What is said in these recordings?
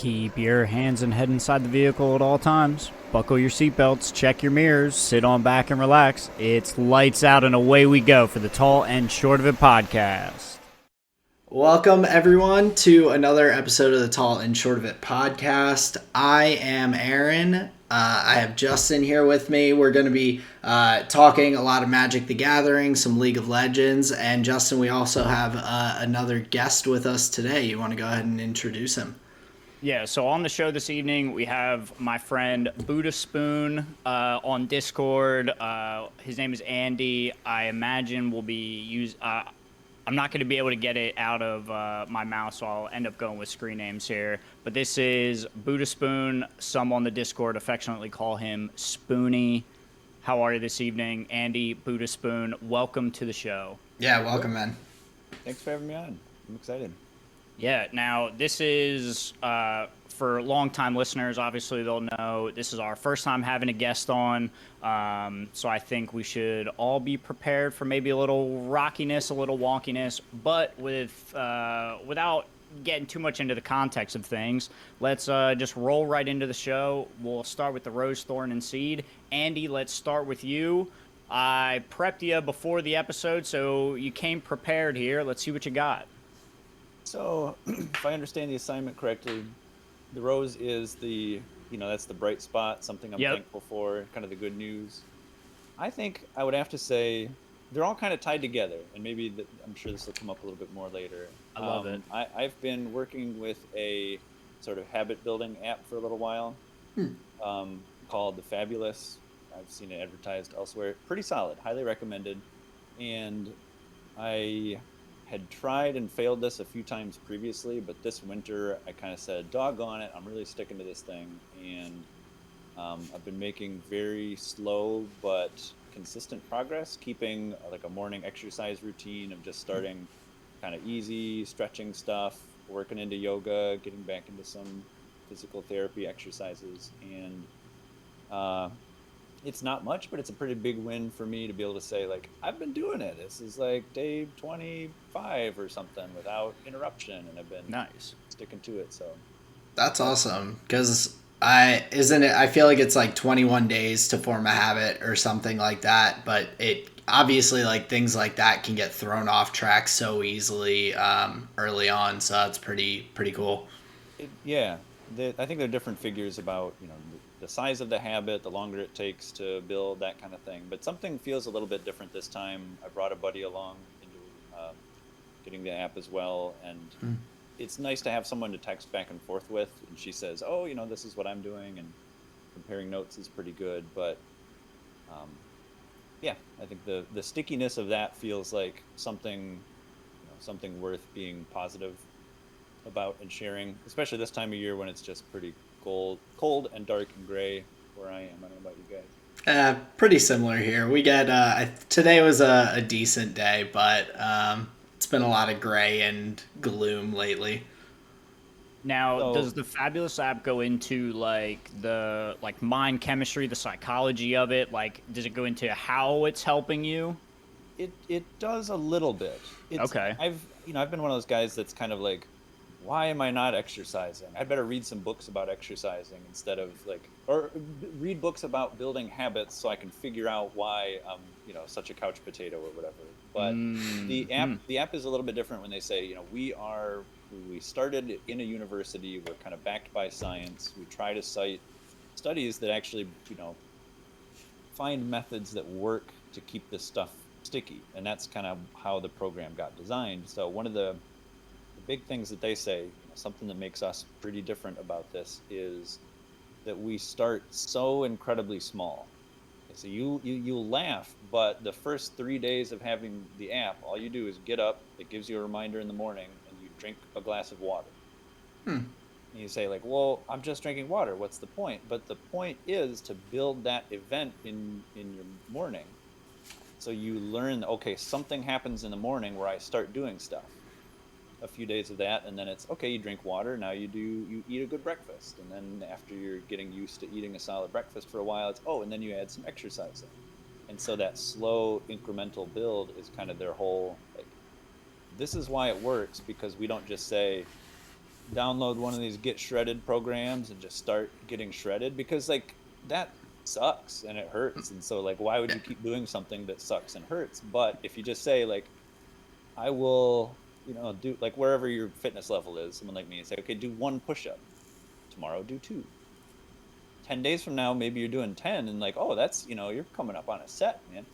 Keep your hands and head inside the vehicle at all times. Buckle your seatbelts, check your mirrors, sit on back and relax. It's lights out and away we go for the Tall and Short of It podcast. Welcome, everyone, to another episode of the Tall and Short of It podcast. I am Aaron. I have Justin here with me. We're going to be talking a lot of Magic the Gathering, some League of Legends, and Justin, we also have another guest with us today. You want to go ahead and introduce him? Yeah, so on the show this evening, we have my friend Buddhaspoon on Discord. His name is Andy. I imagine we'll be I'm not going to be able to get it out of my mouth, so I'll end up going with screen names here. But this is Buddhaspoon. Some on the Discord affectionately call him Spoony. How are you this evening? Andy, Buddhaspoon, welcome to the show. Yeah, welcome, man. Thanks for having me on. I'm excited. Yeah, now this is, for long-time listeners, obviously they'll know this is our first time having a guest on, so I think we should all be prepared for maybe a little rockiness, a little wonkiness, but without getting too much into the context of things, let's just roll right into the show. We'll start with the Rose, Thorn, and Seed. Andy, let's start with you. I prepped you before the episode, so you came prepared here. Let's see what you got. So, if I understand the assignment correctly, the rose is that's the bright spot, something I'm thankful for, kind of the good news. I think I would have to say they're all kind of tied together, and I'm sure this will come up a little bit more later. I love it. I've been working with a sort of habit building app for a little while called The Fabulous. I've seen it advertised elsewhere. Pretty solid, highly recommended. And I had tried and failed this a few times previously, but this winter I kind of said, doggone it, I'm really sticking to this thing. And I've been making very slow but consistent progress, keeping like a morning exercise routine of just starting kind of easy stretching stuff, working into yoga, getting back into some physical therapy exercises. And it's not much, but it's a pretty big win for me to be able to say, like, I've been doing it. This is like day 25 or something without interruption, and I've been sticking to it. So that's awesome, because I feel like it's like 21 days to form a habit or something like that, but it obviously, like, things like that can get thrown off track so easily early on, so that's pretty cool. I think there are different figures about the size of the habit, the longer it takes to build, that kind of thing. But something feels a little bit different this time. I brought a buddy along into getting the app as well, and it's nice to have someone to text back and forth with. And she says, "Oh, this is what I'm doing," and comparing notes is pretty good. But I think the stickiness of that feels like something worth being positive about and sharing, especially this time of year when it's just pretty cold and dark and gray where I am. I don't know about you guys. Pretty similar here. We get today was a decent day, but it's been a lot of gray and gloom lately. Now, does the Fabulous app go into the mind chemistry, the psychology of it? Like, does it go into how it's helping you? It does a little bit. Okay. I've been one of those guys that's kind of like, why am I not exercising? I'd better read some books about exercising instead of or read books about building habits so I can figure out why I'm, such a couch potato or whatever. But the app is a little bit different when they say, we started in a university, we're kind of backed by science. We try to cite studies that actually, find methods that work to keep this stuff sticky. And that's kind of how the program got designed. So one of the big things that they say, something that makes us pretty different about this, is that we start so incredibly small. So you'll laugh, but the first 3 days of having the app, all you do is get up, it gives you a reminder in the morning, and you drink a glass of water. And you say, like, well, I'm just drinking water, what's the point? But the point is to build that event in your morning. So you learn, okay, something happens in the morning where I start doing stuff. A few days of that, and then it's okay, you drink water, now you eat a good breakfast, and then after you're getting used to eating a solid breakfast for a while, it's and then you add some exercise. And so that slow incremental build is kind of their whole, like, this is why it works, because we don't just say, download one of these get shredded programs and just start getting shredded, because like that sucks and it hurts. And so like, why would you keep doing something that sucks and hurts? But if you just say like, I will, do like wherever your fitness level is, someone like me, say, okay, do 1 push-up. Tomorrow, do 2. 10 days from now, maybe you're doing 10, and like, oh, that's, you're coming up on a set, man.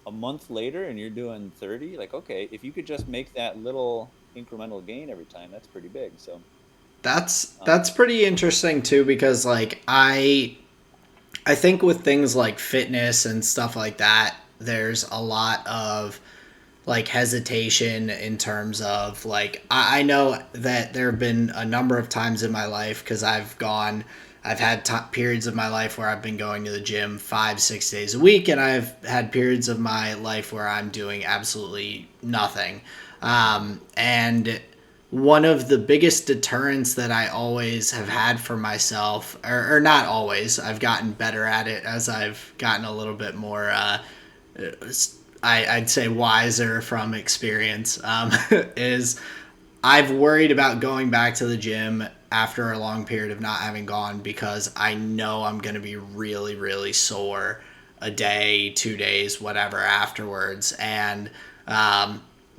A month later and you're doing 30, like, okay, if you could just make that little incremental gain every time, that's pretty big. So That's pretty interesting too, because like I think with things like fitness and stuff like that, there's a lot of like hesitation in terms of like I know that there have been a number of times in my life, because I've had periods of my life where I've been going to the gym 5-6 days a week, and I've had periods of my life where I'm doing absolutely nothing. And one of the biggest deterrents that I always have had for myself, or not always, I've gotten better at it as I've gotten a little bit more, I'd say wiser from experience, is I've worried about going back to the gym after a long period of not having gone, because I know I'm going to be really, really sore a day, 2 days, whatever afterwards. And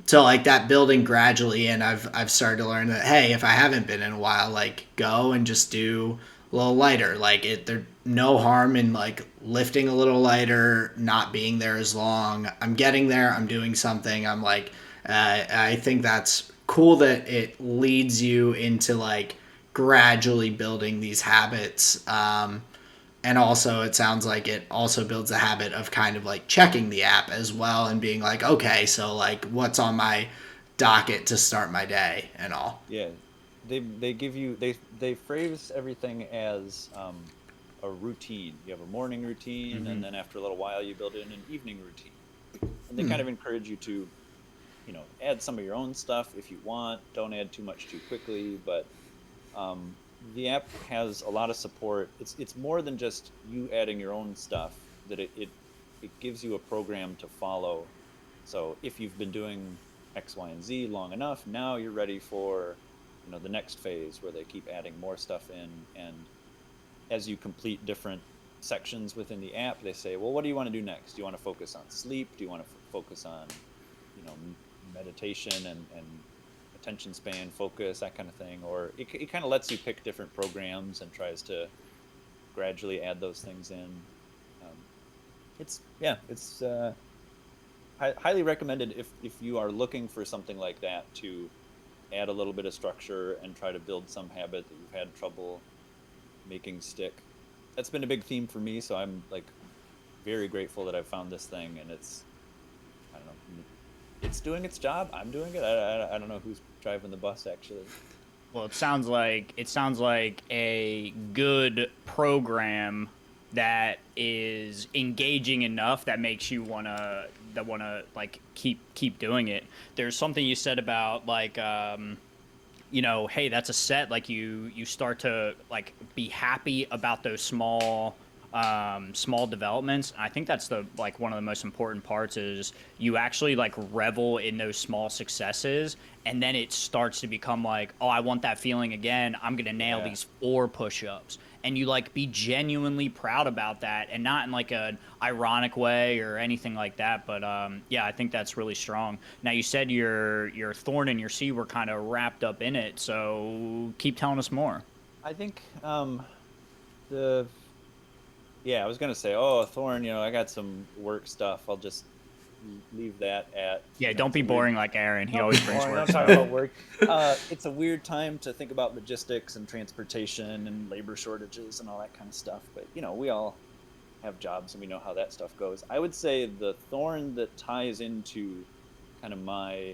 so like that building gradually, and I've started to learn that, hey, if I haven't been in a while, like go and just do a little lighter. Like there's no harm in like lifting a little lighter, not being there as long. I'm getting there. I'm doing something. I'm like, I think that's cool that it leads you into like gradually building these habits. And also it sounds like it also builds a habit of kind of like checking the app as well and being like, okay, so like what's on my docket to start my day and all. yeah, they give you, they phrase everything as a routine. You have a morning routine, and then after a little while you build in an evening routine, and they kind of encourage you to add some of your own stuff if you want. Don't add too much too quickly, but the app has a lot of support. It's more than just you adding your own stuff. That it gives you a program to follow. So if you've been doing X, Y, and Z long enough, now you're ready for the next phase where they keep adding more stuff in. And as you complete different sections within the app, they say, well, what do you want to do next? Do you want to focus on sleep? Do you want to focus on meditation and attention span, focus, that kind of thing? Or it kind of lets you pick different programs and tries to gradually add those things in. It's highly recommended if you are looking for something like that, to add a little bit of structure and try to build some habit that you've had trouble making stick. That's been a big theme for me, so I'm like very grateful that I found this thing, and I don't know, it's doing its job. I'm doing it. I don't know who's driving the bus actually. Well, it sounds like a good program that is engaging enough that makes you wanna like keep doing it. There's something you said about like hey, that's a set. Like you start to like be happy about those small developments. I think that's the like one of the most important parts is you actually like revel in those small successes, and then it starts to become like, oh, I want that feeling again. I'm gonna nail these 4 push-ups, and you like be genuinely proud about that, and not in like an ironic way or anything like that. But I think that's really strong. Now you said your thorn and your seed were kind of wrapped up in it, so keep telling us more. I think the I was gonna say, oh, Thorn, I got some work stuff. I'll just leave that at. Yeah, don't be boring like Aaron. He always brings work Don't stuff. talk about work. It's a weird time to think about logistics and transportation and labor shortages and all that kind of stuff. But we all have jobs and we know how that stuff goes. I would say the thorn that ties into kind of my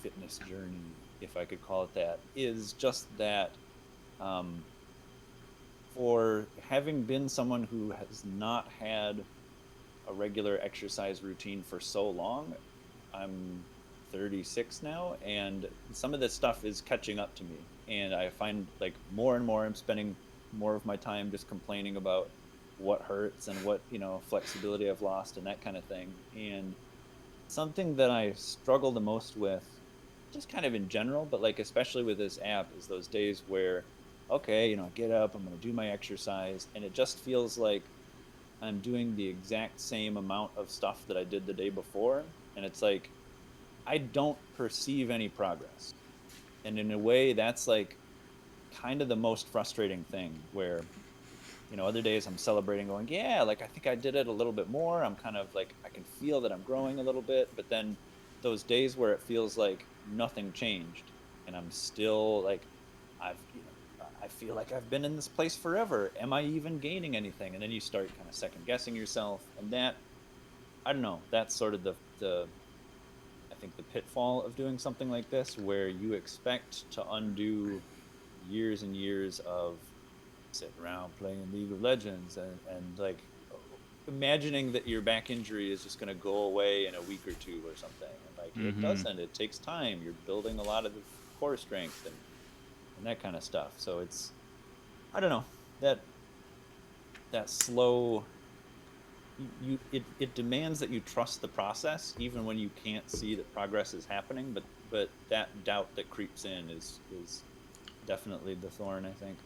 fitness journey, if I could call it that, is just that. For having been someone who has not had a regular exercise routine for so long, I'm 36 now, and some of this stuff is catching up to me. And I find like more and more I'm spending more of my time just complaining about what hurts and what, flexibility I've lost and that kind of thing. And something that I struggle the most with just kind of in general, but like especially with this app, is those days where, okay, I get up, I'm going to do my exercise, and it just feels like I'm doing the exact same amount of stuff that I did the day before, and it's like I don't perceive any progress. And in a way, that's like kind of the most frustrating thing where, other days I'm celebrating going, yeah, like I think I did it a little bit more. I'm kind of like, I can feel that I'm growing a little bit. But then those days where it feels like nothing changed and I'm still like, I feel like I've been in this place forever. Am I even gaining anything? And then you start kind of second guessing yourself. And that, I don't know, that's sort of I think the pitfall of doing something like this, where you expect to undo years and years of sitting around playing League of Legends and like imagining that your back injury is just going to go away in a week or two or something. And like it doesn't. It takes time. You're building a lot of the core strength and that kind of stuff. So it's, I don't know, that slow, it demands that you trust the process even when you can't see that progress is happening, but that doubt that creeps in is definitely the thorn, I think.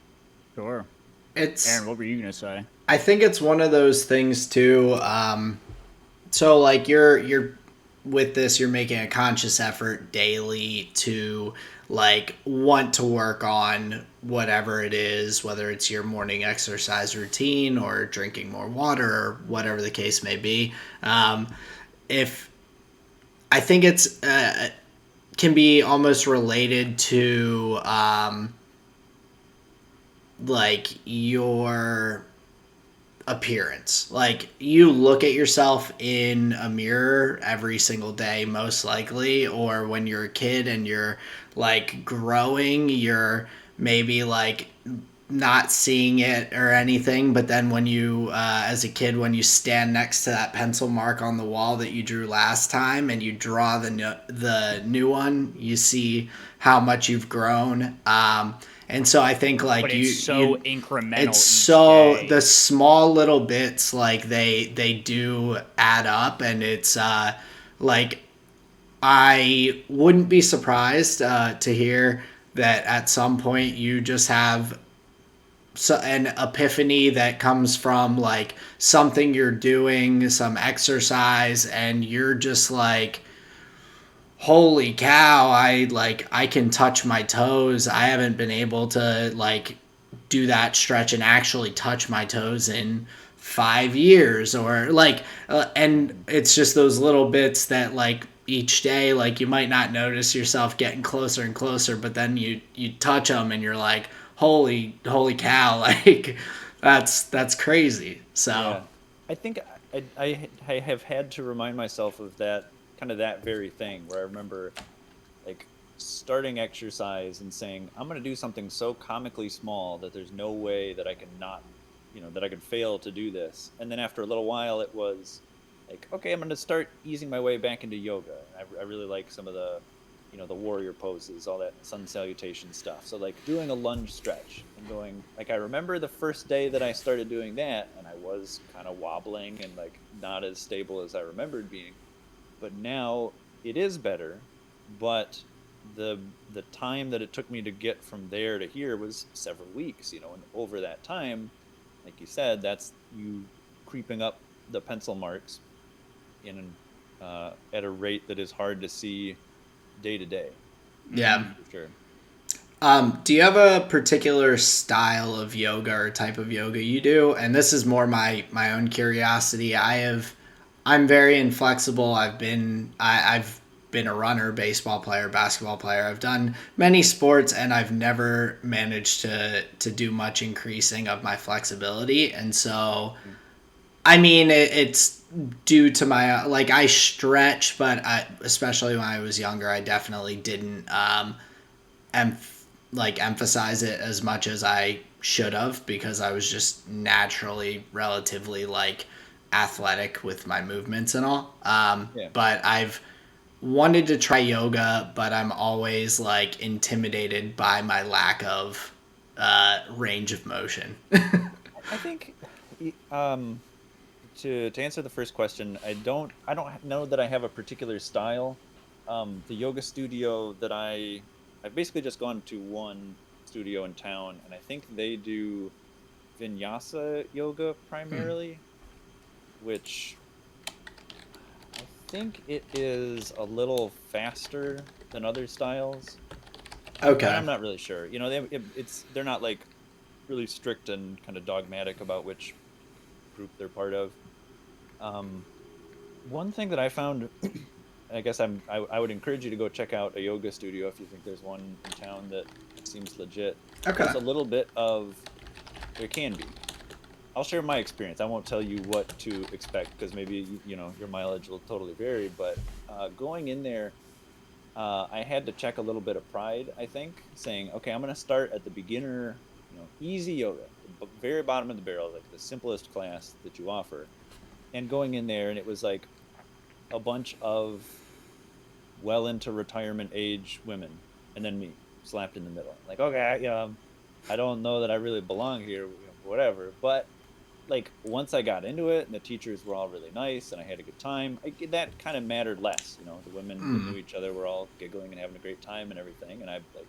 Sure. It's Aaron, what were you gonna say? I think it's one of those things too. So like you're with this, you're making a conscious effort daily to like want to work on whatever it is, whether it's your morning exercise routine or drinking more water or whatever the case may be. If I think it's can be almost related to like your appearance. Like you look at yourself in a mirror every single day, most likely, or when you're a kid and you're like growing, you're maybe like not seeing it or anything, but then when you as a kid, when you stand next to that pencil mark on the wall that you drew last time and you draw the new one, you see how much you've grown. And so I think like But it's so incremental. it's each so day. the small little bits, like they do add up, and it's like I wouldn't be surprised to hear that at some point you just have an epiphany that comes from like something you're doing, some exercise, and you're just like, holy cow, I can touch my toes. I haven't been able to like do that stretch and actually touch my toes in 5 years, or like and it's just those little bits that like each day, like you might not notice yourself getting closer and closer, but then you touch them and you're like, holy cow, like that's crazy. So Yeah, I think I have had to remind myself of that, kind of that very thing, where I remember like starting exercise and saying, I'm going to do something so comically small that there's no way that I can not, that I could fail to do this. And then after a little while, it was like, okay, I'm going to start easing my way back into yoga. And I really like some of the warrior poses, all that sun salutation stuff. So like doing a lunge stretch and going, like, I remember the first day that I started doing that and I was kind of wobbling and like not as stable as I remembered being. But now it is better, but the time that it took me to get from there to here was several weeks, and over that time, like you said, that's you creeping up the pencil marks in at a rate that is hard to see day to day. yeah. For sure. Do you have a particular style of yoga or type of yoga you do? And this is more my own curiosity. I'm very inflexible. I've been a runner, baseball player, basketball player. I've done many sports, and I've never managed to do much increasing of my flexibility. And so, I mean, it's due to my like I stretch, but especially when I was younger, I definitely didn't em- emphasize it as much as I should have, because I was just naturally relatively like athletic with my movements and all. Yeah. But I've wanted to try yoga, but I'm always like intimidated by my lack of range of motion. I think to answer the first question, I don't know that I have a particular style. the yoga studio that I've basically just gone to one studio in town, and I think they do vinyasa yoga primarily, which I think it is a little faster than other styles. And Okay. I'm not really sure. You know, they're not like really strict and kind of dogmatic about which group they're part of. Um, One thing that I found, I guess I would encourage you to go check out a yoga studio if you think there's one in town that seems legit. Okay. There's a little bit of there can be. I'll share my experience. I won't tell you what to expect because maybe you know your mileage will totally vary. But going in there, I had to check a little bit of pride. I think saying, okay, I'm going to start at the beginner, easy yoga, the very bottom of the barrel, like the simplest class that you offer, and going in there, and it was like a bunch of well into retirement age women, and then me slapped in the middle. Like, okay, I don't know that I really belong here, whatever. But like once I got into it, and the teachers were all really nice, and I had a good time, that kind of mattered less. The women that knew each other were all giggling and having a great time and everything, and I like,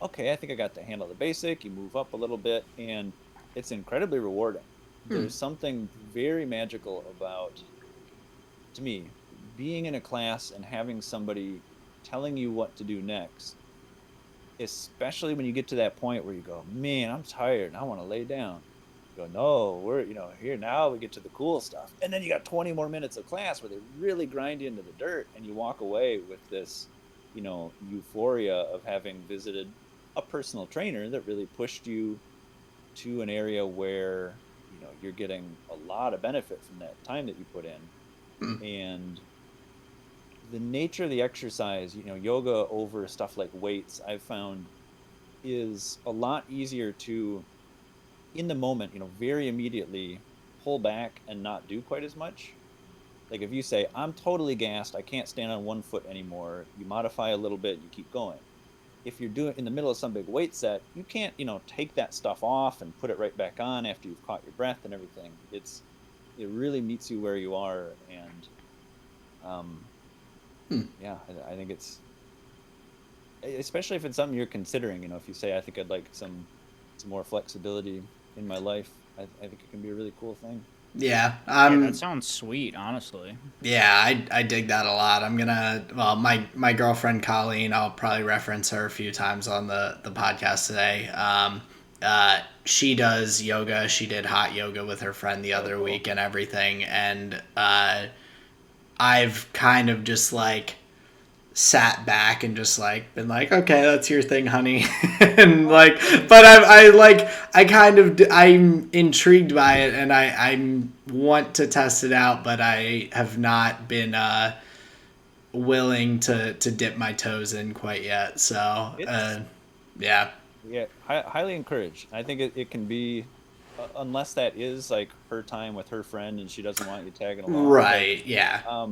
okay, I think I got to handle the basic. You move up a little bit, and it's incredibly rewarding. There's something very magical about, to me, being in a class and having somebody telling you what to do next, especially when you get to that point where you go, man, I'm tired and I want to lay down. You go, no, we're, here now we get to the cool stuff. And then you got 20 more minutes of class where they really grind you into the dirt, and you walk away with this, euphoria of having visited a personal trainer that really pushed you to an area where, you're getting a lot of benefit from that time that you put in. And the nature of the exercise, yoga over stuff like weights, I've found is a lot easier to, in the moment, very immediately pull back and not do quite as much. Like if you say, I'm totally gassed, I can't stand on one foot anymore, you modify a little bit, you keep going. If you're doing in the middle of some big weight set, you can't, take that stuff off and put it right back on after you've caught your breath and everything. It really meets you where you are. And yeah, I think it's, especially if it's something you're considering, if you say, I think I'd like some more flexibility in my life, I think it can be a really cool thing. Yeah. Yeah, that sounds sweet, honestly. Yeah, I dig that a lot. Well, my girlfriend Colleen, I'll probably reference her a few times on the podcast today. She does yoga. She did hot yoga with her friend the other Cool. week and everything. And I've kind of just like sat back and just like been like, okay, that's your thing, honey. And like, but I'm intrigued by it, and I want to test it out, but I have not been willing to dip my toes in quite yet. So yeah. Yeah, highly encouraged. I think it can be, unless that is like her time with her friend and she doesn't want you tagging along. Right. Yeah.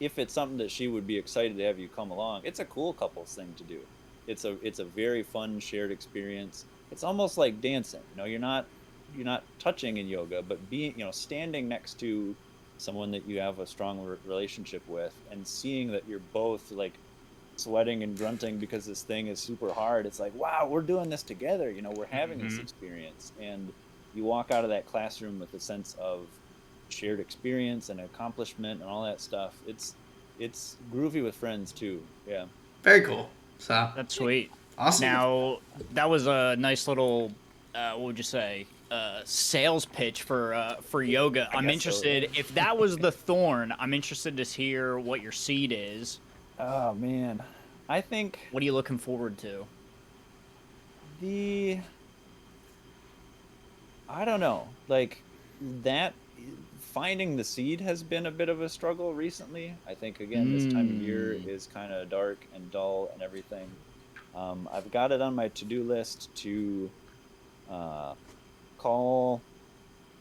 If it's something that she would be excited to have you come along, it's a cool couples thing to do. It's a very fun shared experience. It's almost like dancing. You're not touching in yoga, but being, standing next to someone that you have a strong relationship with, and seeing that you're both like sweating and grunting because this thing is super hard. It's like, wow, we're doing this together. We're having this experience, and you walk out of that classroom with a sense of shared experience and accomplishment and all that stuff. It's groovy with friends too. Yeah. Very cool. So That's sweet. awesome. Now, that was a nice little, what would you say, sales pitch for yoga. I'm guess interested, so. if that was the thorn, I'm interested to hear what your seed is. Oh man, I think What are you looking forward to? the I don't know, like that finding the seed has been a bit of a struggle recently. I think again this time of year is kind of dark and dull and everything. I've got it on my to-do list to uh, call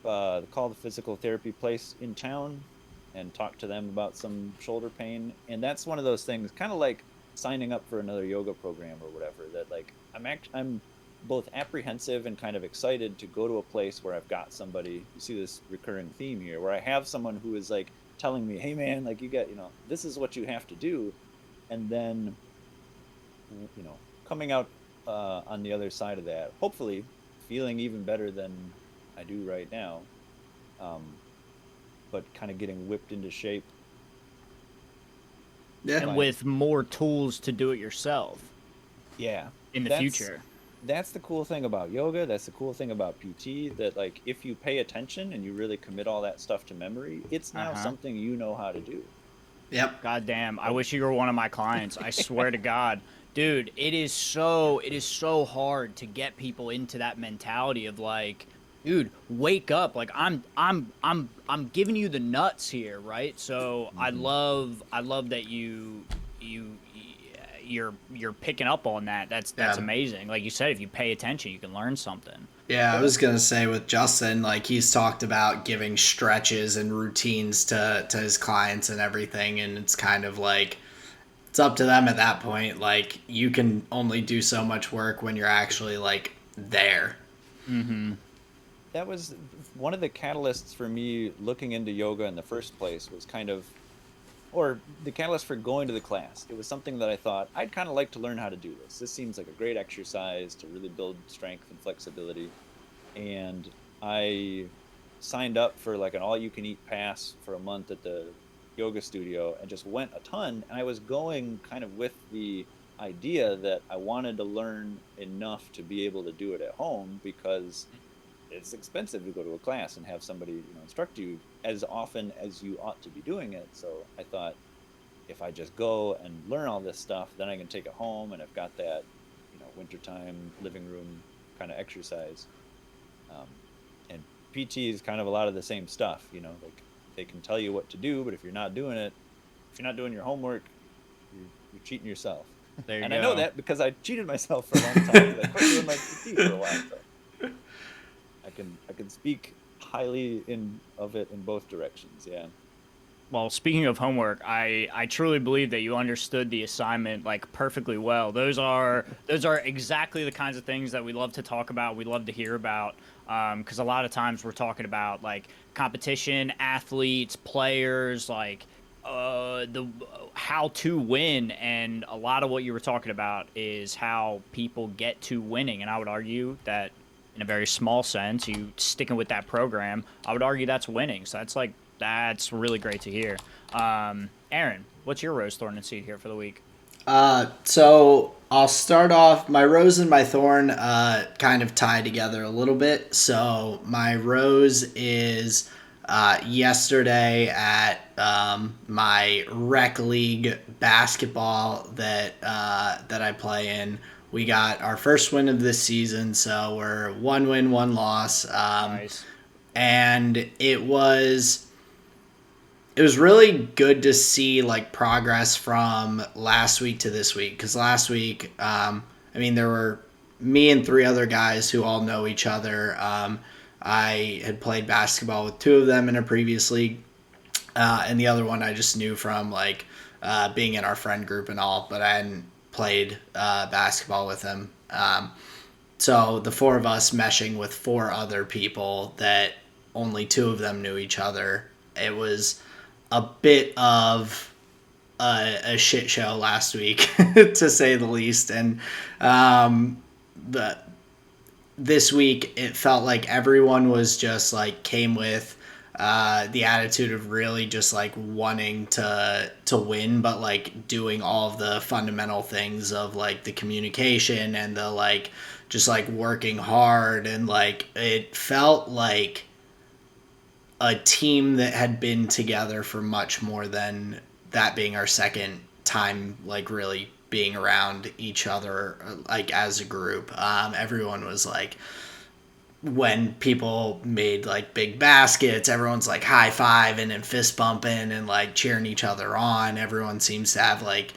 call the physical therapy place in town and talk to them about some shoulder pain. And that's one of those things, kind of like signing up for another yoga program or whatever, that like I'm both apprehensive and kind of excited to go to a place where I've got somebody. You see this recurring theme here where I have someone who is like telling me, hey man, like you got, this is what you have to do. and then coming out on the other side of that, hopefully feeling even better than I do right now, um, but kind of getting whipped into shape. Yeah. And with more tools to do it yourself Yeah, in the that's future. that's the cool thing about yoga. That's the cool thing about PT. That like if you pay attention and you really commit all that stuff to memory, it's now Uh-huh. something you know how to do. Yep. God damn. I wish you were one of my clients. I swear to God. Dude, it is so hard to get people into that mentality of like, dude, wake up. Like I'm giving you the nuts here, right? So Mm-hmm. I love that you you're picking up on that. That's Yeah. amazing. Like you said, if you pay attention, you can learn something. Yeah, I Yeah. was gonna say with Justin, like he's talked about giving stretches and routines to his clients and everything, and it's kind of like it's up to them at that point. Like you can only do so much work when you're actually like there. Mm-hmm. That was one of the catalysts for me looking into yoga in the first place was kind of or the catalyst for going to the class. It was something that I thought I'd kind of like to learn how to do this. This seems like a great exercise to really build strength and flexibility. And I signed up for like an all you can eat pass for a month at the yoga studio and just went a ton. And I was going kind of with the idea that I wanted to learn enough to be able to do it at home because it's expensive to go to a class and have somebody instruct you as often as you ought to be doing it. So I thought if I just go and learn all this stuff, then I can take it home and I've got that wintertime living room kind of exercise. um, and PT is kind of a lot of the same stuff. Like they can tell you what to do, but if you're not doing it, if you're not doing your homework, you're cheating yourself. There you And I know go. that because I cheated myself for a long time because I quit doing my PT for a while. So I can speak highly of it in both directions. Yeah. Well, speaking of homework, I truly believe that you understood the assignment like perfectly well. Those are exactly the kinds of things that we love to talk about. We love to hear about because a lot of times we're talking about like competition, athletes, players, like the how to win, and a lot of what you were talking about is how people get to winning. And I would argue that in a very small sense, you sticking with that program, I would argue that's winning. So that's really great to hear. Aaron, what's your rose, thorn, and seed here for the week? So I'll start off. My rose and my thorn kind of tie together a little bit. So my rose is yesterday at my rec league basketball that I play in. We got our first win of this season, so we're 1 win, 1 loss, Nice. and it was really good to see like progress from last week to this week, because last week there were me and 3 other guys who all know each other. I had played basketball with 2 of them in a previous league, and the other one I just knew from like being in our friend group and all, but I hadn't played basketball with him. So the 4 of us meshing with 4 other people that only 2 of them knew each other, it was a bit of a shit show last week, to say the least. And the this week it felt like everyone was just like came with the attitude of really just like wanting to win, but like doing all of the fundamental things of like the communication and the like just like working hard, and like it felt like a team that had been together for much more than that being our second time like really being around each other like as a group. Everyone was like, when people made like big baskets, everyone's like high fiving and fist bumping and like cheering each other on. Everyone seems to have like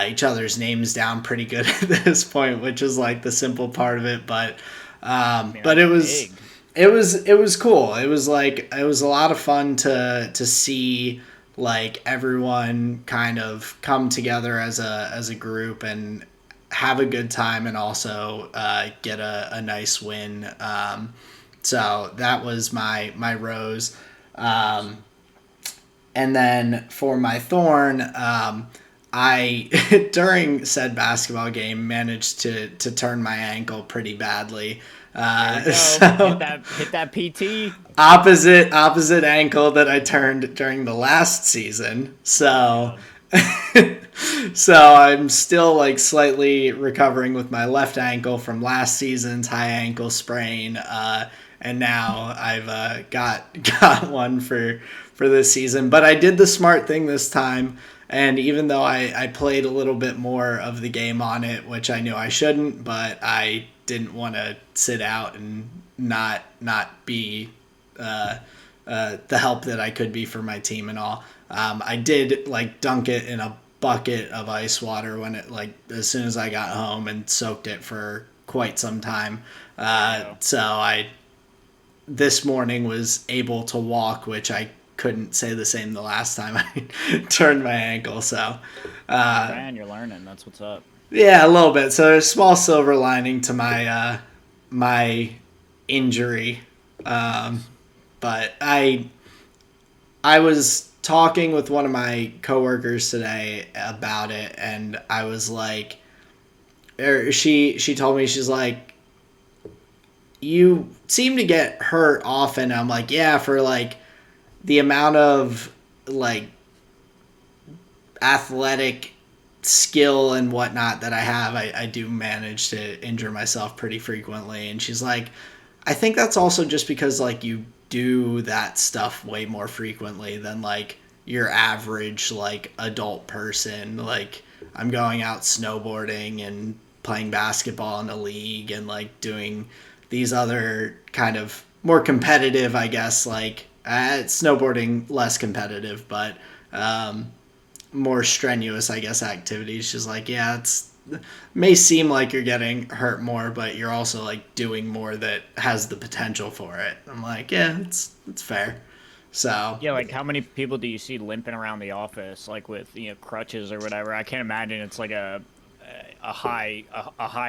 each other's names down pretty good at this point, which is like the simple part of it. But but it was big. it was cool. It was like it was a lot of fun to see like everyone kind of come together as a group and have a good time, and also get a nice win. So that was my rose. And then for my thorn, I during said basketball game managed to turn my ankle pretty badly. There you go. So Hit that PT. opposite ankle that I turned during the last season. So so I'm still like slightly recovering with my left ankle from last season's high ankle sprain. And now I've got one for this season. But I did the smart thing this time. And even though I played a little bit more of the game on it, which I knew I shouldn't, but I didn't want to sit out and not be the help that I could be for my team and all. I did like dunk it in a bucket of ice water when it like as soon as I got home and soaked it for quite some time. So I this morning was able to walk, which I couldn't say the same the last time I turned my ankle. So Man, you're learning. That's what's up. yeah, a little bit. So there's a small silver lining to my my injury. But I was talking with one of my coworkers today about it, and I was like, she told me, she's like, you seem to get hurt often. I'm like, yeah, for like the amount of like athletic skill and whatnot that I have, I do manage to injure myself pretty frequently. And she's like, I think that's also just because like you do that stuff way more frequently than like your average like adult person. Like I'm going out snowboarding and playing basketball in a league and like doing these other kind of more competitive, I guess, like snowboarding less competitive, but more strenuous, I guess, activities. She's like, yeah, it's may seem like you're getting hurt more, but you're also like doing more that has the potential for it. I'm like, yeah, it's fair. So Yeah, like how many people do you see limping around the office, like with crutches or whatever? I can't imagine it's like a high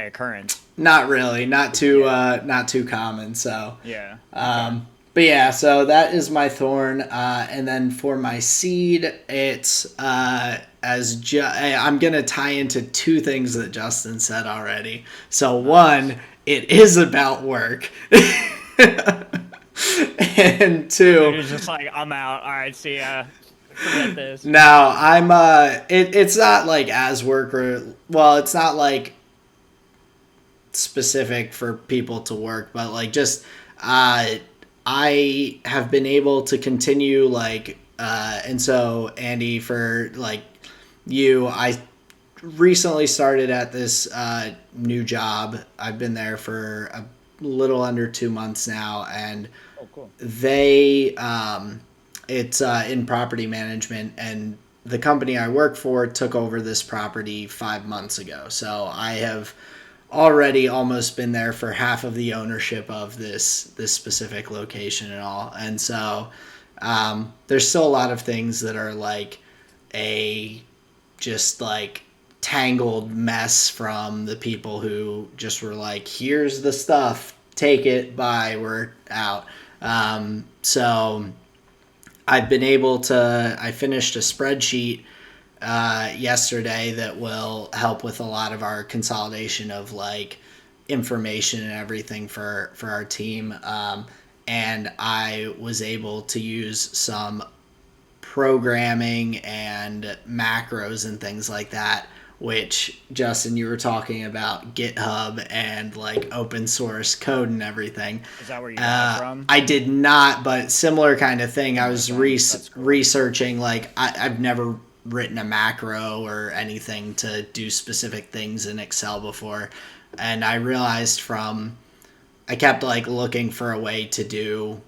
occurrence. not really, not too common. So Yeah. but yeah, so that is my thorn, and then for my seed, it's I'm gonna tie into two things that Justin said already. So one, it is about work, and two, It's just like I'm out. All right, see ya. Forget this. no, I'm it's not like as work or well, it's not like specific for people to work, but like just I have been able to continue like and so Andy, for like you, I recently started at this new job. I've been there for a little under 2 months now, and Oh, cool. they it's in property management, and the company I work for took over this property 5 months ago. So I have already almost been there for half of the ownership of this specific location and all. And so there's still a lot of things that are like a just like tangled mess from the people who just were like, here's the stuff, take it, bye, we're out. So I've been able to, I finished a spreadsheet yesterday that will help with a lot of our consolidation of like information and everything for our team. And I was able to use some programming and macros and things like that, which, Justin, you were talking about GitHub and like open source code and everything. Is that where you got it from? I did not, but similar kind of thing. I was That's cool. researching, like I've never written a macro or anything to do specific things in Excel before. And I realized I kept like looking for a way to do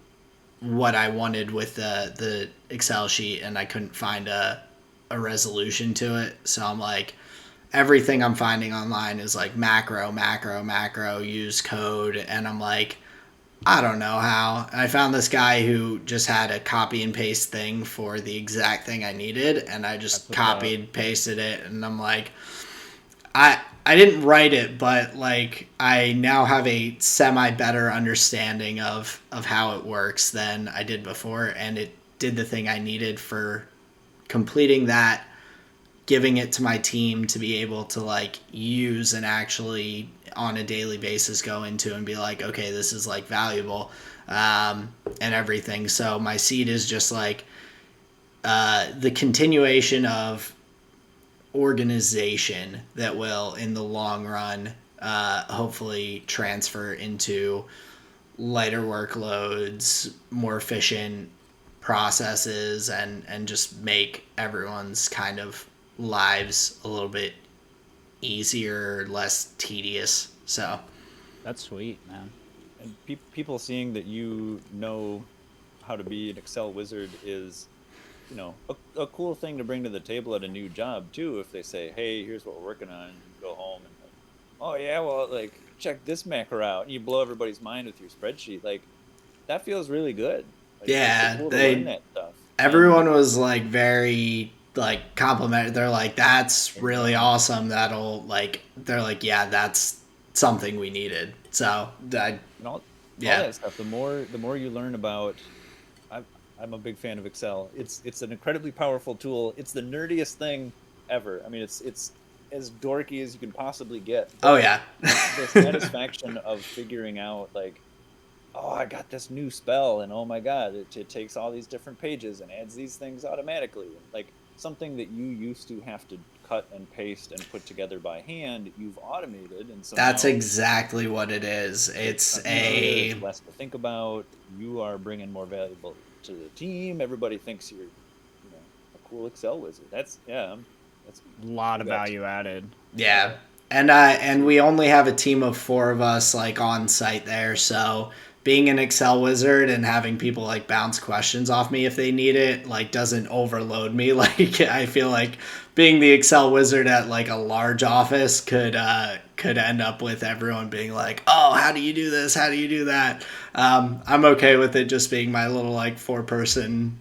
what I wanted with the Excel sheet, and I couldn't find a resolution to it. So I'm like, everything I'm finding online is like macro, use code. And I'm like, I don't know how. And I found this guy who just had a copy and paste thing for the exact thing I needed, and I just copied, pasted it, and I'm like, I didn't write it, but like I now have a semi better understanding of how it works than I did before, and it did the thing I needed for completing that giving it to my team to be able to like use and actually on a daily basis go into and be like, okay, this is like valuable, and everything. So my seed is just like the continuation of organization that will in the long run hopefully transfer into lighter workloads, more efficient processes, and just make everyone's kind of lives a little bit easier, less tedious. So That's sweet, man. And people seeing that you know how to be an Excel wizard is, you know, a cool thing to bring to the table at a new job too. If they say, "Hey, here's what we're working on," and you go home and like, "Oh yeah, well, like check this macro out," and you blow everybody's mind with your spreadsheet. Like that feels really good. Like it's yeah, cool to learn that stuff. everyone was like very like complimentary. They're like, "That's really awesome. That'll like." They're like, "Yeah, that's something we needed." So And all yeah, that stuff. The more you learn about. I'm a big fan of Excel. It's an incredibly powerful tool. It's the nerdiest thing ever. I mean, it's as dorky as you can possibly get. oh But yeah, the satisfaction of figuring out like, oh, I got this new spell, and oh my god, it takes all these different pages and adds these things automatically. Like something that you used to have to cut and paste and put together by hand, you've automated, and so that's now exactly what it is. It's easier, a it's less to think about. You are bringing more valuable to the team. Everybody thinks you're, you know, a cool Excel wizard. That's that's A lot of congrats. value added. yeah. And we only have a team of 4 of us like on site there, so being an Excel wizard and having people like bounce questions off me if they need it like doesn't overload me. Like I feel like being the Excel wizard at like a large office could end up with everyone being like, "Oh, how do you do this? How do you do that?" I'm okay with it just being my little like 4-person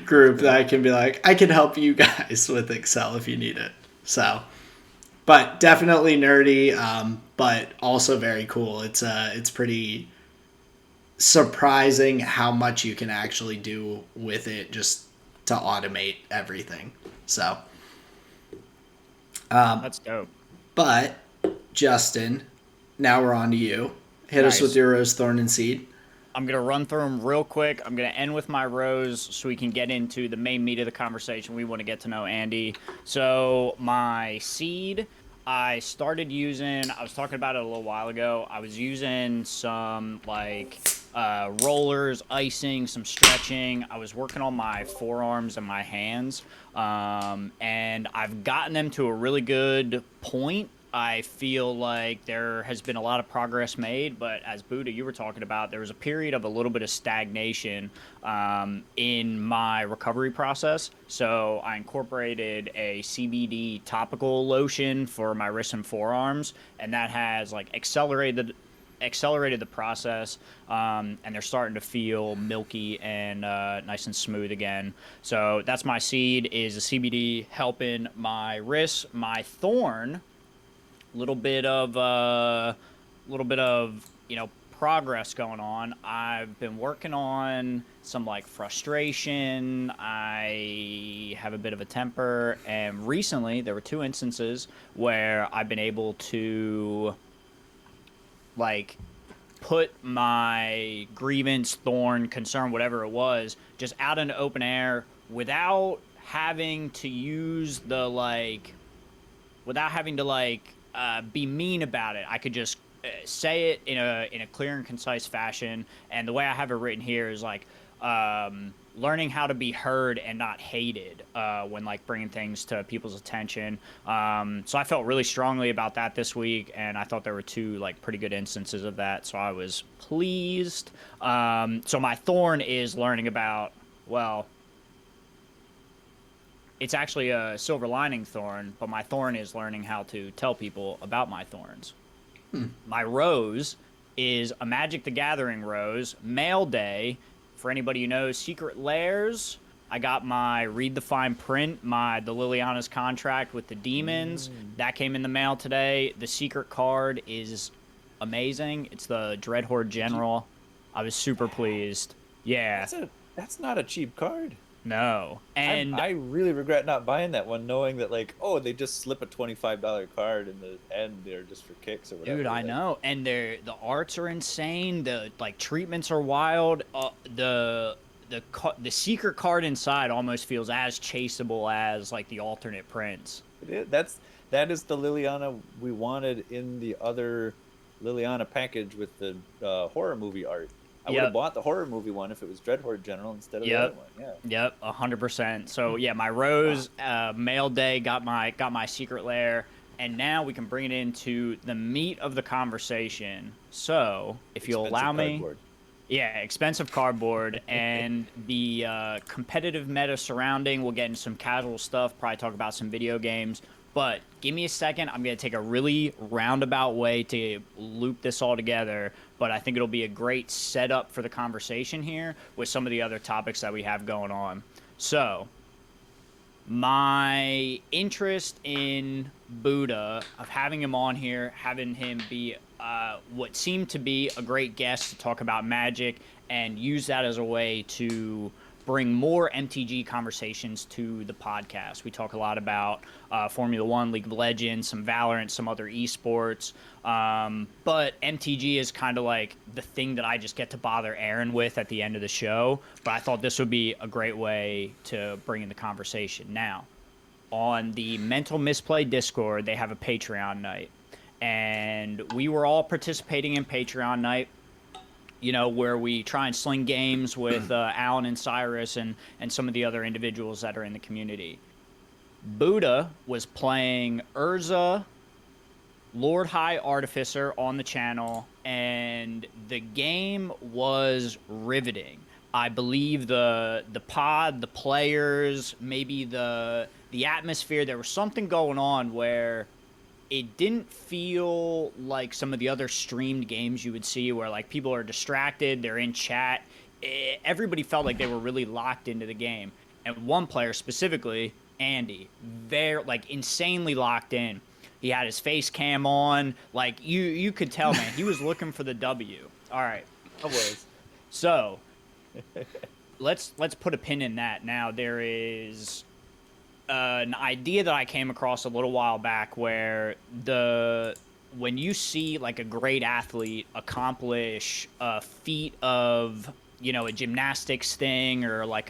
group that I can be like, I can help you guys with Excel if you need it. So but definitely nerdy, but also very cool. It's pretty surprising how much you can actually do with it just to automate everything. So, That's dope. but Justin, now we're on to you. Hit us with Nice. your rose, thorn, and seed. I'm going to run through them real quick. I'm going to end with my rose so we can get into the main meat of the conversation. We want to get to know Andy. So, my seed, I started using, I was talking about it a little while ago. I was using some like rollers, icing, some stretching. I was working on my forearms and my hands. And I've gotten them to a really good point. I feel like there has been a lot of progress made, but as Buddha, you were talking about, there was a period of a little bit of stagnation in my recovery process. So I incorporated a CBD topical lotion for my wrists and forearms, and that has like accelerated the process, and they're starting to feel milky and nice and smooth again. So that's my seed, is the CBD helping my wrists. My thorn, little bit of progress going on. I've been working on some like frustration. I have a bit of a temper, and recently there were 2 instances where I've been able to like put my grievance, thorn, concern, whatever it was, just out in the open air without having to use the like without having to be mean about it. I could just say it in a clear and concise fashion. And the way I have it written here is like learning how to be heard and not hated when like bringing things to people's attention. So I felt really strongly about that this week, and I thought there were 2 like pretty good instances of that. So I was pleased. So my thorn is learning about, well, it's actually a silver lining thorn, but my thorn is learning how to tell people about my thorns. My rose is a Magic the Gathering rose, mail day. For anybody who knows Secret Lairs, I got my read the fine print, the Liliana's contract with the demons. That came in the mail today. The secret card is amazing. It's the Dreadhorde General. I was super pleased. Yeah. That's not a cheap card. No. And I really regret not buying that one, knowing that like, oh, they just slip a $25 card in the end there just for kicks or whatever. dude, I Like, know. And the arts are insane. The like treatments are wild. The secret card inside almost feels as chaseable as like the alternate prints. that is the Liliana we wanted in the other Liliana package with the horror movie art. I would have Yep. bought the horror movie one if it was Dreadhorde General instead of the other Yep. one. Yeah. Yep, 100%. So yeah, my Rose mail day got my secret lair, and now we can bring it into the meat of the conversation. So if you'll Expensive allow me, cardboard. yeah, expensive cardboard and the competitive meta surrounding. We'll get into some casual stuff, probably talk about some video games. But give me a second. I'm going to take a really roundabout way to loop this all together. But I think it'll be a great setup for the conversation here with some of the other topics that we have going on. So, my interest in Buddha, of having him on here, having him be what seemed to be a great guest to talk about Magic and use that as a way to bring more MTG conversations to the podcast. We talk a lot about Formula One, League of Legends, some Valorant, some other esports. But MTG is kind of like the thing that I just get to bother Aaron with at the end of the show. But I thought this would be a great way to bring in the conversation. Now, on the Mental Misplay Discord, they have a Patreon night. And we were all participating in Patreon night, you know, where we try and sling games with Alan and Cyrus and some of the other individuals that are in the community. Buddha was playing Urza, Lord High Artificer on the channel, and the game was riveting. I believe the pod, the players, maybe the atmosphere, there was something going on where it didn't feel like some of the other streamed games you would see where like people are distracted, they're in chat. Everybody felt like they were really locked into the game. And one player specifically, Andy, they're like insanely locked in. He had his face cam on. Like you could tell, man, he was looking for the W. All right. I was. So let's put a pin in that. Now there is an idea that I came across a little while back where when you see like a great athlete accomplish a feat of, you know, a gymnastics thing or like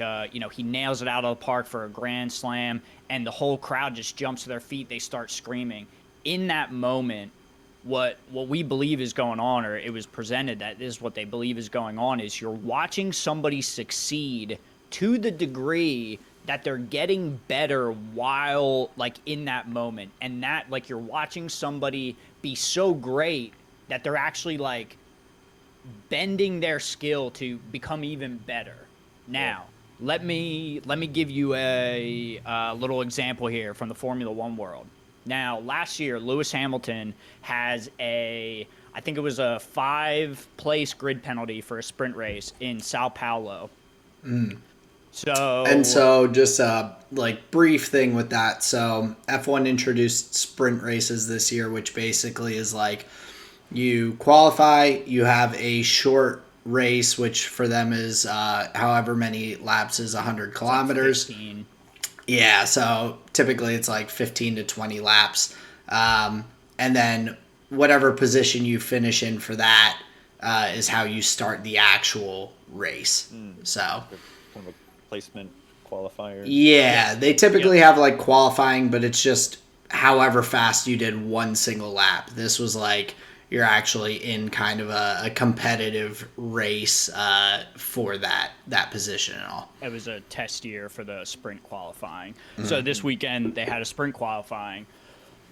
he nails it out of the park for a grand slam and the whole crowd just jumps to their feet, they start screaming. In that moment, what we believe is going on, or it was presented that this is what they believe is going on, is you're watching somebody succeed to the degree that they're getting better while like in that moment, and that like you're watching somebody be so great that they're actually like bending their skill to become even better. Now, let me give you a little example here from the Formula One world. Now, last year, Lewis Hamilton has I think it was a 5-place grid penalty for a sprint race in Sao Paulo. So just a like brief thing with that. So F1 introduced sprint races this year, which basically is like you qualify, you have a short race, which for them is however many laps is 100 kilometers. Like 15. Yeah, so typically it's like 15 to 20 laps. And then whatever position you finish in for that is how you start the actual race. So Kind of a placement qualifier. yeah, they typically have like qualifying, but it's just however fast you did one single lap. This was like you're actually in kind of a competitive race for that position and all. It was a test year for the sprint qualifying. So this weekend they had a sprint qualifying.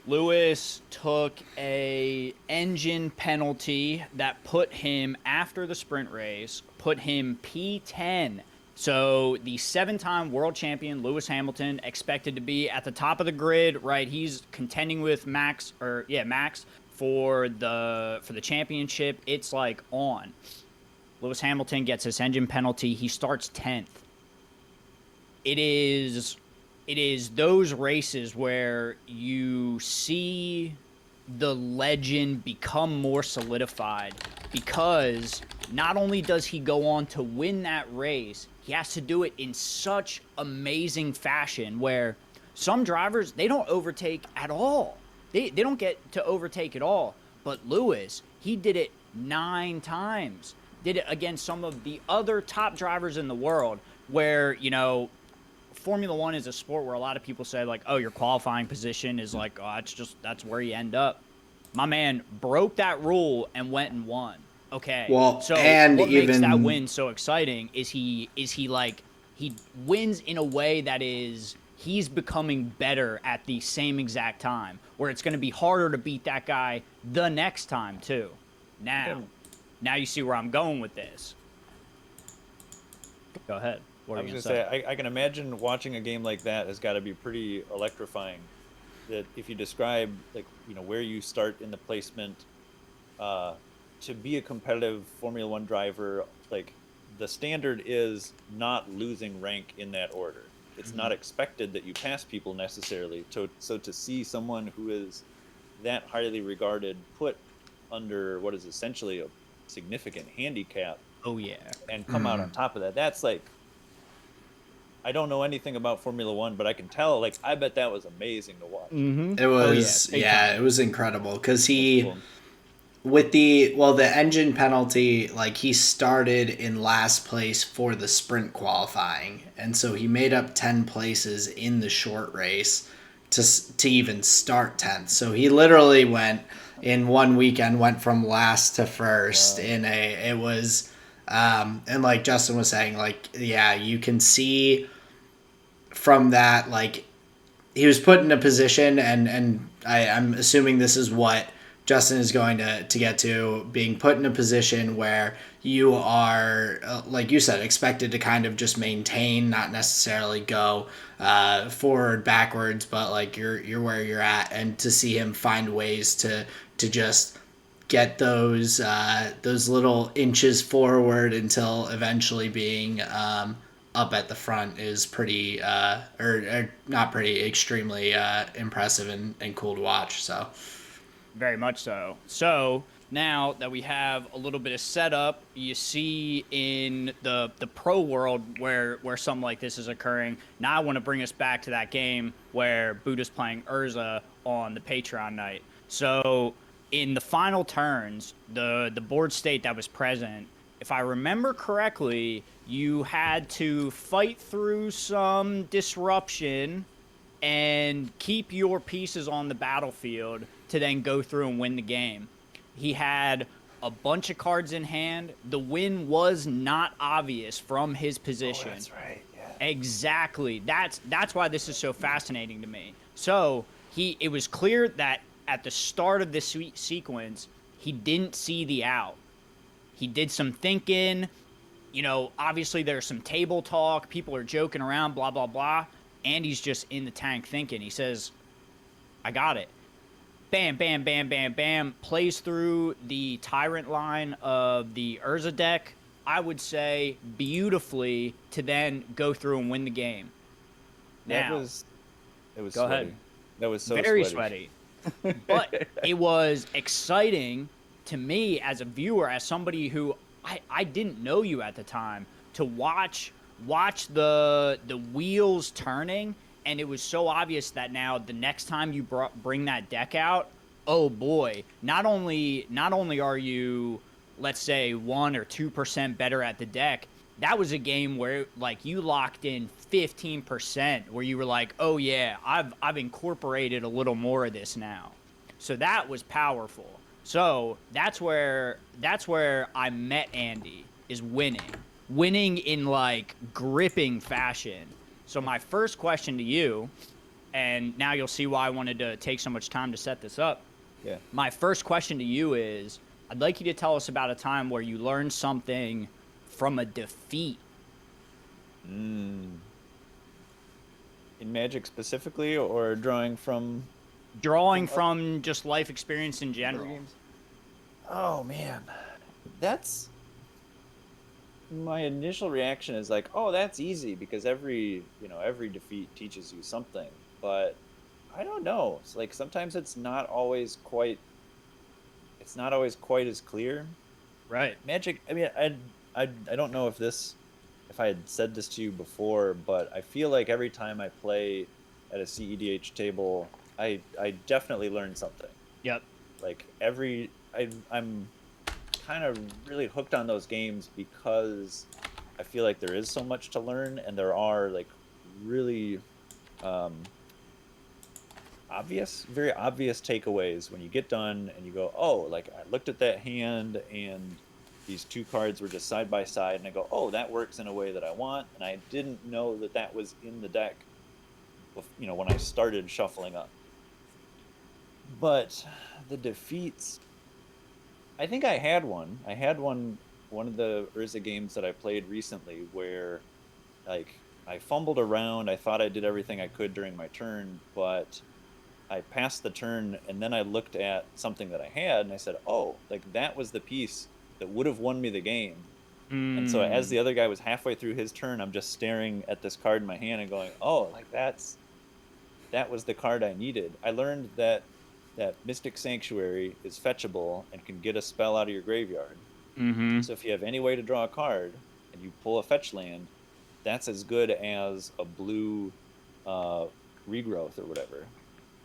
Lewis took a engine penalty that put him, after the sprint race, put him P10. So the 7-time world champion Lewis Hamilton expected to be at the top of the grid, right? He's contending with Max for the championship. It's like on. Lewis Hamilton gets this engine penalty. He starts 10th. It is those races where you see the legend become more solidified, because not only does he go on to win that race, he has to do it in such amazing fashion where some drivers, they don't overtake at all. They don't get to overtake at all. But Lewis, he did it 9 times. Did it against some of the other top drivers in the world where, you know, Formula One is a sport where a lot of people say, like, oh, your qualifying position is like, oh, that's where you end up. My man broke that rule and went and won. Okay, Well, so and what makes that even win so exciting is he like, he wins in a way that is, he's becoming better at the same exact time, where it's going to be harder to beat that guy the next time too. Now you see where I'm going with this. Go ahead. What I are you was gonna gonna say? say, I can imagine watching a game like that has got to be pretty electrifying. That if you describe, like, you know, where you start in the placement, to be a competitive Formula One driver, like, the standard is not losing rank in that order. It's not expected that you pass people necessarily. So to see someone who is that highly regarded put under what is essentially a significant handicap Oh yeah. and come out on top of that, that's like, I don't know anything about Formula One, but I can tell, like, I bet that was amazing to watch. it was, Big time. it was incredible because That's he, cool. with the engine penalty, like he started in last place for the sprint qualifying, and so he made up 10 places in the short race to even start 10th. So he literally went in one weekend, went from last to first. Wow. In a it was and like Justin was saying, like, yeah, you can see from that, like, he was put in a position, and I'm assuming this is what Justin is going to get to, being put in a position where you are, like you said, expected to kind of just maintain, not necessarily go forward, backwards, but like you're where you're at, and to see him find ways to just get those little inches forward until eventually being up at the front is pretty, or not pretty, extremely impressive and cool to watch. So Very much so. So now that we have a little bit of setup, you see in the pro world where something like this is occurring. Now I want to bring us back to that game where Buddha's playing Urza on the Patreon night. So in the final turns, the board state that was present, if I remember correctly, you had to fight through some disruption and keep your pieces on the battlefield to then go through and win the game. He had a bunch of cards in hand. The win was not obvious from his position. Oh, that's right. Yeah. Exactly. That's why this is so fascinating to me. So it was clear that at the start of this sequence, he didn't see the out. He did some thinking. You know, obviously there's some table talk. People are joking around, blah, blah, blah. Andy's just in the tank thinking. He says, I got it. Bam, bam, bam, bam, bam. Plays through the Tyrant line of the Urza deck, I would say, beautifully, to then go through and win the game. Now, It was go sweaty. ahead. That was so Very sweaty. sweaty. But it was exciting to me as a viewer, as somebody who I didn't know you at the time, to watch the wheels turning, and it was so obvious that now the next time you bring that deck out, oh boy, not only are you, let's say, 1 or 2% better at the deck, that was a game where, like, you locked in 15%, where you were like, oh yeah, I've incorporated a little more of this now. So that was powerful. So that's where I met Andy, is winning in, like, gripping fashion. So my first question to you, and now you'll see why I wanted to take so much time to set this up. Yeah. My first question to you is, I'd like you to tell us about a time where you learned something from a defeat. In Magic specifically, or drawing from Just life experience in general. games? Oh man, that's my initial reaction is like, oh, that's easy because every defeat teaches you something. But I don't know. It's like sometimes it's not always quite as clear. Right. Magic. I mean, I don't know if I had said this to you before, but I feel like every time I play at a cEDH table, I definitely learn something. Yep. Like I'm kind of really hooked on those games because I feel like there is so much to learn, and there are like really um, very obvious takeaways when you get done and you go, oh, like I looked at that hand and these two cards were just side by side, and I go, oh, that works in a way that I want, and I didn't know that that was in the deck, when I started shuffling up. But the defeats, I think I had one. I had one of the Urza games that I played recently where like I fumbled around. I thought I did everything I could during my turn, but I passed the turn and then I looked at something that I had and I said, "Oh, like that was the piece that would have won me the game." And so as Mm. the other guy was halfway through his turn, I'm just staring at this card in my hand and going, "Oh, like that was the card I needed." I learned that Mystic Sanctuary is fetchable and can get a spell out of your graveyard. Mm-hmm. So if you have any way to draw a card and you pull a fetch land, that's as good as a blue uh, regrowth or whatever.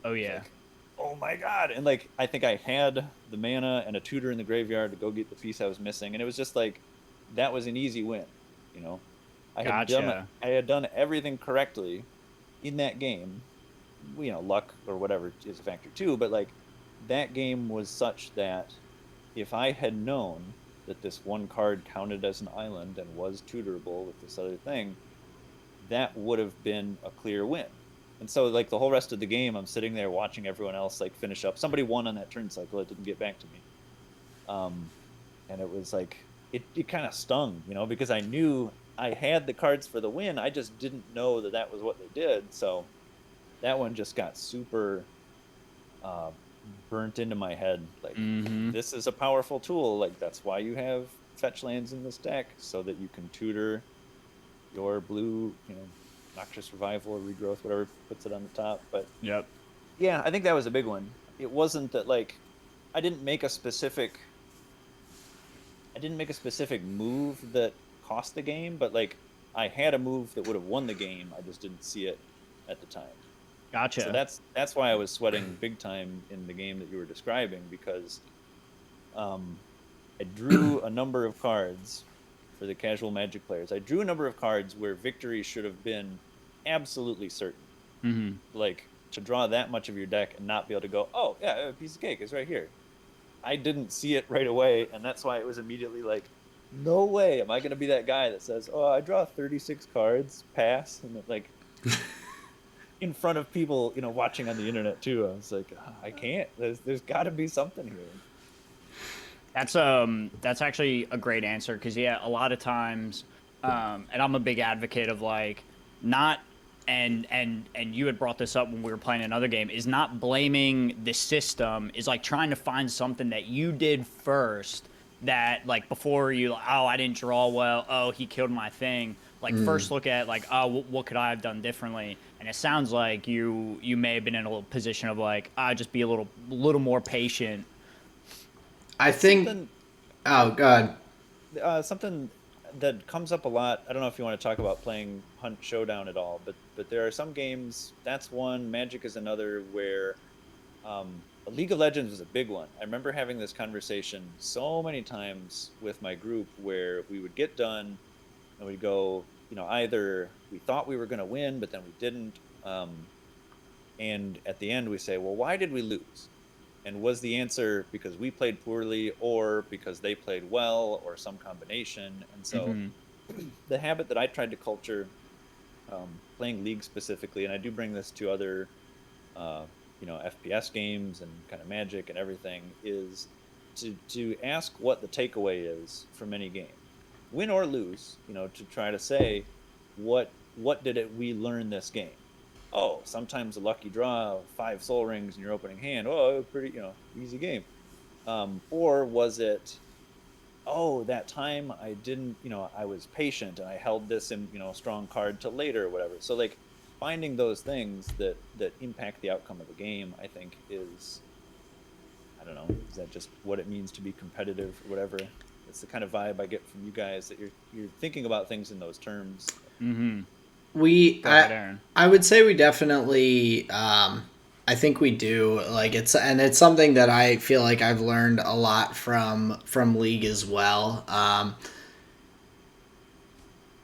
Oh It's yeah. like, oh my god! And like I think I had the mana and a tutor in the graveyard to go get the piece I was missing, and it was just like that was an easy win. You know, Gotcha. I had done everything correctly in that game. Luck or whatever is a factor too, but like that game was such that if I had known that this one card counted as an island and was tutorable with this other thing, that would have been a clear win. And so like the whole rest of the game, I'm sitting there watching everyone else like finish up. Somebody won on that turn cycle. It didn't get back to me. Um, and it was like it kind of stung, because I knew I had the cards for the win. I just didn't know that that was what they did. So that one just got super uh, burnt into my head. Like, Mm-hmm. this is a powerful tool. Like, that's why you have fetch lands in this deck, so that you can tutor your blue, Noxious Revival or Regrowth, whatever puts it on the top. But Yep. yeah, I think that was a big one. It wasn't that like I didn't make a specific move that cost the game, but like I had a move that would have won the game. I just didn't see it at the time. So Gotcha. that's why I was sweating big time in the game that you were describing, because um, I drew a number of cards for the casual Magic players. I drew a number of cards where victory should have been absolutely certain. Mm-hmm. Like to draw that much of your deck and not be able to go, oh yeah, a piece of cake is right here. I didn't see it right away, and that's why it was immediately like, no way am I going to be that guy that says, oh, I draw 36 cards, pass, and like in front of people, watching on the internet too. I was like, I can't. There's got to be something here. That's actually a great answer because yeah, a lot of times, and I'm a big advocate of like not and you had brought this up when we were playing another game is not blaming the system, is like trying to find something that you did first that like before you, oh, I didn't draw well, oh, he killed my thing, like first look at like, oh, what could I have done differently. And it sounds like you may have been in a little position of like, I just be a little more patient. I think. Something Oh God. something that comes up a lot. I don't know if you want to talk about playing Hunt Showdown at all, but there are some games. That's one. Magic is another where League of Legends was a big one. I remember having this conversation so many times with my group where we would get done and we'd go, either we thought we were going to win, but then we didn't. And at the end, we say, well, why did we lose? And was the answer because we played poorly or because they played well or some combination? And so Mm-hmm. the habit that I tried to culture, playing League specifically, and I do bring this to other, FPS games and kind of Magic and everything, is to ask what the takeaway is from any game, win or lose. To try to say what did it we learn this game. Oh, sometimes a lucky draw, 5 Soul Rings in your opening hand. Oh, pretty easy game. Or was it, oh, that time I didn't, I was patient and I held this in, strong card to later or whatever. So like finding those things that impact the outcome of the game, I think is, I don't know, is that just what it means to be competitive or whatever? It's the kind of vibe I get from you guys, that you're thinking about things in those terms. Mm-hmm. We, Go ahead, Aaron. I would say we definitely, I think we do. Like it's something that I feel like I've learned a lot from League as well.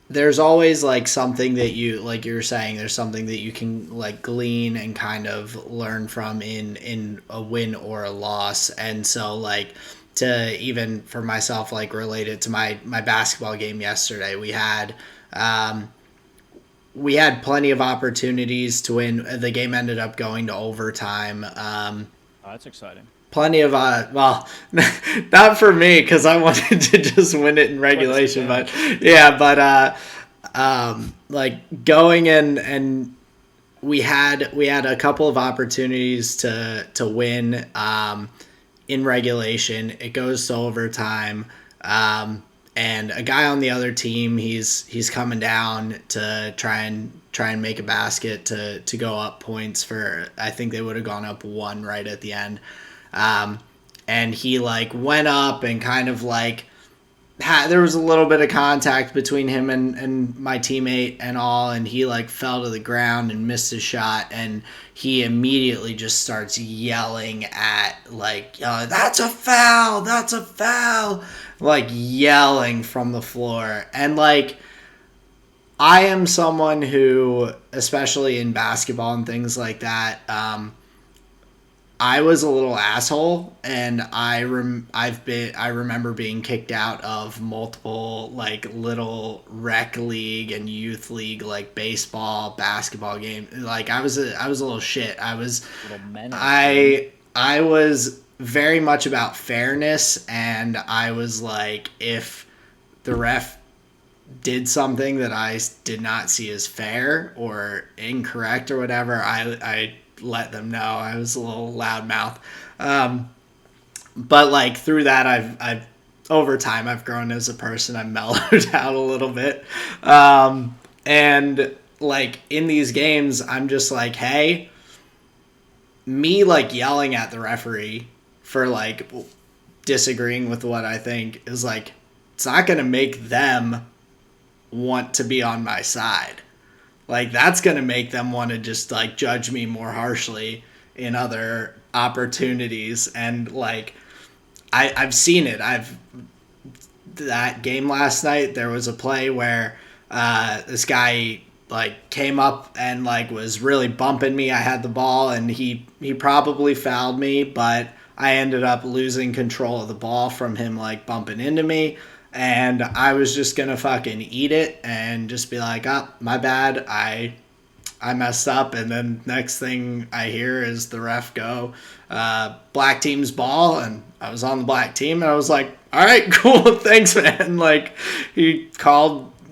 There's always like something that you, like you were saying, there's something that you can like glean and kind of learn from in a win or a loss. And so like, to even for myself, like related to my basketball game yesterday, we had plenty of opportunities to win. The game ended up going to overtime. Oh, that's exciting. Plenty of well, not for me because I wanted to just win it in regulation, but yeah, but like going in, and we had a couple of opportunities to win in regulation. It goes to overtime. And a guy on the other team, he's coming down to try and make a basket to go up points for, I think they would have gone up one right at the end. And he like went up and kind of like there was a little bit of contact between him and my teammate and all, and he like fell to the ground and missed his shot, and he immediately just starts yelling at like, that's a foul, like yelling from the floor. And like, I am someone who, especially in basketball and things like that, I was a little asshole, and I remember being kicked out of multiple like little rec league and youth league, like baseball, basketball game. Like I was a little shit. I was I was very much about fairness, and I was like, if the ref did something that I did not see as fair or incorrect or whatever, I let them know. I was a little loudmouth. But like through that, I've over time, I've grown as a person. I've mellowed out a little bit. And like in these games, I'm just like, hey, me like yelling at the referee for like disagreeing with what I think is like, it's not going to make them want to be on my side. Like that's going to make them want to just like judge me more harshly in other opportunities. And like I've seen it. That game last night, there was a play where this guy like came up and like was really bumping me. I had the ball, and he probably fouled me, but I ended up losing control of the ball from him like bumping into me. And I was just going to fucking eat it and just be like, oh, my bad. I messed up. And then next thing I hear is the ref go, black team's ball. And I was on the black team, and I was like, all right, cool. Thanks, man. Like he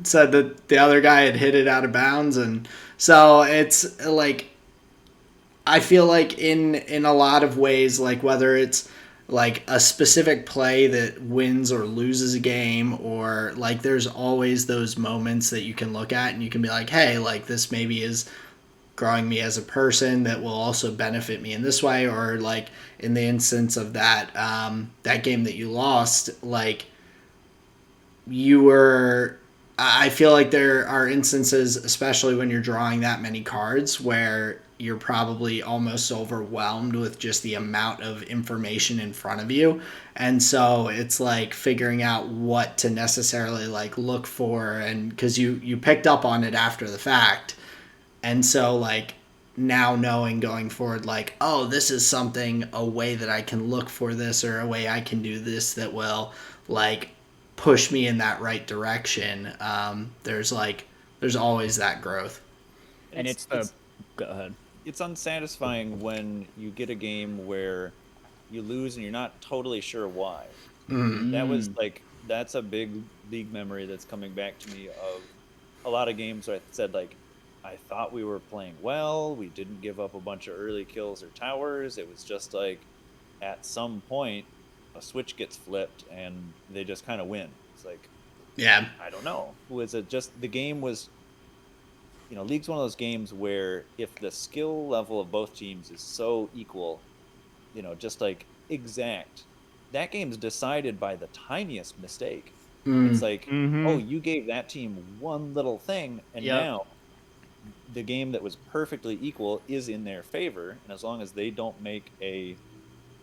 said that the other guy had hit it out of bounds. And so it's like, I feel like in a lot of ways, like whether it's like a specific play that wins or loses a game, or like there's always those moments that you can look at and you can be like, hey, like this maybe is growing me as a person that will also benefit me in this way. Or like in the instance of that that game that you lost, like I feel like there are instances, especially when you're drawing that many cards, where you're probably almost overwhelmed with just the amount of information in front of you. And so it's like figuring out what to necessarily like look for, and because you picked up on it after the fact. And so like now knowing going forward, like, oh, this is something, a way that I can look for this, or a way I can do this that will like push me in that right direction. There's always that growth. And go ahead. It's unsatisfying when you get a game where you lose and you're not totally sure why. That's a big league memory that's coming back to me of a lot of games where I said like, I thought we were playing well, we didn't give up a bunch of early kills or towers. It was just like at some point a switch gets flipped and they just kind of win. It's like, yeah, I don't know. Was it just the game was League's one of those games where if the skill level of both teams is so equal, just like exact, that game's decided by the tiniest mistake. It's Mm. like, oh, Mm-hmm. you gave that team one little thing, and Yep. now the game that was perfectly equal is in their favor, and as long as they don't make a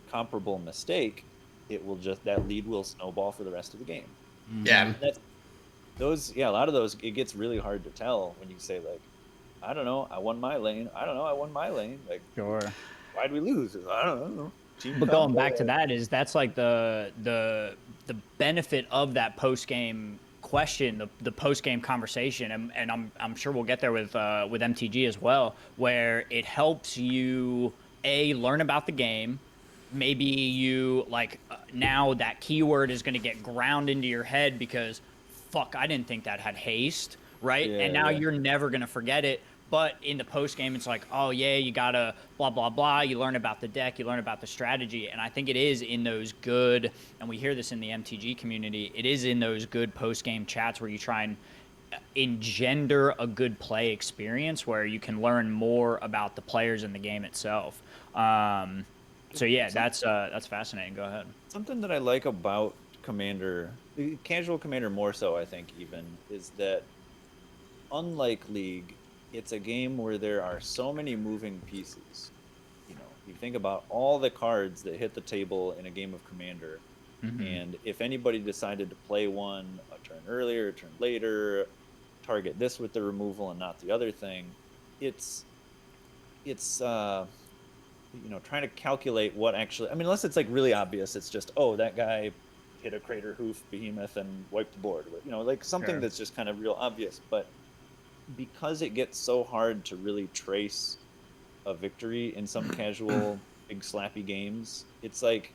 comparable mistake, it will just that lead will snowball for the rest of the game. Yeah. Mm-hmm. That's those, yeah, a lot of those, it gets really hard to tell when you say like, I don't know, I won my lane. I don't know, I won my lane. Like, Sure. why'd we lose? I don't know. Team But going combo. back to that is that's like the benefit of that post game question, the post game conversation, and I'm sure we'll get there with MTG as well, where it helps you learn about the game. Maybe you like now that keyword is going to get ground into your head because fuck, I didn't think that had haste, right? And Yeah, now yeah. you're never going to forget it. But in the post game, it's like, oh yeah, you gotta blah blah blah. You learn about the deck, you learn about the strategy, and I think it is in those good, and we hear this in the MTG community. It is in those good post game chats where you try and engender a good play experience where you can learn more about the players in the game itself. So yeah, Some, that's fascinating. Go ahead. something that I like about Commander, casual Commander more so, I think, even, is that unlike League, it's a game where there are so many moving pieces. You think about all the cards that hit the table in a game of Commander, Mm-hmm. and if anybody decided to play one a turn earlier, a turn later, target this with the removal and not the other thing, it's it's trying to calculate what actually. I mean, unless it's like really obvious, it's just, oh, that guy hit a crater hoof behemoth and wiped the board. Like something Sure. that's just kind of real obvious. But because it gets so hard to really trace a victory in some casual big slappy games, it's like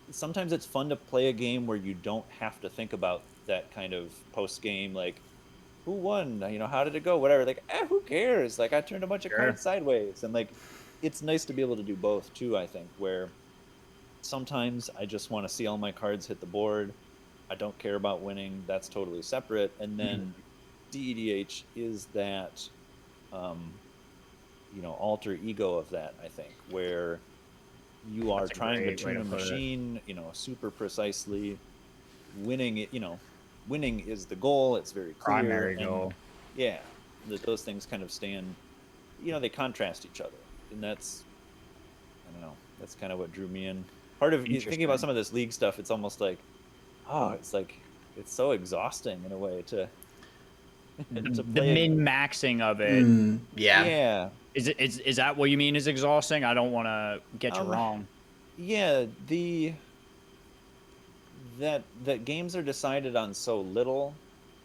sometimes it's fun to play a game where you don't have to think about that kind of post game, like who won, how did it go, whatever. Like, who cares, like I turned a bunch of Sure. cards sideways. And like, it's nice to be able to do both too, I think, where sometimes I just want to see all my cards hit the board. I don't care about winning. That's totally separate. And then cEDH is that um, alter ego of that, I think, where you are That's a trying to great way tune to a put it. machine, super precisely. Winning it, winning is the goal. It's very clear. Primary And goal. yeah, those things kind of stand, they contrast each other. And that's, I don't know, that's kind of what drew me in. Part of thinking about Interesting. some of this league stuff, it's almost like, oh, it's like, it's so exhausting in a way to to The play a min game. maxing of it. Mm. Yeah. Yeah. Is that what you mean is exhausting? I don't want to get you Um, wrong. yeah, that games are decided on so little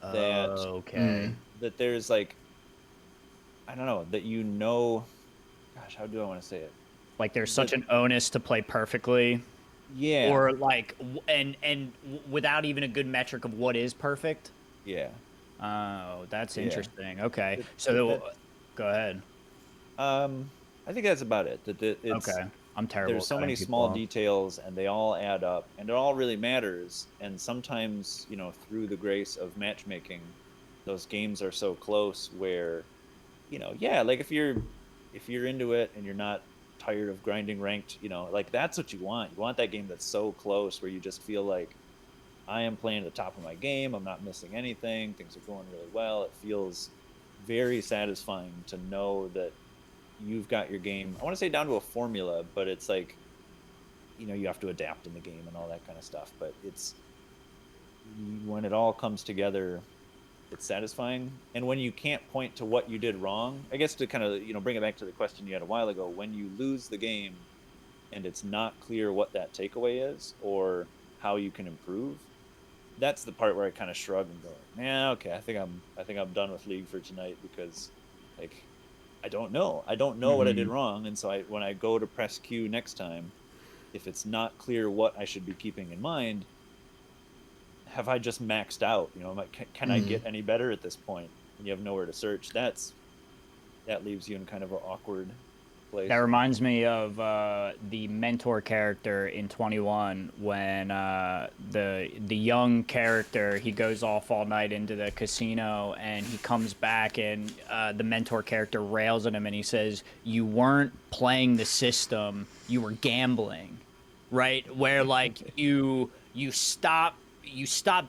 that Okay. Mm. that there's like, I don't know, that gosh, how do I want to say it? Like there's That such an onus to play perfectly, yeah, or like without even a good metric of what is perfect. yeah, Oh, that's yeah. interesting. Okay, That, so that go ahead. I think that's about it. It's Okay, I'm terrible there's at so cutting many people small off. details and they all add up and it all really matters. And sometimes, through the grace of matchmaking, those games are so close where, yeah, like if you're into it and you're not tired of grinding ranked, like that's what you want. You want that game that's so close where you just feel like I am playing at the top of my game. I'm not missing anything. Things are going really well. It feels very satisfying to know that you've got your game, I want to say down to a formula, but it's like, you have to adapt in the game and all that kind of stuff. But it's when it all comes together, it's satisfying. And when you can't point to what you did wrong, I guess to kind of, bring it back to the question you had a while ago, when you lose the game and it's not clear what that takeaway is or how you can improve, that's the part where I kind of shrug and go, yeah, okay, I think I'm done with League for tonight because like I don't know what I did Hmm. wrong. And so when I go to press Q next time, if it's not clear what I should be keeping in mind, have I just maxed out? Can I Mm. get any better at this point? And you have nowhere to search. That leaves you in kind of an awkward place. That reminds me of the mentor character in 21 when the young character, he goes off all night into the casino and he comes back and the mentor character rails at him and he says, "You weren't playing the system, you were gambling." Right? Where like you stop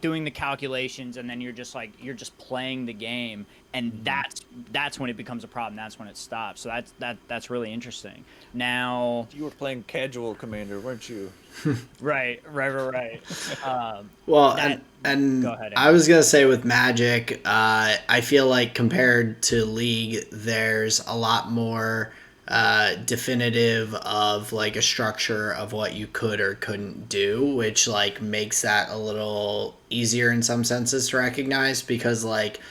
doing the calculations and then you're just playing the game, and that's when it becomes a problem. That's when it stops. So that's really interesting. Now, You were playing casual Commander, weren't you? right. Well, That and Go ahead, I Aaron. was gonna say with Magic, I feel like compared to League, there's a lot more definitive of like a structure of what you could or couldn't do, which like makes that a little easier in some senses to recognize. Because like,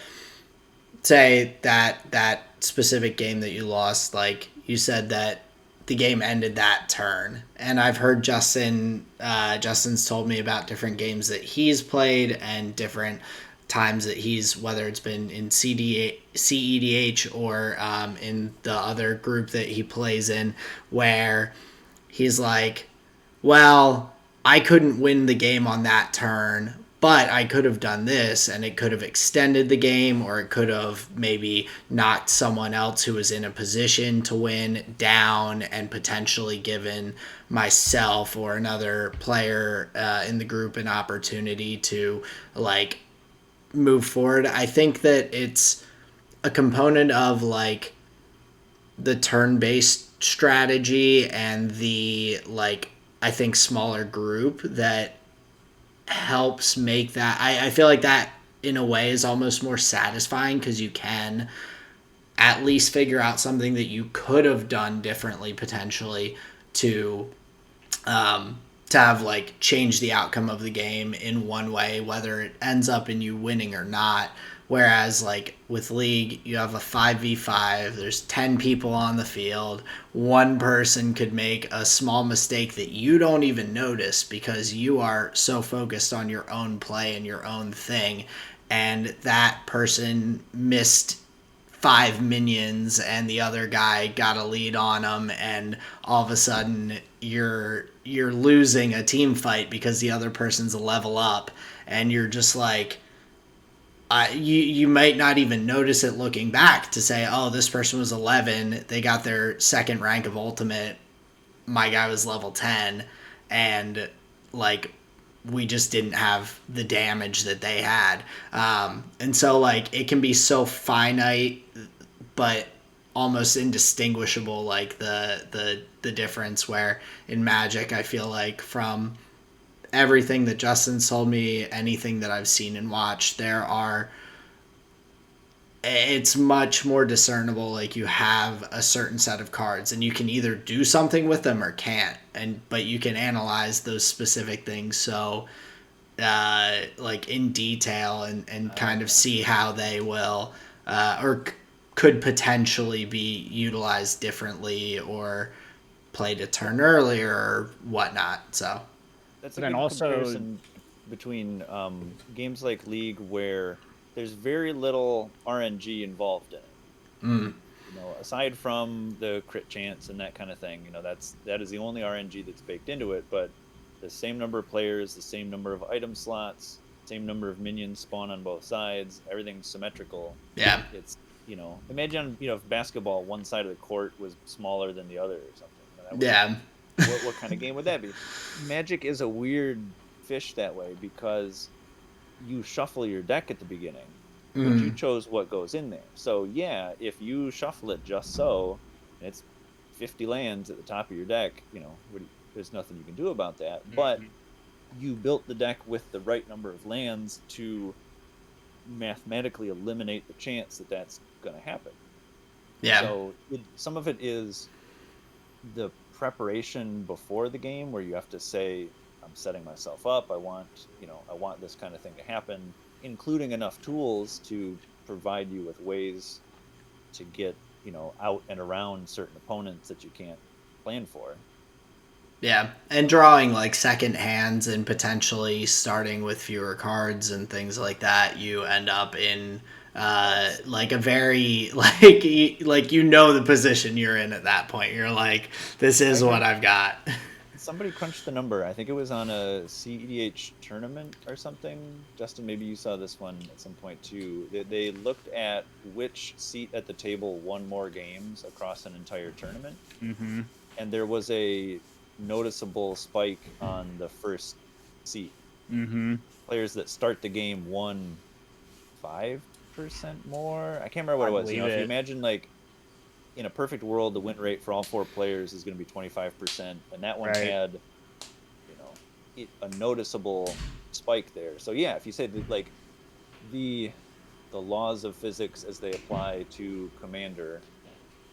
say that specific game that you lost, like you said that the game ended that turn, and I've heard Justin's told me about different games that he's played and different times that he's, whether it's been in cEDH or in the other group that he plays in, where he's like, well, I couldn't win the game on that turn, but I could have done this and it could have extended the game, or it could have maybe knocked someone else who was in a position to win down and potentially given myself or another player in the group an opportunity to like move forward. I think that it's a component of like the turn-based strategy and the like, I think smaller group that helps make that. I feel like that in a way is almost more satisfying because you can at least figure out something that you could have done differently potentially to to have like changed the outcome of the game in one way, whether it ends up in you winning or not. Whereas like with League, you have a 5v5, there's 10 people on the field. One person could make a small mistake that you don't even notice because you are so focused on your own play and your own thing. And that person missed 5 minions and the other guy got a lead on them, and all of a sudden you're losing a team fight because the other person's a level up, and you're just like, you might not even notice it looking back to say, oh, this person was 11, they got their second rank of ultimate, my guy was level 10, and like we just didn't have the damage that they had. And so like it can be so finite but almost indistinguishable, like the difference, where in Magic I feel like from everything that Justin's told me, anything that I've seen and watched, it's much more discernible. Like you have a certain set of cards and you can either do something with them or can't, but you can analyze those specific things so like in detail, and kind of see how they will could potentially be utilized differently or played a turn earlier or whatnot. So That's But a then good also, comparison between games like League where there's very little RNG involved in it. Aside from the crit chance and that kind of thing, that is the only RNG that's baked into it. But the same number of players, the same number of item slots, same number of minions spawn on both sides, everything's symmetrical. yeah, It's imagine if basketball, one side of the court was smaller than the other or something. yeah, What kind of game would that be? Magic is a weird fish that way because you shuffle your deck at the beginning, but you chose what goes in there. So yeah, if you shuffle it just so, and it's 50 lands at the top of your deck, there's nothing you can do about that. But you built the deck with the right number of lands to mathematically eliminate the chance that that's going to happen. yeah, So some of it is the preparation before the game, where you have to say, I'm setting myself up. I want this kind of thing to happen, including enough tools to provide you with ways to get out and around certain opponents that you can't plan for. Yeah, and drawing like second hands and potentially starting with fewer cards and things like that, you end up in like a very like you know the position you're in at that point. You're like, this I is what heard I've got. somebody crunched the number. I think it was on a cEDH tournament or something. Justin, maybe you saw this one at some point too. They looked at which seat at the table won more games across an entire tournament, Mm-hmm. and there was a noticeable spike on the first seat. Mm-hmm. Players that start the game won 5% more. I can't remember what I it was. believe If you it. imagine like in a perfect world, the win rate for all four players is going to be 25%, and that one Right. had, a noticeable spike there. So yeah, if you say that like the the laws of physics as they apply to Commander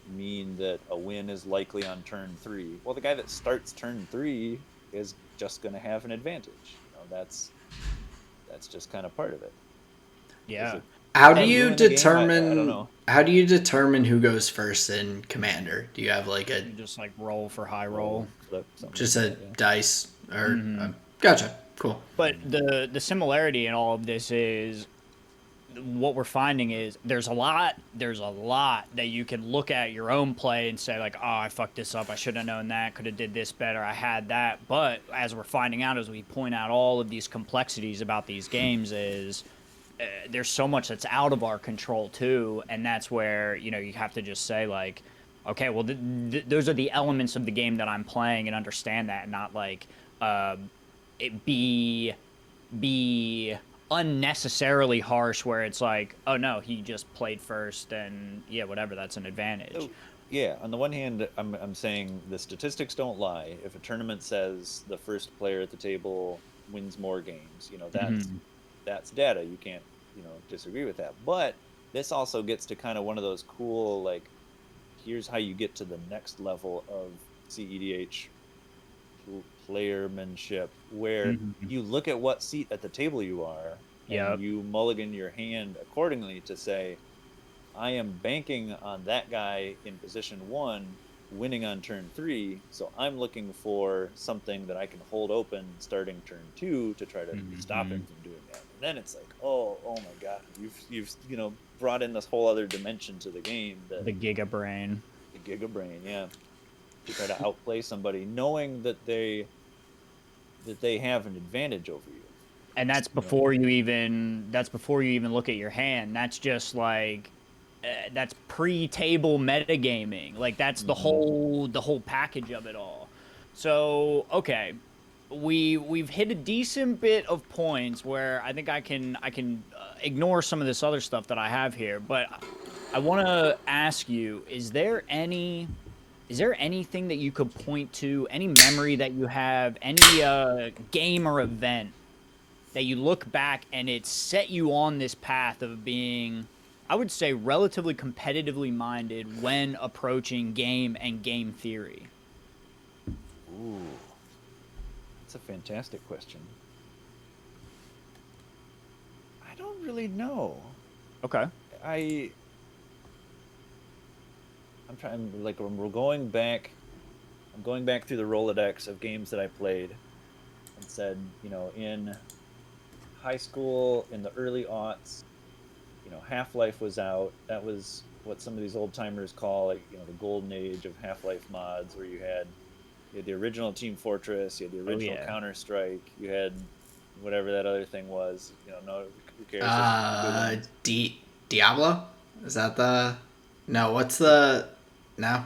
mean that a win is likely on turn three, well, the guy that starts turn three is just going to have an advantage. That's just kind of part of it. Does Yeah. it How does do it And you ruin the game? I don't determine know. who goes first in Commander? Do you have like a you just like roll for high roll. Roll, flip, something like just a that. Yeah. dice or Mm-hmm. gotcha, cool. But the similarity in all of this is what we're finding is there's a lot that you can look at your own play and say like, oh, I fucked this up, I should have known that, could have did this better, I had that. But as we're finding out, as we point out all of these complexities about these games, is there's so much that's out of our control too, and that's where you have to just say like, okay, well those are the elements of the game that I'm playing, and understand that, and not like uh, it be unnecessarily harsh where it's like, oh no, he just played first and yeah, whatever, that's an advantage. So, yeah, on the one hand, I'm saying the statistics don't lie. If a tournament says the first player at the table wins more games, Mm-hmm. that's data. You can't, disagree with that. But this also gets to kind of one of those cool, like, here's how you get to the next level of cEDH playermanship, where Mm-hmm. you look at what seat at the table you are and Yep. you mulligan your hand accordingly to say, I am banking on that guy in position one winning on turn three, so I'm looking for something that I can hold open starting turn two to try to stop Mm-hmm. him from doing that. And then it's like, oh my god, you've brought in this whole other dimension to the game, that The giga brain. the Giga Brain, yeah, to try to outplay somebody, knowing that they have an advantage over you. And You know, that's before you even look at your hand. That's just like that's pre-table metagaming. Like that's hmm the whole package of it all. So okay, we've hit a decent bit of points where I think I can ignore some of this other stuff that I have here, but I want to ask you: is there anything that you could point to, any memory that you have, any game or event that you look back and it set you on this path of being, I would say, relatively competitively minded when approaching game and game theory? ooh, that's a fantastic question. I don't really know. Okay. I I'm trying, like, when we're going back. I'm going back through the Rolodex of games that I played and said, in high school, in the early aughts, Half-Life was out. That was what some of these old timers call, like, the golden age of Half-Life mods, where you had the original Team Fortress, you had the Oh original yeah. Counter-Strike, you had whatever that other thing was. No, who cares? Those are the good ones. Diablo? Is that the no? What's the no?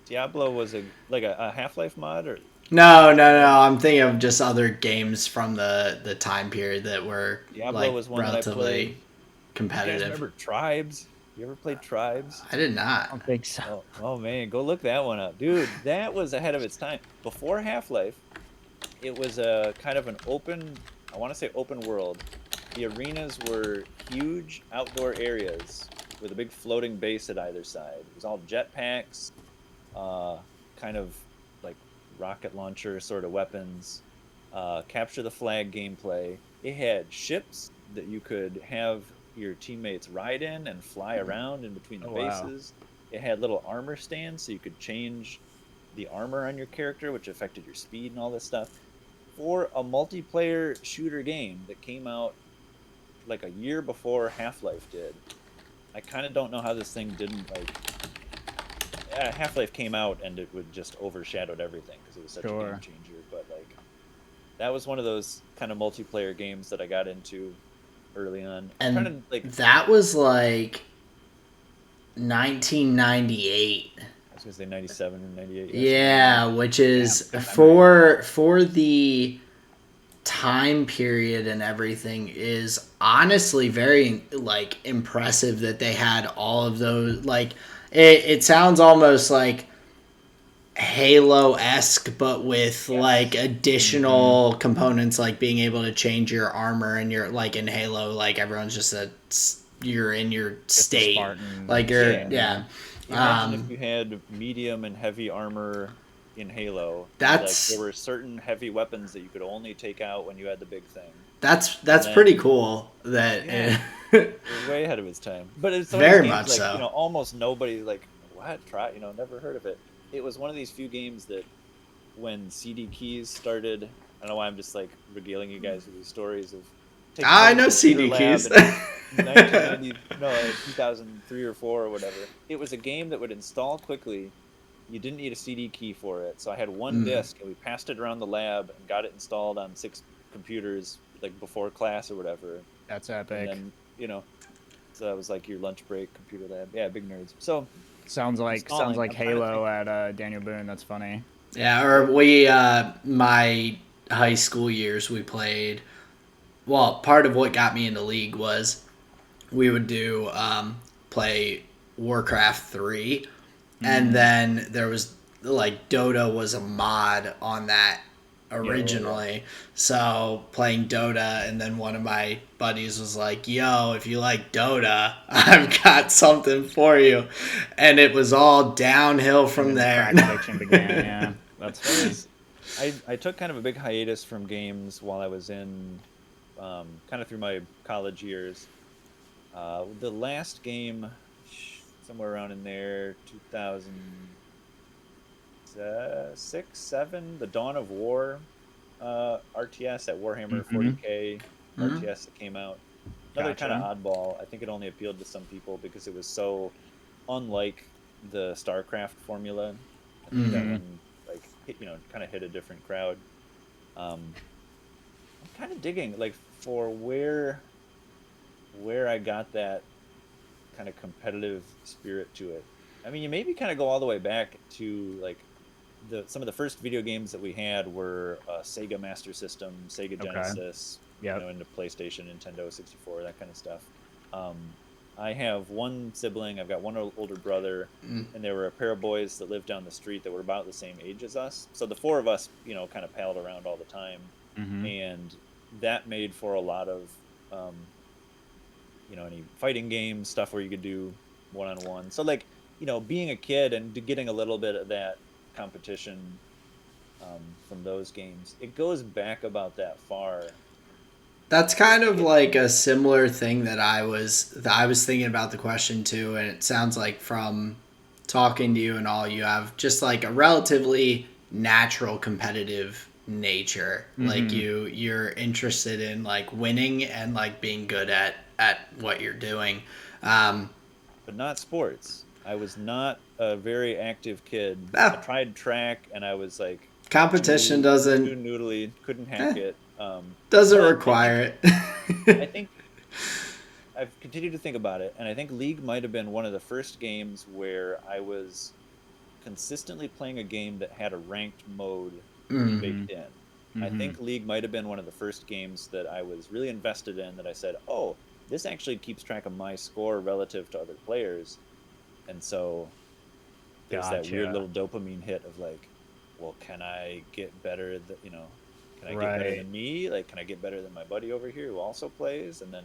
Diablo was a Half-Life mod, or No. I'm thinking of just other games from the time period that were Diablo like was one that I played. relatively You guys competitive. remember Tribes? You ever played Tribes? I did I not. don't think so. Oh man, go look that one up, dude. That was ahead of its time. Before Half-Life, it was a kind of an open, I want to say open world. The arenas were huge outdoor areas with a big floating base at either side. It was all jetpacks, uh, kind of like rocket launcher sort of weapons, capture the flag gameplay. It had ships that you could have your teammates ride in and fly around in between the Oh wow. bases. It had little armor stands so you could change the armor on your character, which affected your speed and all this stuff. For a multiplayer shooter game that came out like a year before Half-Life did, I kind of don't know how this thing didn't like. Half-Life came out and it would just overshadowed everything because it was such a game changer. But like, that was one of those kind of multiplayer games that I got into early on. And that was like 1998. I was gonna say 97 or 98. Yeah, which is for the time period and everything is honestly very like impressive that they had all of those. Like it sounds almost like Halo-esque, but with like additional components, like being able to change your armor, and you're like in Halo, like everyone's just you're in your state, like you're Imagine if you had medium and heavy armor in Halo. That's like, there were certain heavy weapons that you could only take out when you had the big thing. That's pretty cool. That it was way ahead of its time. But it's very much like, so. You know, almost nobody like try. You know, never heard of it. It was one of these few games that when CD keys started. I don't know why I'm just like regaling you guys with these stories of. I know CD keys. 2003 or 4 or whatever. It was a game that would install quickly. You didn't need a CD key for it. So I had one disc, and we passed it around the lab and got it installed on 6 computers, like before class or whatever. That's epic. And then, you know, so that was like your lunch break computer lab. Yeah, big nerds. So sounds like Halo at Daniel Boone. That's funny. Yeah, or we my high school years we played. Well, part of what got me into League was we would do play Warcraft 3. And then there was, like, Dota was a mod on that originally. So, playing Dota, and then one of my buddies was like, yo, if you like Dota, I've got something for you. And it was all downhill from there. Addiction began, yeah. That's funny. I took kind of a big hiatus from games while I was in, kind of through my college years. The last game... somewhere around in there, 2006, 7, the Dawn of War RTS at Warhammer 40K RTS that came out. Another kind of oddball. I think it only appealed to some people because it was so unlike the StarCraft formula. I think that one, like, kind of hit a different crowd. I'm kind of digging, like, for where I got that kind of competitive spirit to it. I mean, you maybe kind of go all the way back to like some of the first video games that we had were Sega Master System, Sega Genesis, into PlayStation, Nintendo 64, that kind of stuff. I have one sibling. I've got one older brother, and there were a pair of boys that lived down the street that were about the same age as us. So the 4 of us, kind of palled around all the time, and that made for a lot of any fighting games, stuff where you could do one-on-one. So, like, being a kid and getting a little bit of that competition from those games, it goes back about that far. That's kind of like a similar thing that I was thinking about the question too, and it sounds like from talking to you and all, you have just like a relatively natural competitive nature. Like you're interested in like winning and like being good at what you're doing. But not sports. I was not a very active kid. I tried track and I was like competition too doesn't noodly, couldn't hack it. Doesn't require it. I think I've continued to think about it, and I think League might have been one of the first games where I was consistently playing a game that had a ranked mode baked in. I think League might have been one of the first games that I was really invested in, that I said, oh, this actually keeps track of my score relative to other players. And so there's that weird little dopamine hit of like, well, can I get better can I get better than me? Like, can I get better than my buddy over here who also plays? And then,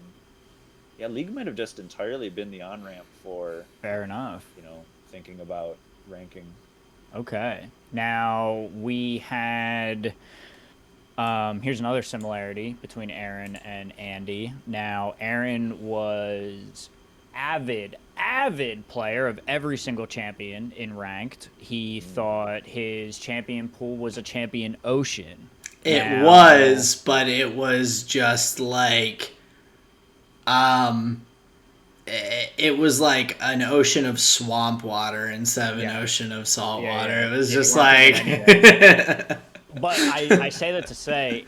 League might have just entirely been the on-ramp for... Fair enough. Thinking about ranking. Okay. Now, we had... here's another similarity between Aaron and Andy. Now, Aaron was avid player of every single champion in ranked. He thought his champion pool was a champion ocean. It Now, was, but it was just like, um, it was like an ocean of swamp water instead of an ocean of salt water. It was just like. But I say that to say,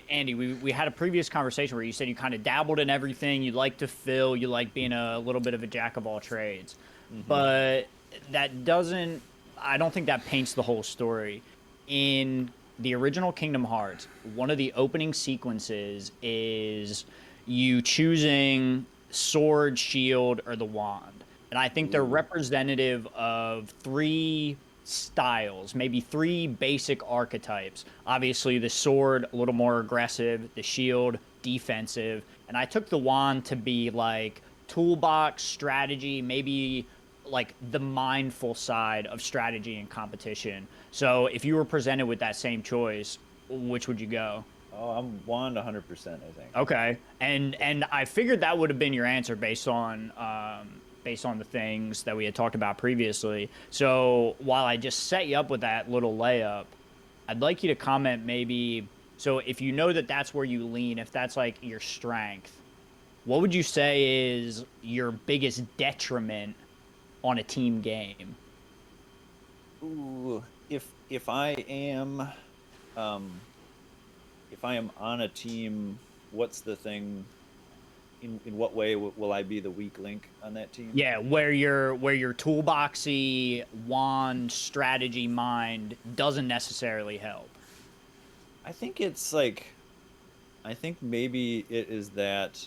Andy, we had a previous conversation where you said you kind of dabbled in everything. You like to fill. You like being a little bit of a jack of all trades. But that doesn't. I don't think that paints the whole story. In the original Kingdom Hearts, one of the opening sequences is you choosing sword, shield, or the wand. And I think they're representative of three styles, maybe three basic archetypes. Obviously, the sword, a little more aggressive, the shield, defensive. And I took the wand to be like toolbox strategy, maybe like the mindful side of strategy and competition. So if you were presented with that same choice, which would you go? Oh, I'm wand 100%, I think. Okay, and I figured that would have been your answer based on the things that we had talked about previously. So while I just set you up with that little layup, I'd like you to comment maybe. So if you know that that's where you lean, if that's like your strength, what would you say is your biggest detriment on a team game? Ooh, if I am, if I am on a team, what's the thing? In what way will I be the weak link on that team? Yeah, where your toolboxy wand strategy mind doesn't necessarily help. I think it's like, I think maybe it is that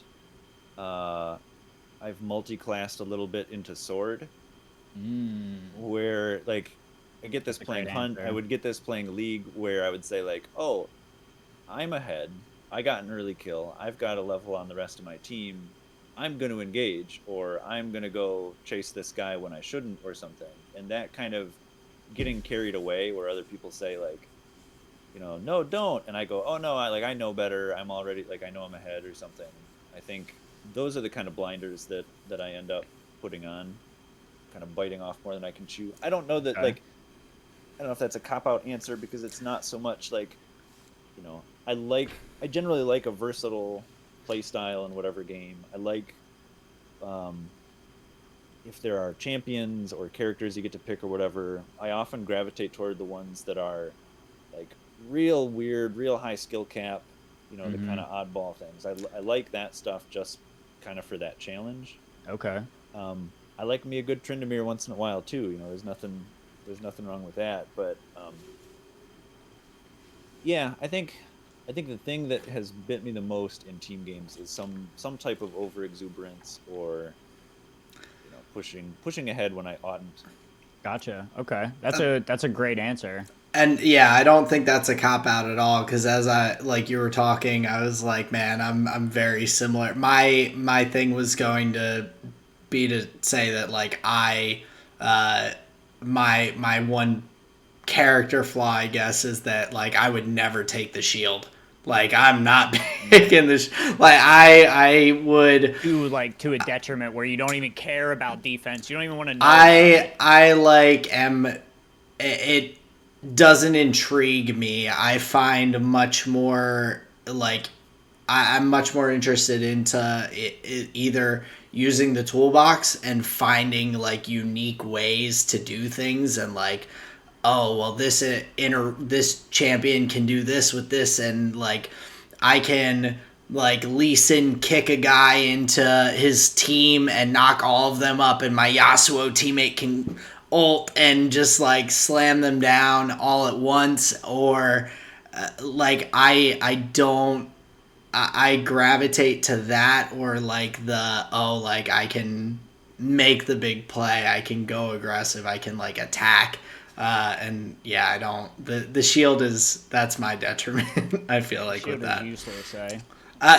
I've multi-classed a little bit into sword, where like I get this playing hunt, I would get this playing league, where I would say like, oh, I'm ahead, I got an early kill, I've got a level on the rest of my team, I'm going to engage, or I'm going to go chase this guy when I shouldn't, or something. And that kind of getting carried away, where other people say like, no, don't, and I go, oh no, I know better, I'm already, like, I know I'm ahead or something. I think those are the kind of blinders that I end up putting on, kind of biting off more than I can chew. I don't know that, like, I don't know if that's a cop-out answer, because it's not so much like, I generally like a versatile play style in whatever game. I like, if there are champions or characters you get to pick or whatever, I often gravitate toward the ones that are like real weird, real high skill cap, the kind of oddball things. I like that stuff just kind of for that challenge. Okay. I like me a good Tryndamere once in a while too. There's nothing wrong with that. But yeah, I think the thing that has bit me the most in team games is some type of over exuberance, or pushing ahead when I oughtn't. Gotcha. Okay, that's a great answer. And yeah, I don't think that's a cop out at all, because as you were talking, I was like, man, I'm very similar. My thing was going to be to say that like my one character flaw, I guess, is that like I would never take the shield. Like, I'm not picking this. Like, I would to a detriment where you don't even care about defense. You don't even want to know. I like am it doesn't intrigue me. I find much more like I'm much more interested into either using the toolbox and finding like unique ways to do things, and like, oh well, this champion can do this with this, and like I can like Lee Sin kick a guy into his team and knock all of them up, and my Yasuo teammate can ult and just like slam them down all at once. Or like I gravitate to that, or like like I can make the big play, I can go aggressive, I can like attack. And yeah, I don't. The shield that's my detriment. I feel like with that. Useless, eh?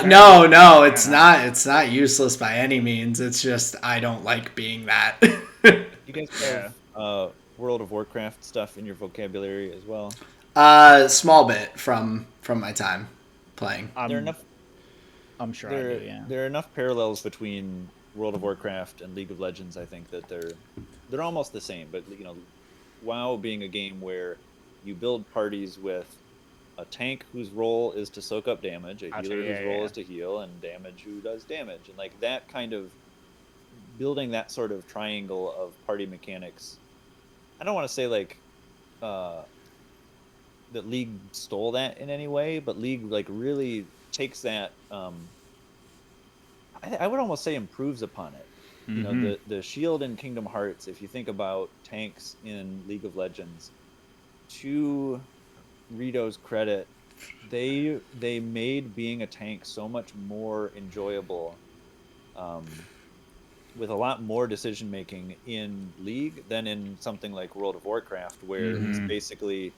No, it's not. It's not useless by any means. It's just I don't like being that. You guys have World of Warcraft stuff in your vocabulary as well? Small bit from my time playing. I'm sure I do. Yeah. There are enough parallels between World of Warcraft and League of Legends, I think that they're almost the same. But WoW being a game where you build parties with a tank whose role is to soak up damage, a Gotcha. healer Yeah, whose yeah, role yeah. is to heal, and damage who does damage, and like that kind of building that sort of triangle of party mechanics. I don't want to say like uh, that League stole that in any way, but League like really takes that. I would almost say improves upon it. Mm-hmm. The shield in Kingdom Hearts. If you think about tanks in League of Legends, to Rito's credit, they made being a tank so much more enjoyable, um, with a lot more decision making in League than in something like World of Warcraft, where it's Mm-hmm. basically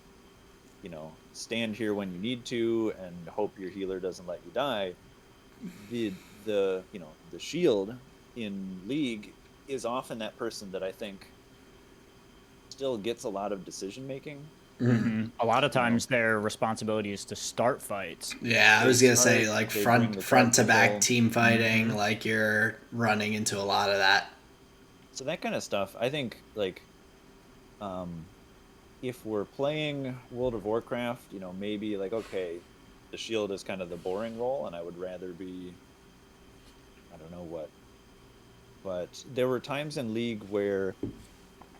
stand here when you need to and hope your healer doesn't let you die. The shield in League is often that person that I think still gets a lot of decision making. Mm-hmm. A lot of You know, times their responsibility is to start fights. Yeah, I they was gonna say start, like they bring the front crowd to back control. team fighting, Mm-hmm. like you're running into a lot of that. So that kind of stuff, I think, like, um, if we're playing World of Warcraft, maybe like, okay, the shield is kind of the boring role, and I would rather be, I don't know what. But there were times in League where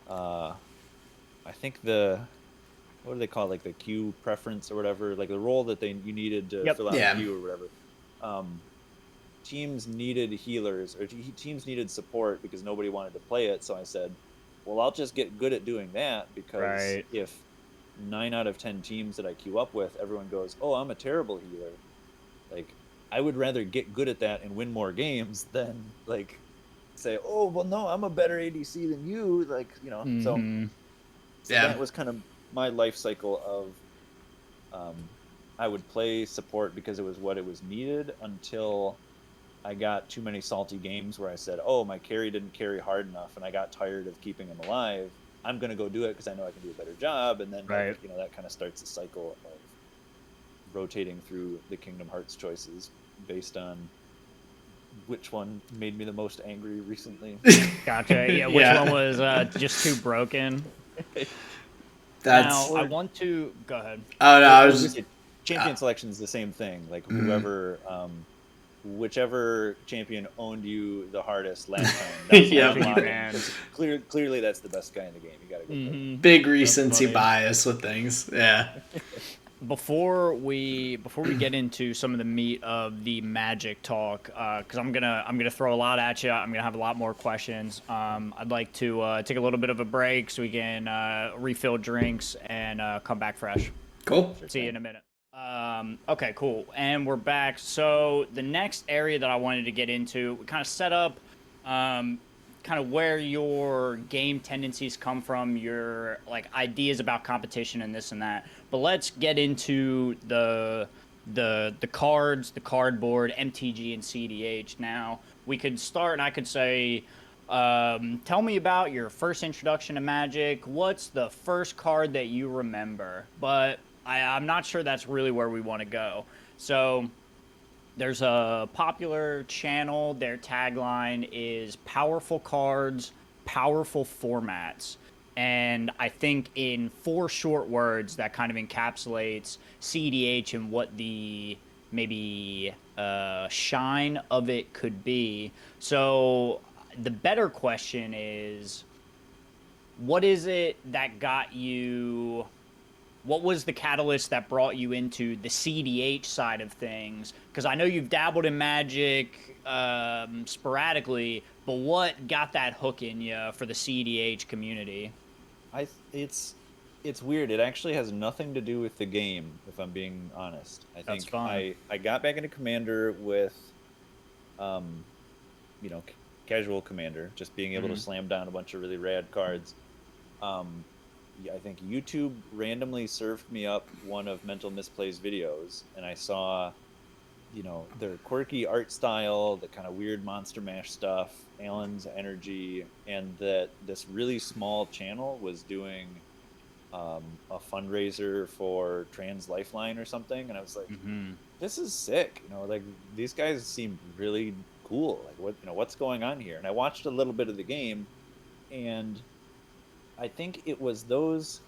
uh, I think what do they call it? Like the queue preference or whatever, like the role that you needed to Yep. fill out a Yeah. queue or whatever. Um, Teams needed healers or teams needed support because nobody wanted to play it. So I said, well, I'll just get good at doing that, because Right. if 9 out of 10 teams that I queue up with, everyone goes, "Oh, I'm a terrible healer," like I would rather get good at that and win more games than like say, "Oh, well, no, I'm a better ADC than you." Like, so Mm-hmm. Yeah. that was kind of my life cycle of I would play support because it was what it was needed, until I got too many salty games where I said, "Oh, my carry didn't carry hard enough," and I got tired of keeping him alive. I'm gonna go do it because I know I can do a better job, and then Right. that kind of starts a cycle of rotating through the Kingdom Hearts choices based on which one made me the most angry recently. Gotcha. Yeah. Which one Yeah. was just too broken? Now, That's. I or want to go ahead. Oh no, or I I was was gonna just. say Uh, champion selection is the same thing. Like mm, whichever champion owned you the hardest last time, that's the one yep. I'm Who you locking, banned. because clearly that's the best guy in the game. You got to go play him. Mm-hmm. Big That's recency funny. bias with things. Yeah. Before we get into some of the meat of the magic talk, because I'm gonna throw a lot at you. I'm gonna have a lot more questions. I'd like to take a little bit of a break so we can refill drinks and come back fresh. Cool. Sure See you thing. in a minute. Okay, cool. And we're back. So the next area that I wanted to get into, we kind of set up um, kind of where your game tendencies come from, your like ideas about competition and this and that. But let's get into the cards, the cardboard, MTG and cEDH. Now we could start, and I could say, tell me about your first introduction to Magic. What's the first card that you remember? But I'm not sure that's really where we want to go. So there's a popular channel. Their tagline is powerful cards, powerful formats. And I think in four short words, that kind of encapsulates cEDH and what the maybe shine of it could be. So the better question is, what is it that got you, what was the catalyst that brought you into the cEDH side of things? Because I know you've dabbled in Magic sporadically, but what got that hook in you for the cEDH community? I it's weird. It actually has nothing to do with the game, if I'm being honest. I That's think fun. I got back into Commander with um you know c- casual Commander, just being able to Mm-hmm. slam down a bunch of really rad cards. Um, yeah, I think YouTube randomly served me up one of Mental Misplays videos, and I saw, their quirky art style, the kind of weird Monster Mash stuff, Alan's energy, and that this really small channel was doing a fundraiser for Trans Lifeline or something, and I was like, Mm-hmm. this is sick. Like these guys seem really cool. Like what's going on here? And I watched a little bit of the game, and I think it was those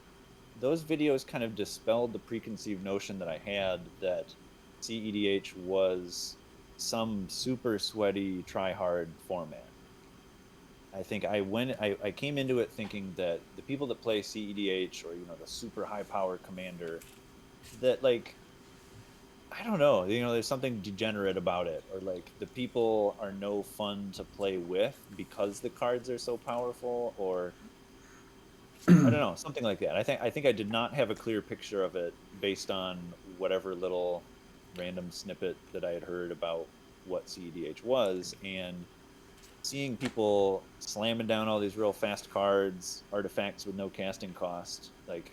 videos kind of dispelled the preconceived notion that I had that cEDH was some super sweaty try hard format. I think I came into it thinking that the people that play cEDH, or the super high power commander, that like, I don't know, there's something degenerate about it, or like the people are no fun to play with because the cards are so powerful, or I don't know, something like that. I think I did not have a clear picture of it based on whatever little random snippet that I had heard about what cEDH was, and seeing people slamming down all these real fast cards, artifacts with no casting cost, like,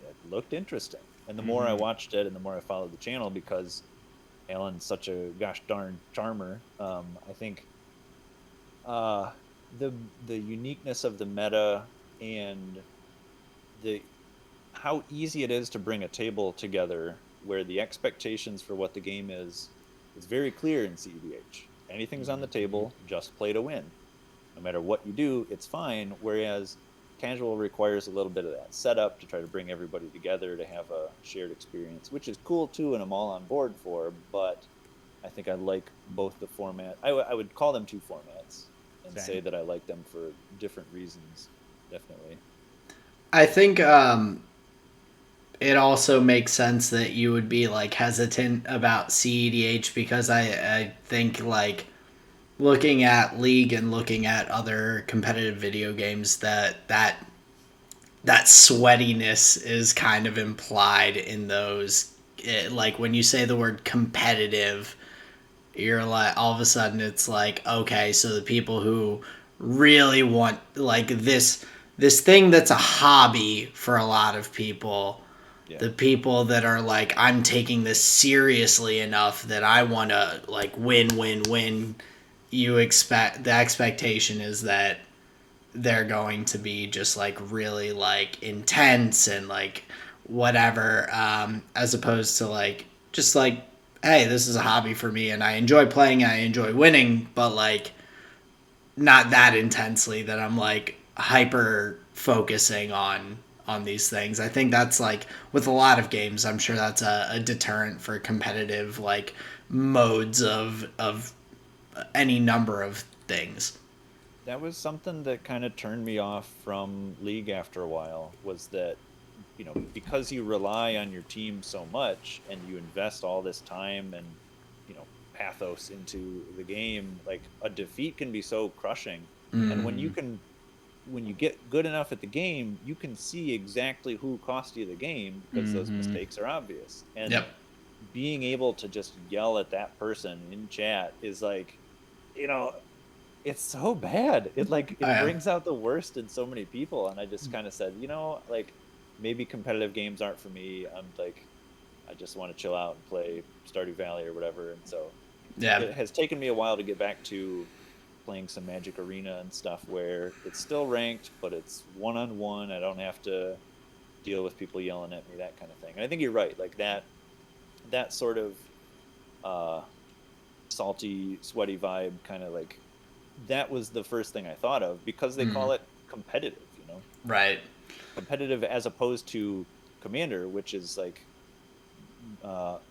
it looked interesting. And the more I watched it, and the more I followed the channel, because Alan's such a gosh darn charmer, I think uh, the uniqueness of the meta, and the how easy it is to bring a table together where the expectations for what the game is very clear in cEDH. Anything's on the table, just play to win. No matter what you do, it's fine. Whereas casual requires a little bit of that setup to try to bring everybody together to have a shared experience, which is cool too, and I'm all on board for. But I think I like both the format. I would call them two formats, and Same. say that I like them for different reasons. Definitely. I think it also makes sense that you would be like hesitant about cEDH, because I think like looking at League and looking at other competitive video games, that sweatiness is kind of implied in those. Like when you say the word competitive, you're like, all of a sudden it's like, okay, so the people who really want like this thing that's a hobby for a lot of people, Yeah. the people that are like, I'm taking this seriously enough that I want to like win, you expect, the expectation is that they're going to be just like really like intense and like whatever, as opposed to like just like, hey, this is a hobby for me and I enjoy playing, I enjoy winning, but like not that intensely that I'm like hyper focusing on these things. I think that's like with a lot of games, I'm sure that's a deterrent for competitive like modes of any number of things. That was something that kind of turned me off from League after a while, was that, because you rely on your team so much and you invest all this time and, pathos into the game, like a defeat can be so crushing. And when you get good enough at the game, you can see exactly who cost you the game, because those mistakes are obvious. And Yep. being able to just yell at that person in chat is like, you know, it's so bad. It I brings out the worst in so many people. And I just kind of said, like, maybe competitive games aren't for me. I'm like, I just want to chill out and play Stardew Valley or whatever. And so Yeah. it has taken me a while to get back to playing some Magic Arena and stuff, where it's still ranked, but it's one-on-one. I don't have to deal with people yelling at me, that kind of thing. And I think you're right. Like that sort of salty, sweaty vibe, kind of like, that was the first thing I thought of, because they call it competitive, Right. competitive, as opposed to Commander, which is like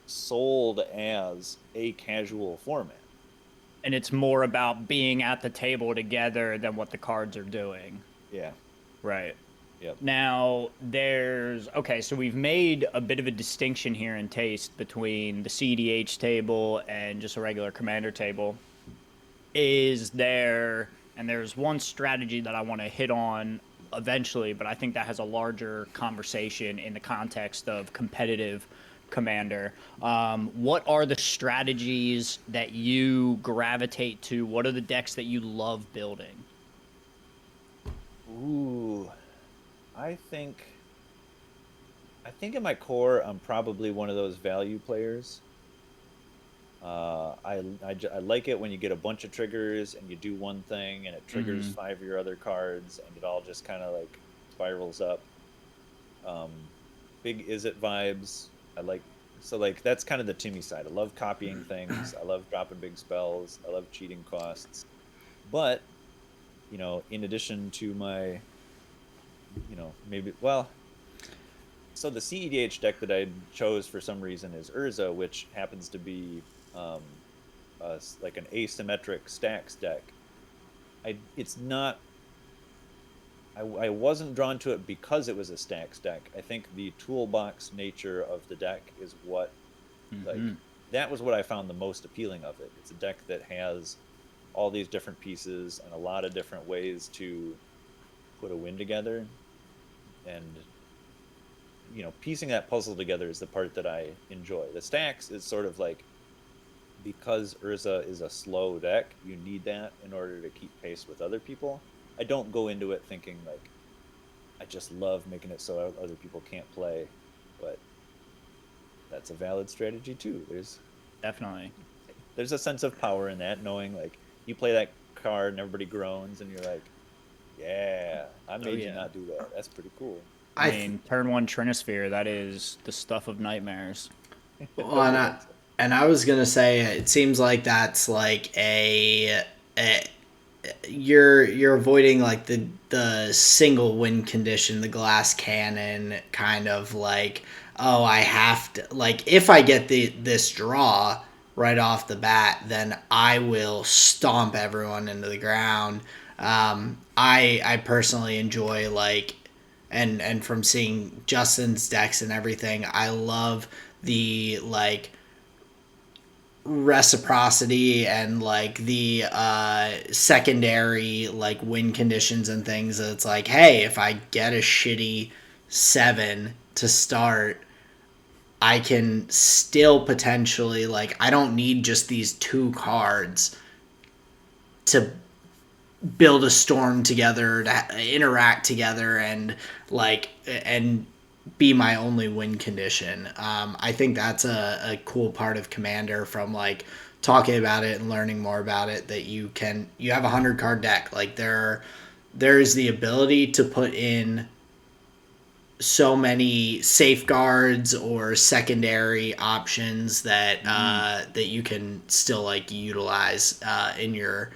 sold as a casual format. And it's more about being at the table together than what the cards are doing. Yeah. Right. Yep. Now, so we've made a bit of a distinction here in taste between the cEDH table and just a regular commander table. There's one strategy that I want to hit on eventually, but I think that has a larger conversation in the context of competitive commander. What are the strategies that you gravitate to? What are the decks that you love building? Ooh, I think in my core, I'm probably one of those value players. I like it when you get a bunch of triggers and you do one thing and it triggers 5 of your other cards, and it all just kind of like spirals up. Big is it vibes. I like So like that's kind of the Timmy side. I love copying things. I love dropping big spells. I love cheating costs. But, in addition to my, maybe well, so the cEDH deck that I chose for some reason is Urza, which happens to be like an asymmetric stacks deck. It's not. I wasn't drawn to it because it was a stacks deck. I think the toolbox nature of the deck is what, like, that was what I found the most appealing of it. It's a deck that has all these different pieces and a lot of different ways to put a win together, and piecing that puzzle together is the part that I enjoy. The stacks is sort of like, because Urza is a slow deck, you need that in order to keep pace with other people. I don't go into it thinking like, I just love making it so other people can't play, but that's a valid strategy too. Definitely. There's a sense of power in that, knowing like you play that card and everybody groans and you're like, yeah, I made you not do that. That's pretty cool. I mean, turn 1 Trinisphere, that is the stuff of nightmares. Well, and I was gonna say, it seems like that's like you're avoiding like the single win condition, the glass cannon kind of like, oh, I have to, like, if I get this draw right off the bat, then I will stomp everyone into the ground. I personally enjoy like, and from seeing Justin's decks and everything, I love the like reciprocity and like the secondary like win conditions and things. It's like, hey, if I get a shitty 7 to start, I can still potentially, like, I don't need just these 2 cards to build a storm together, to interact together, and be my only win condition. I think that's a cool part of Commander, from like talking about it and learning more about it, that you have a 100 card deck. Like there's the ability to put in so many safeguards or secondary options that that you can still like utilize in your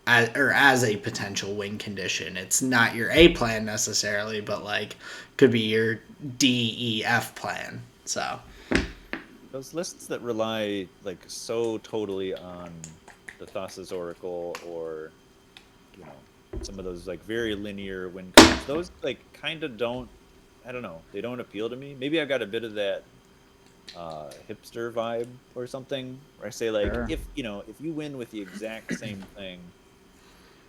as a potential win condition. It's not your A plan necessarily, but like could be your DEF plan. So those lists that rely like so totally on the Thassa's Oracle, or some of those like very linear win codes, those like kind of don't, I don't know, they don't appeal to me. Maybe I've got a bit of that hipster vibe or something, where I say like, Sure. if you win with the exact same thing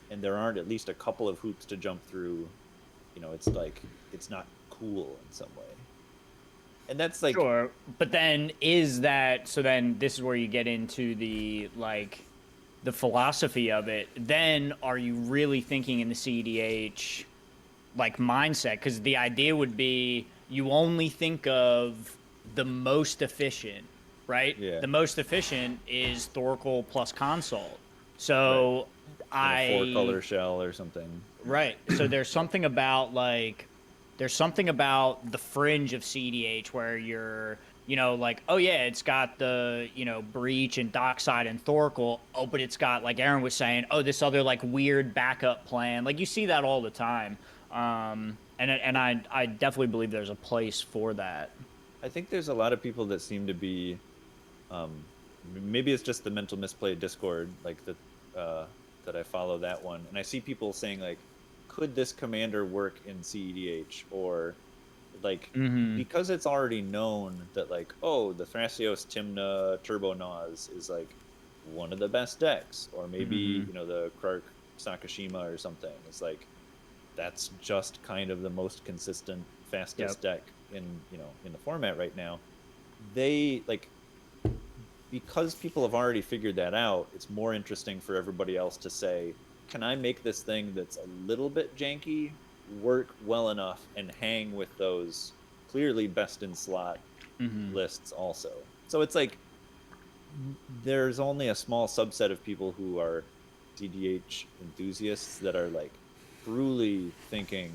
and there aren't at least a couple of hoops to jump through, it's like, it's not cool in some way. And that's like, Sure, but then then this is where you get into the like the philosophy of it. Then are you really thinking in the cEDH like mindset? Because the idea would be you only think of the most efficient, right? Yeah. The most efficient is Thoracle plus Consult. So right. A 4-color shell or something. Right. So there's something about the fringe of cEDH where you're, like, oh yeah, it's got the, Breach and Dockside and Thoracle. Oh, but it's got, like Aaron was saying, oh, this other like weird backup plan. Like you see that all the time. And I definitely believe there's a place for that. I think there's a lot of people that seem to be, maybe it's just the mental misplay Discord, like that I follow that one, and I see people saying like, could this commander work in cEDH, or like, because it's already known that like, oh, the Thrasios Timna Turbo Naz is like one of the best decks, or maybe the Krark Sakashima or something. It's like, that's just kind of the most consistent, fastest deck in in the format right now. They like, because people have already figured that out, it's more interesting for everybody else to say, can I make this thing that's a little bit janky work well enough and hang with those clearly best in slot lists also? So it's like, there's only a small subset of people who are cEDH enthusiasts that are like truly thinking,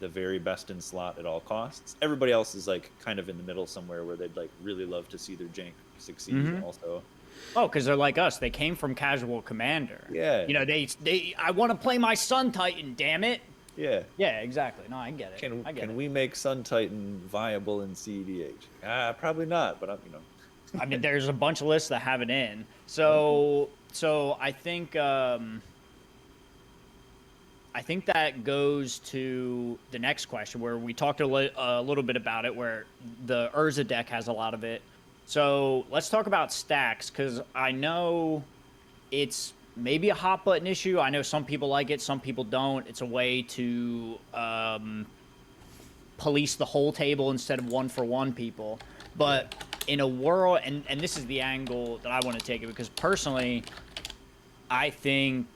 the very best in slot at all costs. Everybody else is like kind of in the middle somewhere where they'd like really love to see their jank succeed also. Oh, because they're like us. They came from casual Commander. Yeah. You know, I want to play my Sun Titan, damn it. Yeah. Yeah, exactly. No, I get it. Can we make Sun Titan viable in cEDH? Probably not, but I mean, there's a bunch of lists that have it in. So I think that goes to the next question, where we talked a little bit about it, where the Urza deck has a lot of it. So let's talk about stacks, because I know it's maybe a hot button issue. I know some people like it, some people don't. It's a way to police the whole table instead of one-for-one people. But in a world, and this is the angle that I want to take it, because personally, I think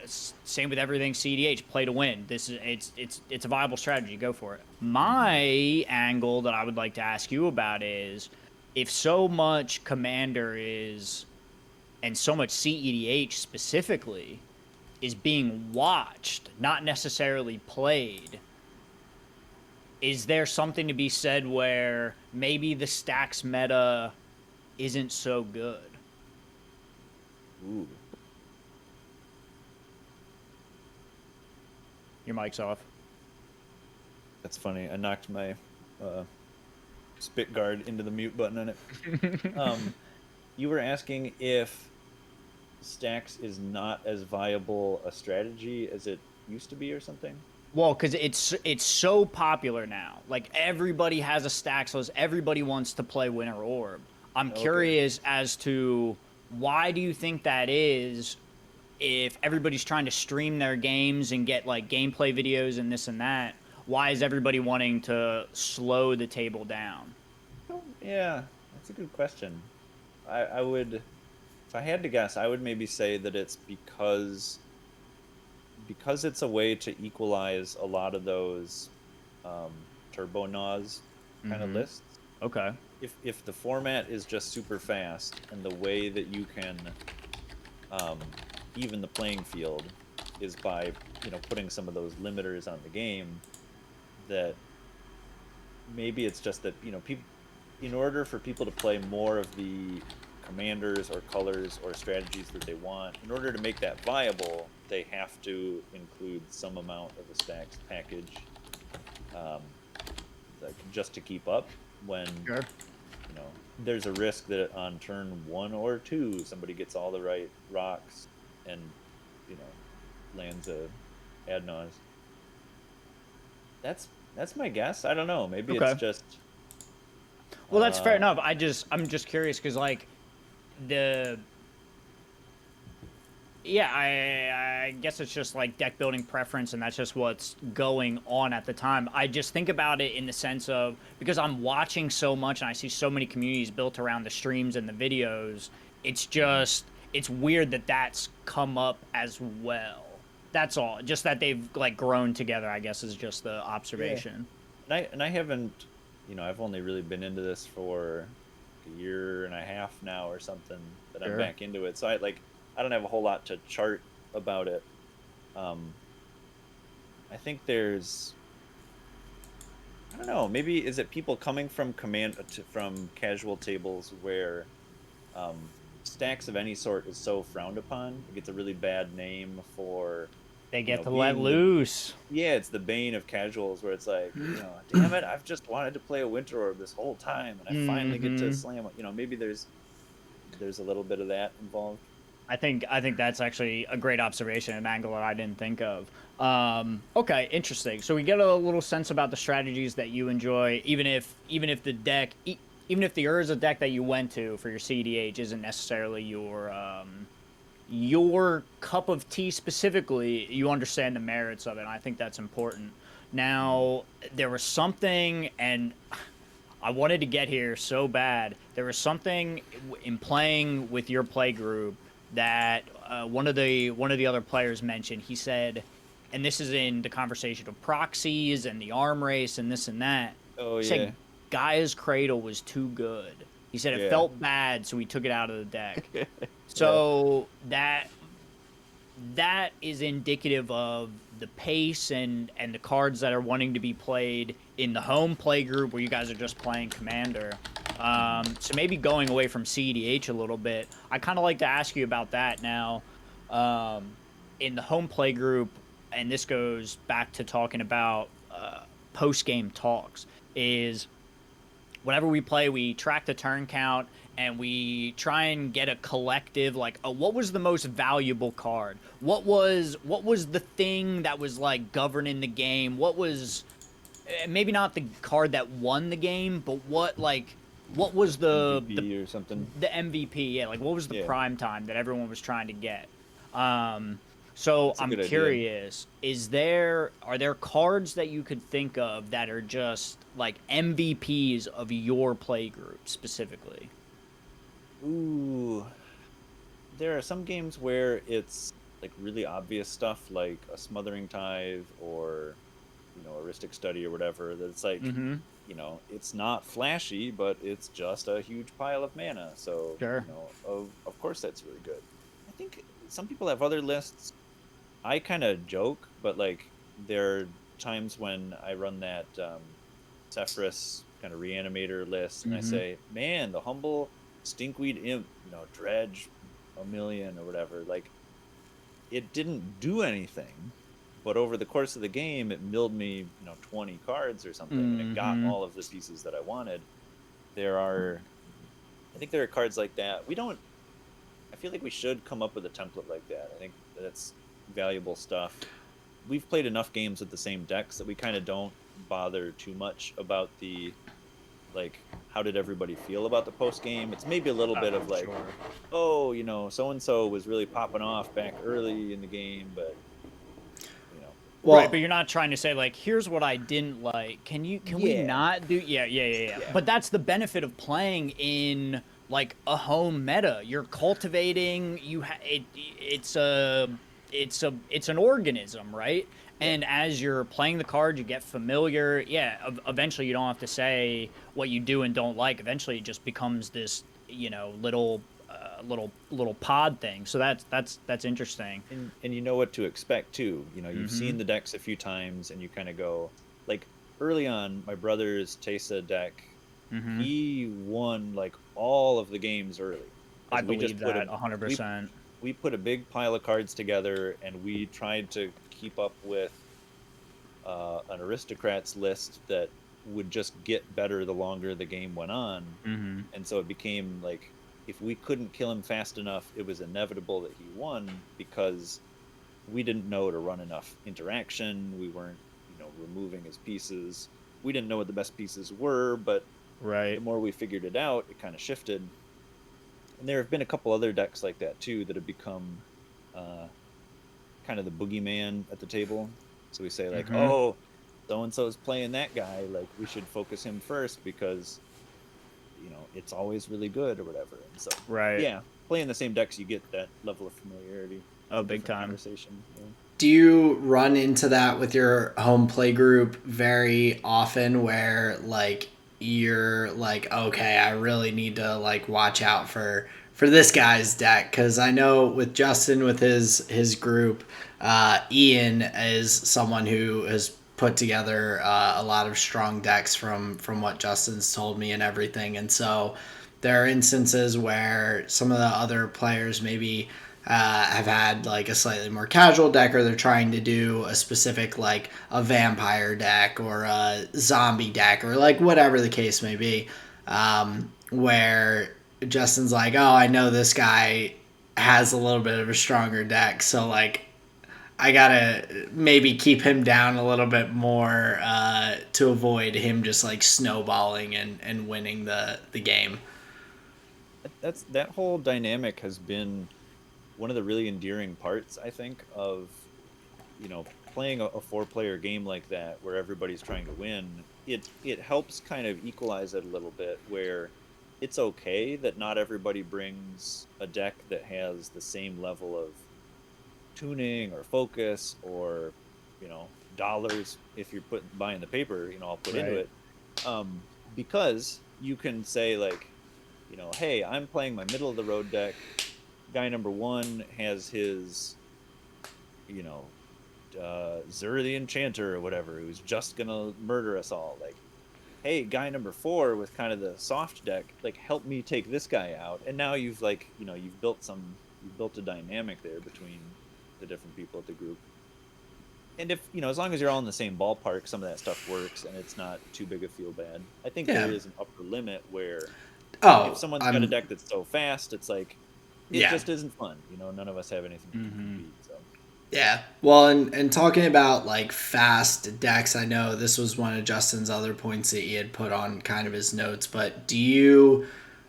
same with everything cEDH, play to win. This is it's a viable strategy. Go for it. My angle that I would like to ask you about is, if so much Commander is, and so much cEDH specifically, is being watched, not necessarily played, is there something to be said where maybe the stacks meta isn't so good? Ooh. Your mic's off. That's funny. I knocked my spit guard into the mute button on it. You were asking if stacks is not as viable a strategy as it used to be or something? Well, because it's so popular now. Like, everybody has a stacks list. Everybody wants to play Winter Orb. I'm curious as to, why do you think that is, if everybody's trying to stream their games and get like gameplay videos and this and that? Why is everybody wanting to slow the table down? Yeah, that's a good question. I would, if I had to guess, I would maybe say that it's because it's a way to equalize a lot of those turbo NAWs kind of lists. Okay. If the format is just super fast, and the way that you can even the playing field is by putting some of those limiters on the game, that maybe it's just that people, in order for people to play more of the commanders or colors or strategies that they want, in order to make that viable, they have to include some amount of a stacks package, just to keep up. When there's a risk that on turn 1 or 2 somebody gets all the right rocks and lands a Adnaz. That's my guess. I don't know. Maybe it's just. Well, that's fair enough. I'm just curious, because like I guess it's just like deck building preference, and that's just what's going on at the time. I just think about it in the sense of, because I'm watching so much and I see so many communities built around the streams and the videos, it's weird that that's come up as well. That's all. Just that they've like grown together, I guess, is just the observation. Yeah. And I haven't, I've only really been into this for a year and a half now or something, that I'm back into it. So I don't have a whole lot to chart about it. I think there's, I don't know, maybe is it people coming from from casual tables where stacks of any sort is so frowned upon. It gets a really bad name for. They get to let loose. It's the bane of casuals, where it's like, damn it, I've just wanted to play a Winter Orb this whole time, and I finally get to slam it. Maybe there's a little bit of that involved. I think that's actually a great observation, an angle that I didn't think of. Okay, interesting. So we get a little sense about the strategies that you enjoy, even if the deck, even if the Urza deck that you went to for your cEDH isn't necessarily your cup of tea specifically. You understand the merits of it, and I think that's important. Now, there was something, and I wanted to get here so bad. There was something in playing with your play group that one of the other players mentioned. He said, and this is in the conversation of proxies and the arm race and this and that. Oh, he yeah. said Gaia's Cradle was too good. He said it felt bad, so he took it out of the deck. So that that is indicative of the pace and the cards that are wanting to be played in the home play group where you guys are just playing Commander. So maybe going away from cEDH a little bit, I kind of like to ask you about that now. Um, in the home play group, and this goes back to talking about post game talks, is whenever we play, we track the turn count and we try and get a collective like, oh, what was the most valuable card? What was the thing that was like governing the game? What was maybe not the card that won the game, but what was MVP or something. the MVP? Yeah, like what was the Yeah, prime time that everyone was trying to get? Um, so that's a I'm good idea. curious: are there cards that you could think of that are just like MVPs of your play group specifically? Ooh, there are some games where it's like really obvious stuff, like a Smothering Tithe or a Ristic Study or whatever. That it's like, Mm-hmm. it's not flashy, but it's just a huge pile of mana. So Sure. of course that's really good. I think some people have other lists. I kind of joke, but like there are times when I run that Sephiroth kind of reanimator list, and I Mm-hmm. say, "Man, the humble stinkweed imp, dredge a million or whatever." Like it didn't do anything, but over the course of the game, it milled me, 20 cards or something, and it got Mm-hmm. all of the pieces that I wanted. There are, I think there are cards like that. We don't. I feel like we should come up with a template like that. I think that's valuable stuff. We've played enough games with the same decks that we kind of don't bother too much about the like how did everybody feel about the post game. It's maybe a little bit of like, Sure. oh, so and so was really popping off back early in the game, but you know, Right, but Well, you're not trying to say like, here's what I didn't like. Can we yeah, not do Yeah, yeah, yeah, yeah. yeah, But that's the benefit of playing in like a home meta. You're cultivating, it's an organism, right? yeah. And as you're playing the card, you get familiar. Yeah, eventually you don't have to say what you do and don't like. Eventually it just becomes this, little pod thing. So that's interesting. And you know what to expect too. You've Mhm. seen the decks a few times, and you kind of go like early on. My brother's Tesa deck, Mhm. he won like all of the games early I because we believe just put a that we 100%. we put a big pile of cards together, and we tried to keep up with an aristocrats list that would just get better the longer the game went on. Mhm. And so it became like if we couldn't kill him fast enough, it was inevitable that he won because we didn't know to run enough interaction. We weren't, removing his pieces. We didn't know what the best pieces were, but the Right. more we figured it out, it kind of shifted. And there have been a couple other decks like that too that have become uh, kind of the boogeyman at the table. So we say like, Mhm. oh, so and so is playing that guy. Like we should focus him first because it's always really good or whatever. And so Right. yeah, playing the same decks, you get that level of familiarity. It's Oh, a big different time. conversation. Yeah. do you run into that with your home play group very often where like you're like, okay, I really need to like watch out for this guy's deck? Because I know with Justin with his group, Ian is someone who has put together a lot of strong decks from what Justin's told me and everything, and so there are instances where some of the other players maybe have had like a slightly more casual deck, or they're trying to do a specific like a vampire deck or a zombie deck or like whatever the case may be, where Justin's like, oh, I know this guy has a little bit of a stronger deck, so like I gotta maybe keep him down a little bit more to avoid him just like snowballing and winning the game. That whole dynamic has been one of the really endearing parts, I think, of playing a four-player game like that where everybody's trying to win. It helps kind of equalize it a little bit where it's okay that not everybody brings a deck that has the same level of tuning or focus or dollars if you're buying the paper, I'll put into Right. it, um, because you can say like, hey, I'm playing my middle of the road deck. Guy number one has his you know, Zur the Enchanter or whatever, who's just gonna murder us all. Like, hey, guy number 4 with kind of the soft deck, like, help me take this guy out. And now you've like, you know, you've built a dynamic there between the different people at the group. And if, you know, as long as you're all in the same ballpark, some of that stuff works and it's not too big a feel bad. I think there Yeah. is an upper limit where Oh, if someone's got a deck that's so fast, it's like, it Yeah. just isn't fun. You know, none of us have anything to compete. So Yeah. Well, and talking about like fast decks, I know this was one of Justin's other points that he had put on kind of his notes, but do you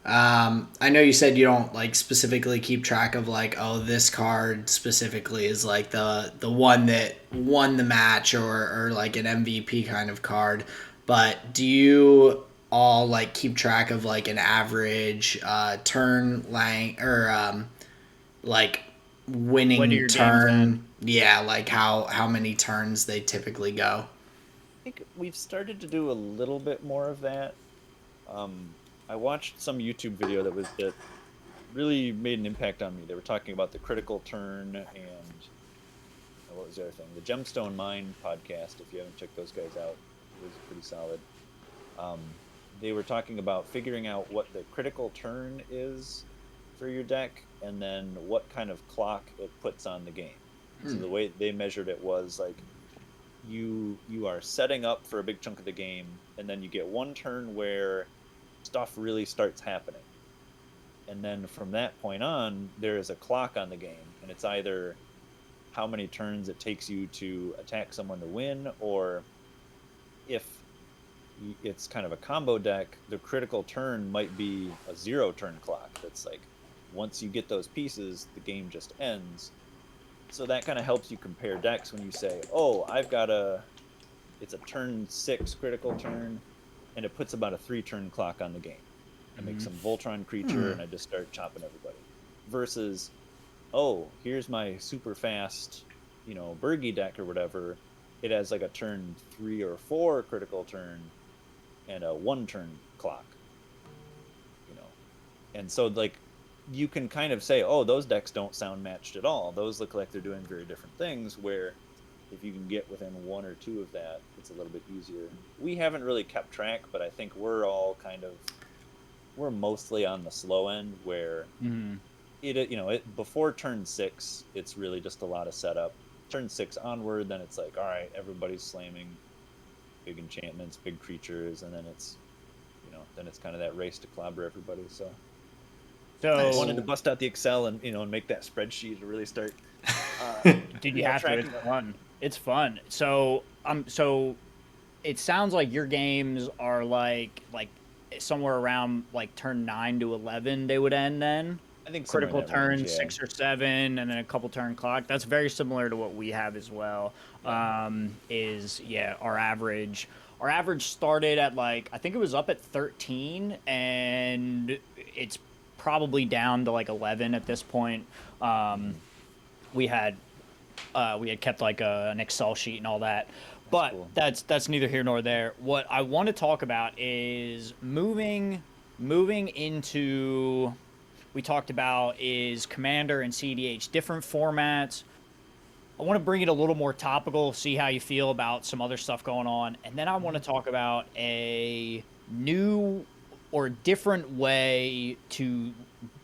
I know you said you don't like specifically keep track of like, oh, this card specifically is like the one that won the match or like an MVP kind of card, but do you all like keep track of like an average turn length or like When do winning your games turn? end? Yeah, like how many turns they typically go. I think we've started to do a little bit more of that. I watched some YouTube video that really made an impact on me. They were talking about the critical turn and what was the other thing? The Gemstone Mine podcast. If you haven't checked those guys out, it was pretty solid. They were talking about figuring out what the critical turn is for your deck, and then what kind of clock it puts on the game. So the way they measured it was like you are setting up for a big chunk of the game, and then you get one turn where stuff really starts happening. And then from that point on, there is a clock on the game, and it's either how many turns it takes you to attack someone to win, or if it's kind of a combo deck, the critical turn might be a 0 turn clock. That's like, once you get those pieces, the game just ends. So that kind of helps you compare decks when you say, oh, it's a turn 6 critical turn, and it puts about a 3 turn clock on the game. I make some Voltron creature and I just start chopping everybody. Versus, oh, here's my super fast, you know, Bergie deck or whatever. It has like a turn 3 or 4 critical turn and a 1 turn clock. You know. And so like you can kind of say, oh, those decks don't sound matched at all. Those look like they're doing very different things, where if you can get within 1 or 2 of that, it's a little bit easier. We haven't really kept track, but I think we're mostly on the slow end, where before turn 6, it's really just a lot of setup. Turn 6 onward, then it's like, all right, everybody's slamming big enchantments, big creatures, and then it's kind of that race to clobber everybody. So I wanted to bust out the Excel and and make that spreadsheet to really start. Dude, you have to. It's fun. It's fun. So it sounds like your games are like somewhere around like turn 9 to 11 they would end then. I think critical turn range, 6 or 7, and then a couple turn clock. That's very similar to what we have as well. Our average started at like, I think it was up at 13, and it's probably down to like 11 at this point. We had kept like an Excel sheet and all that. But cool. That's neither here nor there. What I want to talk about is moving into, we talked about is Commander and cEDH, different formats. I want to bring it a little more topical, see how you feel about some other stuff going on. And then I want to talk about a new or different way to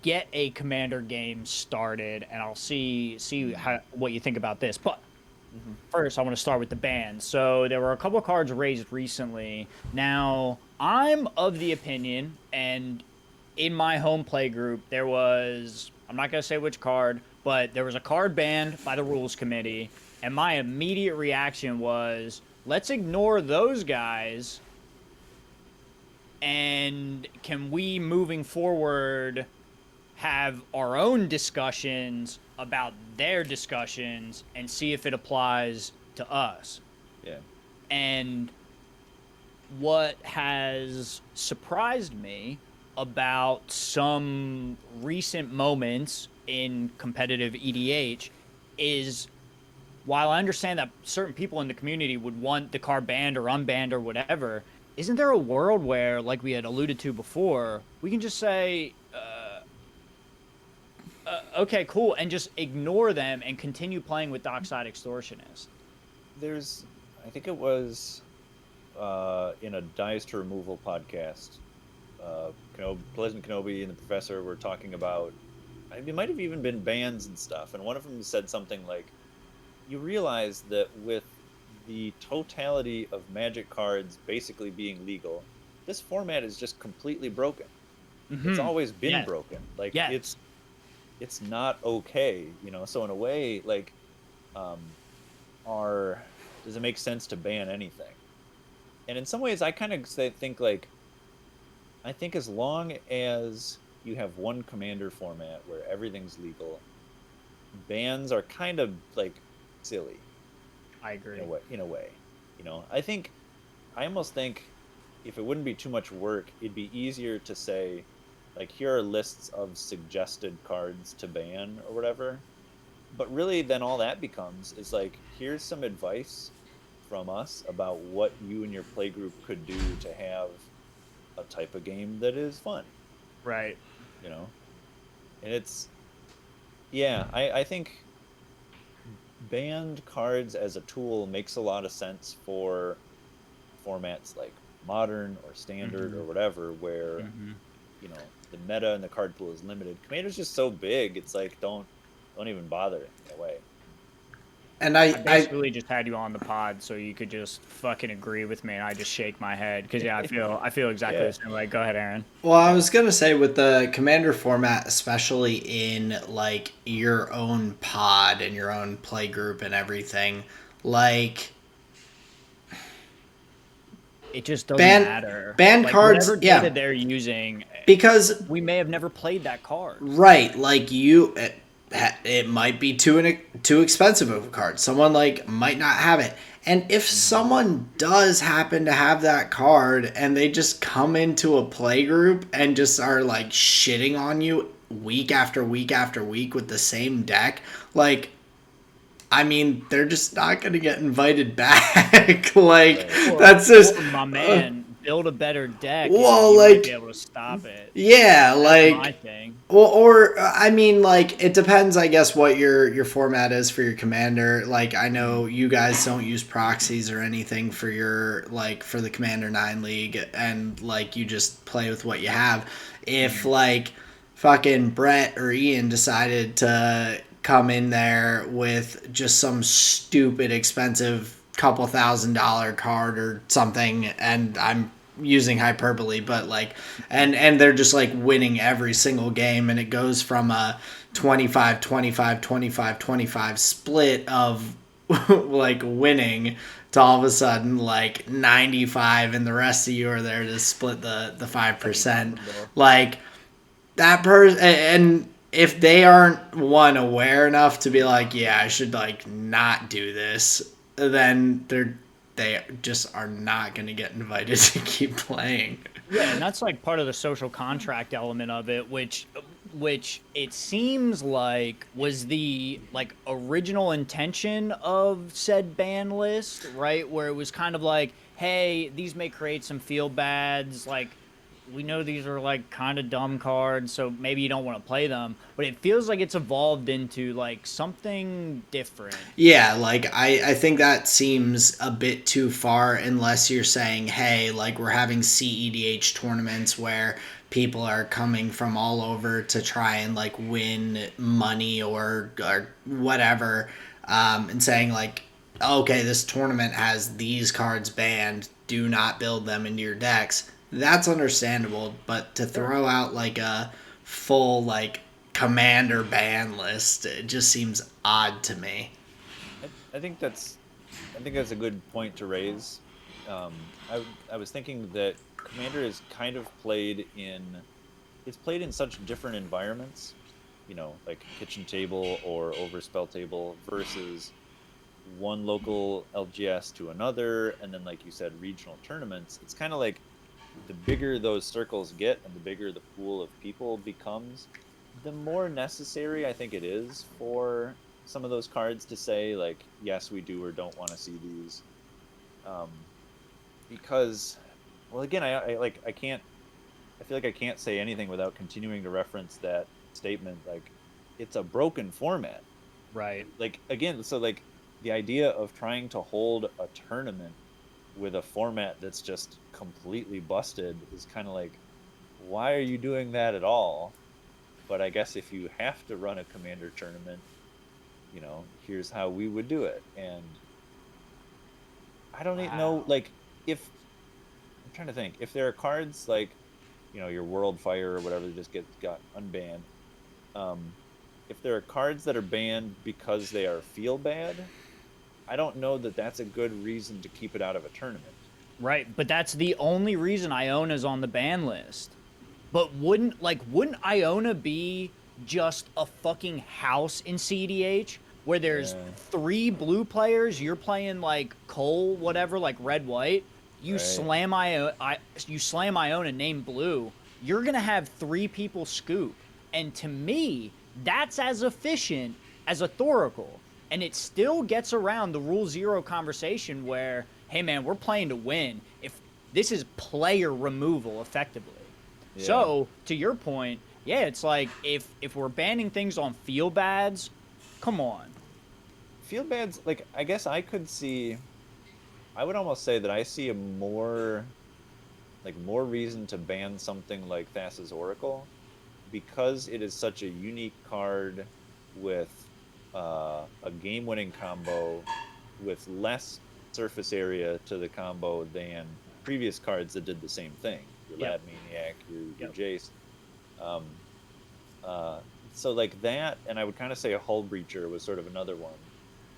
get a Commander game started, and I'll see what you think about this. But first, I want to start with the bans. So there were a couple of cards raised recently. Now, I'm of the opinion, and in my home play group, there was, I'm not going to say which card, but there was a card banned by the rules committee, and my immediate reaction was, let's ignore those guys, and can we, moving forward, have our own discussions about their discussions and see if it applies to us. Yeah. And what has surprised me about some recent moments in competitive EDH is, while I understand that certain people in the community would want the card banned or unbanned or whatever, isn't there a world where, like we had alluded to before, we can just say, Okay, cool, and just ignore them and continue playing with Dockside Extortionist. I think it was in a Dice to Removal podcast. Pleasant Kenobi and the Professor were talking about. It might have even been bans and stuff, and one of them said something like, "You realize that with the totality of Magic cards basically being legal, this format is just completely broken. It's always been Yes. broken. Like Yes. it's not okay, you know. So in a way, like, are does it make sense to ban anything? And in some ways, I kind of think like I think as long as you have one commander format where everything's legal, bans are kind of like silly. I agree. In a way, you know. I almost think if it wouldn't be too much work, it'd be easier to say, like, here are lists of suggested cards to ban or whatever. But really, then all that becomes is like, here's some advice from us about what you and your playgroup could do to have a type of game that is fun. Right. You know? And it's, yeah, I think banned cards as a tool makes a lot of sense for formats like modern or standard or whatever, where you know the meta and the card pool is limited. Commander's just so big, it's like don't even bother in a way. And I basically just had you on the pod so you could just fucking agree with me, and I just shake my head because I feel exactly the same way. Go ahead, Aaron. Well, I was gonna say with the commander format, especially in like your own pod and your own play group and everything, like it just doesn't matter. Ban cards, whatever data they're using, because we may have never played that card. Right, like it might be too expensive of a card. Someone like might not have it. And if someone does happen to have that card and they just come into a play group and just are like shitting on you week after week after week with the same deck, like, I mean, they're just not going to get invited back. Like, that's just my man. Build a better deck. Well, you like, might be able to stop it. Yeah, That's like my thing. Well, or I mean, like, it depends, I guess, what your format is for your commander. Like, I know you guys don't use proxies or anything for your for the Commander 9 League, and like you just play with what you have. If like fucking Brett or Ian decided to come in there with just some stupid expensive couple $1,000 card or something, and I'm using hyperbole, but like, and they're just like winning every single game, and it goes from a 25 25 25 25 split of like winning to all of a sudden like 95, and the rest of you are there to split the 5%. Like, that person, and if they aren't aware enough to be like, yeah, I should like not do this, then they just are not going to get invited to keep playing. Yeah, and that's like part of the social contract element of it, which it seems like was the like original intention of said ban list, right? Where it was kind of like, hey, these may create some feel bads, like we know these are like kind of dumb cards, so maybe you don't want to play them, but it feels like it's evolved into like something different. Yeah, like I think that seems a bit too far, unless you're saying, hey, like we're having cEDH tournaments where people are coming from all over to try and like win money or whatever, and saying like, okay, this tournament has these cards banned, do not build them into your decks. That's understandable, but to throw out like a full like commander ban list, it just seems odd to me. I think that's a good point to raise. I was thinking that Commander is kind of played in such different environments, you know, like kitchen table or over spell table versus one local LGS to another, and then like you said, regional tournaments. It's kind of like the bigger those circles get and the bigger the pool of people becomes, the more necessary I think it is for some of those cards to say like, yes, we do or don't want to see these, because, well, again, I can't, I feel like I can't say anything without continuing to reference that statement, like it's a broken format. Right. Like, again, so like the idea of trying to hold a tournament with a format that's just completely busted is kind of like, why are you doing that at all? But I guess if you have to run a commander tournament, here's how we would do it. And I don't even know, Wow. like, if I'm trying to think, if there are cards like, your World Fire or whatever that just got unbanned, um, if there are cards that are banned because they are feel bad, I don't know that that's a good reason to keep it out of a tournament. Right, but that's the only reason Iona's on the ban list. But wouldn't Iona be just a fucking house in cEDH where there's Yeah, 3 blue players, you're playing like Cole, whatever, like red white. right. You slam Iona named blue. You're gonna have 3 people scoop, and to me, that's as efficient as a Thoracle, and it still gets around the Rule Zero conversation where, hey man, we're playing to win. If this is player removal effectively. Yeah. So, to your point, yeah, it's like if we're banning things on feel bads, come on. Feel bad's like, I guess I would almost say that I see a more reason to ban something like Thassa's Oracle because it is such a unique card with a game-winning combo with less surface area to the combo than previous cards that did the same thing. Your Yep. Lab Maniac, your Yep. Jace. Um, uh, so like that, and I would kind of say a Hull Breacher was sort of another one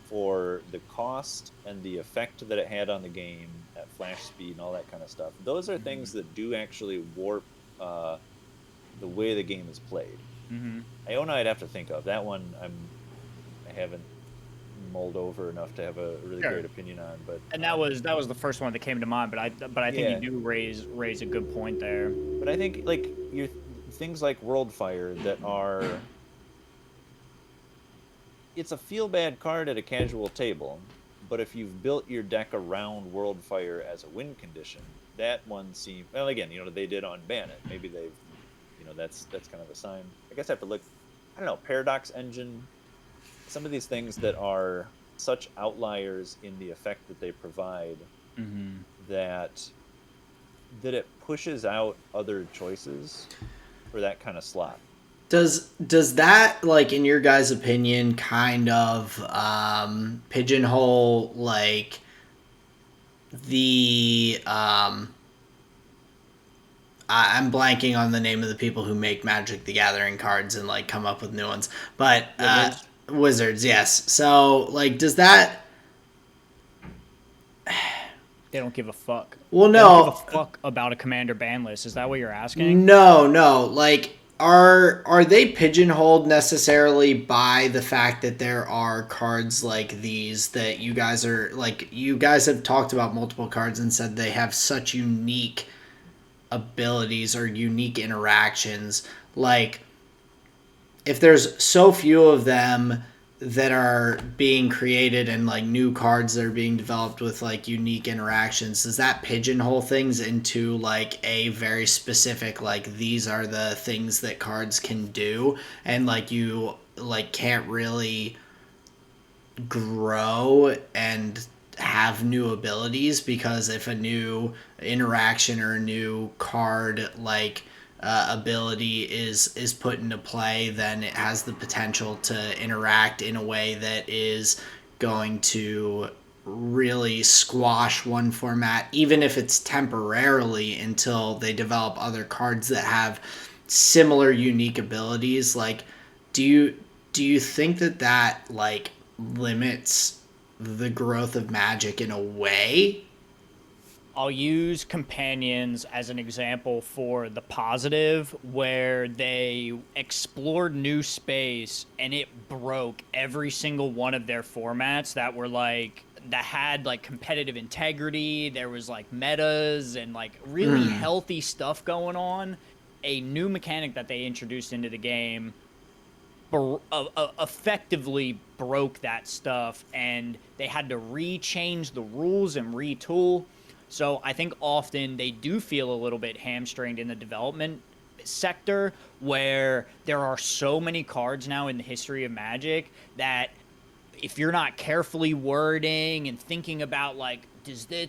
for the cost and the effect that it had on the game at flash speed and all that kind of stuff. Those are things that do actually warp the way the game is played. Mm-hmm. Iona, I'd have to think of that one. I haven't mulled over enough to have a really Sure. great opinion on, but And that was the first one that came to mind, but I think you yeah. do raise a good point there. But I think like your things like World Fire that are, it's a feel bad card at a casual table, but if you've built your deck around World Fire as a win condition, that one seems, well, again, they did unban it. Maybe they've, that's kind of a sign. I guess I have to look. I don't know, Paradox Engine, some of these things that are such outliers in the effect that they provide Mm-hmm. that it pushes out other choices for that kind of slot. Does that, like, in your guys' opinion, kind of pigeonhole like the I'm blanking on the name of the people who make Magic the Gathering cards and like come up with new ones, but Wizards. Wizards, yes. So like, does that? They don't give a fuck. Well, They don't give a no, fuck about a commander ban list. Is that what you're asking? no. Like, are they pigeonholed necessarily by the fact that there are cards like these that you guys are like? You guys have talked about multiple cards and said they have such unique abilities or unique interactions. Like, if there's so few of them that are being created and like new cards that are being developed with like unique interactions, does that pigeonhole things into like a very specific, like, these are the things that cards can do, and like you like can't really grow and have new abilities because if a new interaction or a new card like ability is put into play, then it has the potential to interact in a way that is going to really squash one format, even if it's temporarily until they develop other cards that have similar unique abilities. Like, do you think that like limits the growth of Magic in a way? I'll use companions as an example for the positive, where they explored new space and it broke every single one of their formats that had like competitive integrity. There was like metas and like really healthy stuff going on. A new mechanic that they introduced into the game effectively broke that stuff, and they had to rechange the rules and retool. So I think often they do feel a little bit hamstringed in the development sector where there are so many cards now in the history of Magic that if you're not carefully wording and thinking about like does this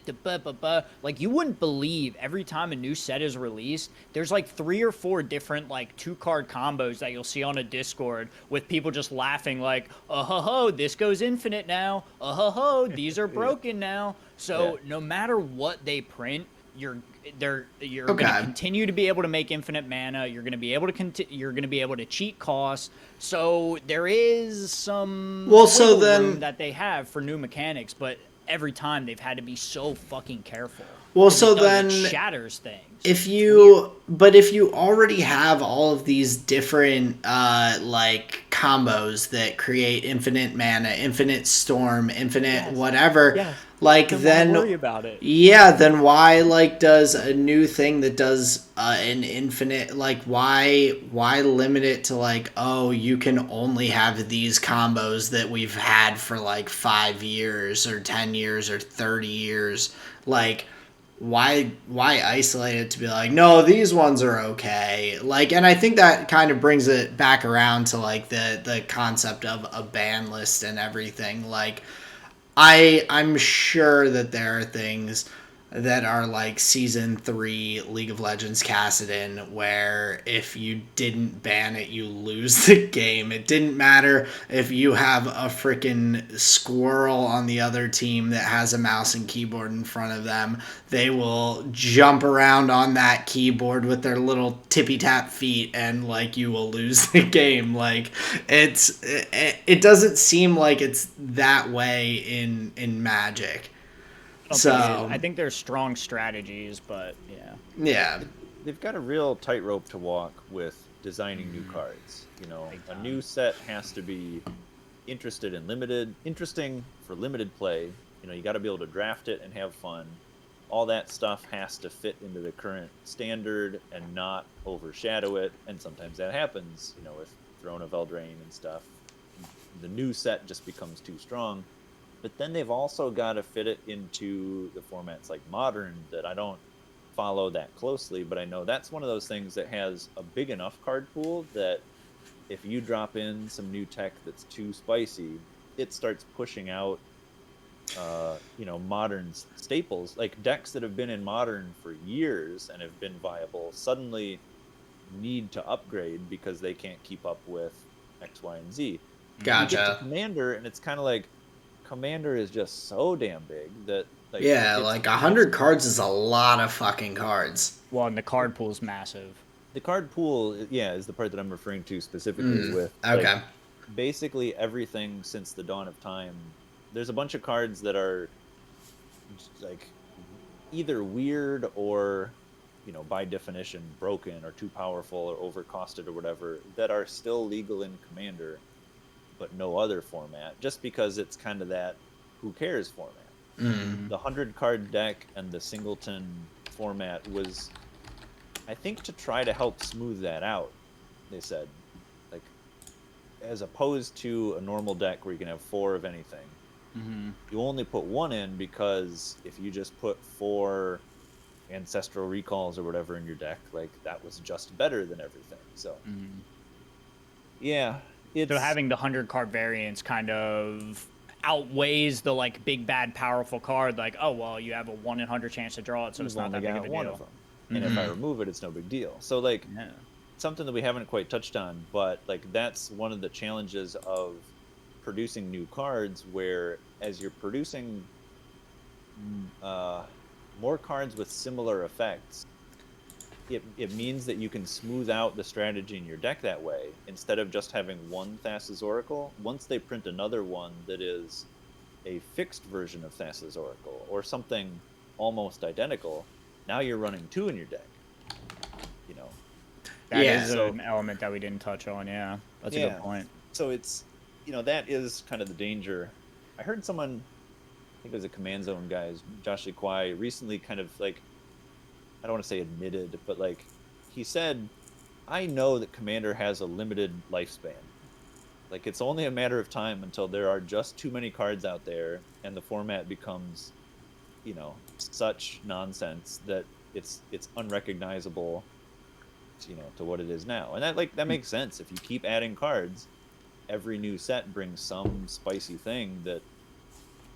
like you wouldn't believe every time a new set is released there's like 3 or 4 different like 2-card combos that you'll see on a Discord with people just laughing like ho ho this goes infinite now ho ho these are broken now. So no matter what they print, you're Okay. going to continue to be able to make infinite mana. You're going to be able to you're going to be able to cheat costs. So there is some so wiggle room then that they have for new mechanics, but every time they've had to be so fucking careful. Well, 'Cause so it does, then it shatters things. if you already have all of these different like combos that create infinite mana, infinite storm, infinite whatever, like then why worry about it? yeah, then why like does a new thing that does an infinite, like why limit it to like, oh, you can only have these combos that we've had for like 5 years or 10 years or 30 years, like why isolate it to be like, no, these ones are okay, like. And I think that kind of brings it back around to like the concept of a ban list and everything. Like I'm sure that there are things that are like season 3 League of Legends Kassadin where if you didn't ban it, you lose the game. It didn't matter if you have a freaking squirrel on the other team that has a mouse and keyboard in front of them. They will jump around on that keyboard with their little tippy tap feet and like you will lose the game. Like it doesn't seem like it's that way in Magic. So I think there's strong strategies, but yeah, They've got a real tightrope to walk with designing new cards. You know, a new set has to be interesting for limited play. You know, you got to be able to draft it and have fun. All that stuff has to fit into the current standard and not overshadow it. And sometimes that happens, you know, with Throne of Eldraine and stuff. The new set just becomes too strong. But then they've also got to fit it into the formats like Modern that I don't follow that closely, but I know that's one of those things that has a big enough card pool that if you drop in some new tech that's too spicy, it starts pushing out Modern staples. Like decks that have been in Modern for years and have been viable suddenly need to upgrade because they can't keep up with X, Y, and Z. Gotcha. You get to Commander, and it's kind of like Commander is just so damn big that like 100 cards is a lot of fucking cards. well, and the card pool is massive. The card pool, is the part that I'm referring to specifically with. Okay. Like, basically everything since the dawn of time. There's a bunch of cards that are like either weird or, by definition broken or too powerful or overcosted or whatever that are still legal in Commander, but no other format, just because it's kind of that who cares format. The 100-card deck and the singleton format was, I think, to try to help smooth that out. They said, like, as opposed to a normal deck where you can have 4 of anything, you only put 1 in because if you just put 4 ancestral recalls or whatever in your deck, like, that was just better than everything. So, yeah. So having the 100-card variants kind of outweighs the like big bad powerful card. Like, oh well, you have a 1 in 100 chance to draw it, so it's not that big of a one deal. of them. And if I remove it, it's no big deal. So like, something that we haven't quite touched on, but like that's one of the challenges of producing new cards, where as you're producing more cards with similar effects, it means that you can smooth out the strategy in your deck that way. Instead of just having one Thassa's Oracle, once they print another one that is a fixed version of Thassa's Oracle or something almost identical, now you're running 2 in your deck. That is an element that we didn't touch on. Yeah, that's a good point. So it's, that is kind of the danger. I heard someone, I think it was a Command Zone guy, Josh Kwai, recently kind of like, I don't want to say admitted, but like he said, I know that Commander has a limited lifespan. Like, it's only a matter of time until there are just too many cards out there and the format becomes, such nonsense that it's unrecognizable to what it is now. And that makes sense. If you keep adding cards, every new set brings some spicy thing that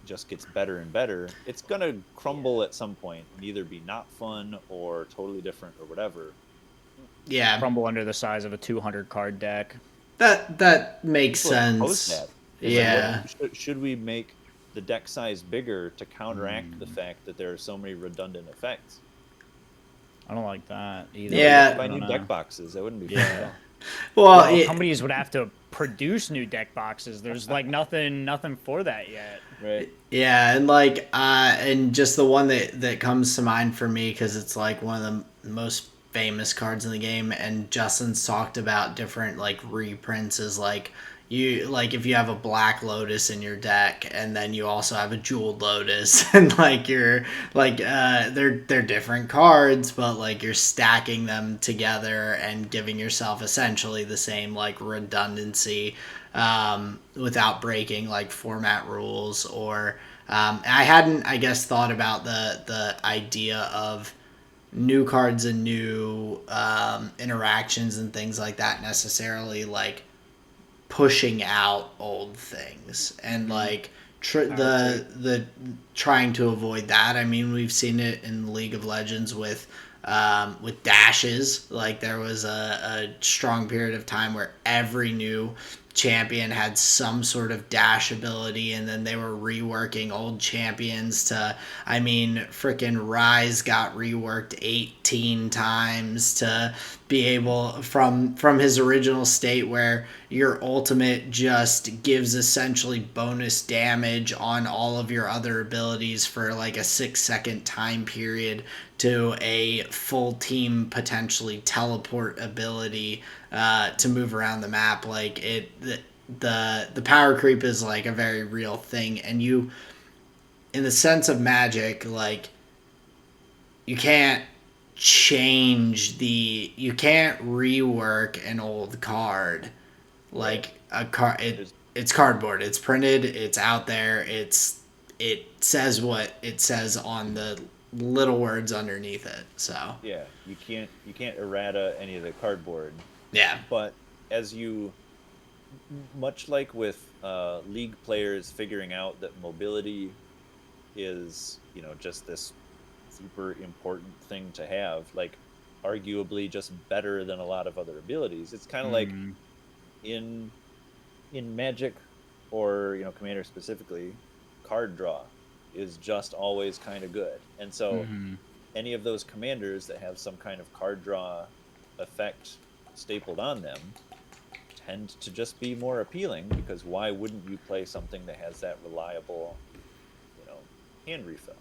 just gets better and better. It's gonna crumble at some point and either be not fun or totally different or whatever. Yeah, Crumble under the size of a 200 card deck. that makes People have proposed sense. that. It's like, Yeah. should we make the deck size bigger to counteract the fact that there are so many redundant effects? I don't like that either. Yeah. Buy I new don't deck know. boxes. That wouldn't be fun at all. Well, Companies would have to produce new deck boxes. There's like nothing for that yet. Right. yeah, and and just the one that comes to mind for me because it's like one of the most famous cards in the game, and Justin's talked about different like reprints is like if you have a black lotus in your deck and then you also have a jeweled lotus and like you're like they're different cards but like you're stacking them together and giving yourself essentially the same like redundancy without breaking like format rules or I hadn't I guess thought about the idea of new cards and new interactions and things like that necessarily like pushing out old things and like the trying to avoid that. I mean, we've seen it in League of Legends with dashes. Like there was a strong period of time where every new champion had some sort of dash ability, and then they were reworking old champions to, I mean, freaking Rise got reworked 18 times to be able from his original state where your ultimate just gives essentially bonus damage on all of your other abilities for like a 6-second time period to a full team potentially teleport ability to move around the map. Like the power creep is like a very real thing, and you, in the sense of Magic, like you can't you can't rework an old card. Like a card, it's cardboard. It's printed. It's out there. It says what it says on the little words underneath it. So Yeah, you can't errata any of the cardboard. yeah, But much like with league players figuring out that mobility is just this super important thing to have, like arguably just better than a lot of other abilities. It's kind of like in Magic or Commander specifically, card draw is just always kind of good, and so any of those commanders that have some kind of card draw effect stapled on them tend to just be more appealing, because why wouldn't you play something that has that reliable hand refill?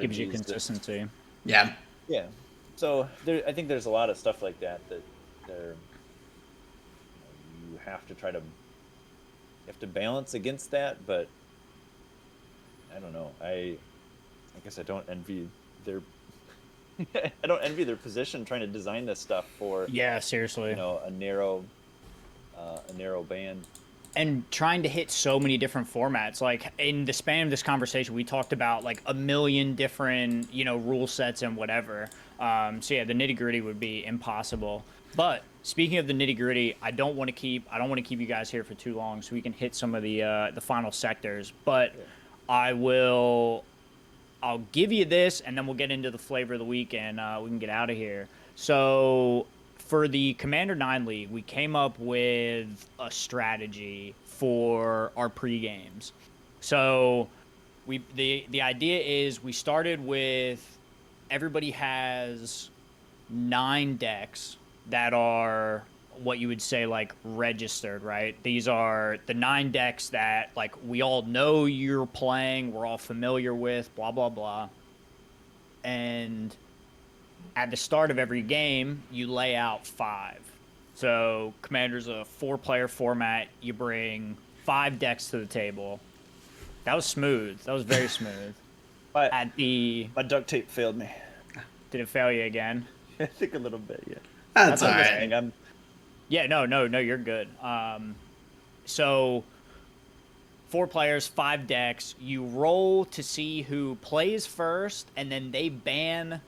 Gives you consistency. Yeah. So I think there's a lot of stuff like that you have to balance against that. But I don't know. I guess I don't envy their I don't envy their position trying to design this stuff for seriously a narrow band. And trying to hit so many different formats. Like in the span of this conversation, we talked about like a million different, rule sets and whatever. So yeah, the nitty gritty would be impossible. But speaking of the nitty gritty, I don't want to keep you guys here for too long, so we can hit some of the final sectors. But I'll give you this, and then we'll get into the flavor of the week, and we can get out of here. So for the Commander 9 League, we came up with a strategy for our pre-games. So the idea is we started with everybody has 9 decks that are what you would say like registered, right? These are the 9 decks that like we all know you're playing, we're all familiar with, blah, blah, blah. And at the start of every game, you lay out 5. So Commander's a 4-player format. You bring 5 decks to the table. That was smooth. That was very smooth. My duct tape failed me. Did it fail you again? I think a little bit, yeah. That's all right. Yeah, no, you're good. So 4 players, 5 decks. You roll to see who plays first, and then they ban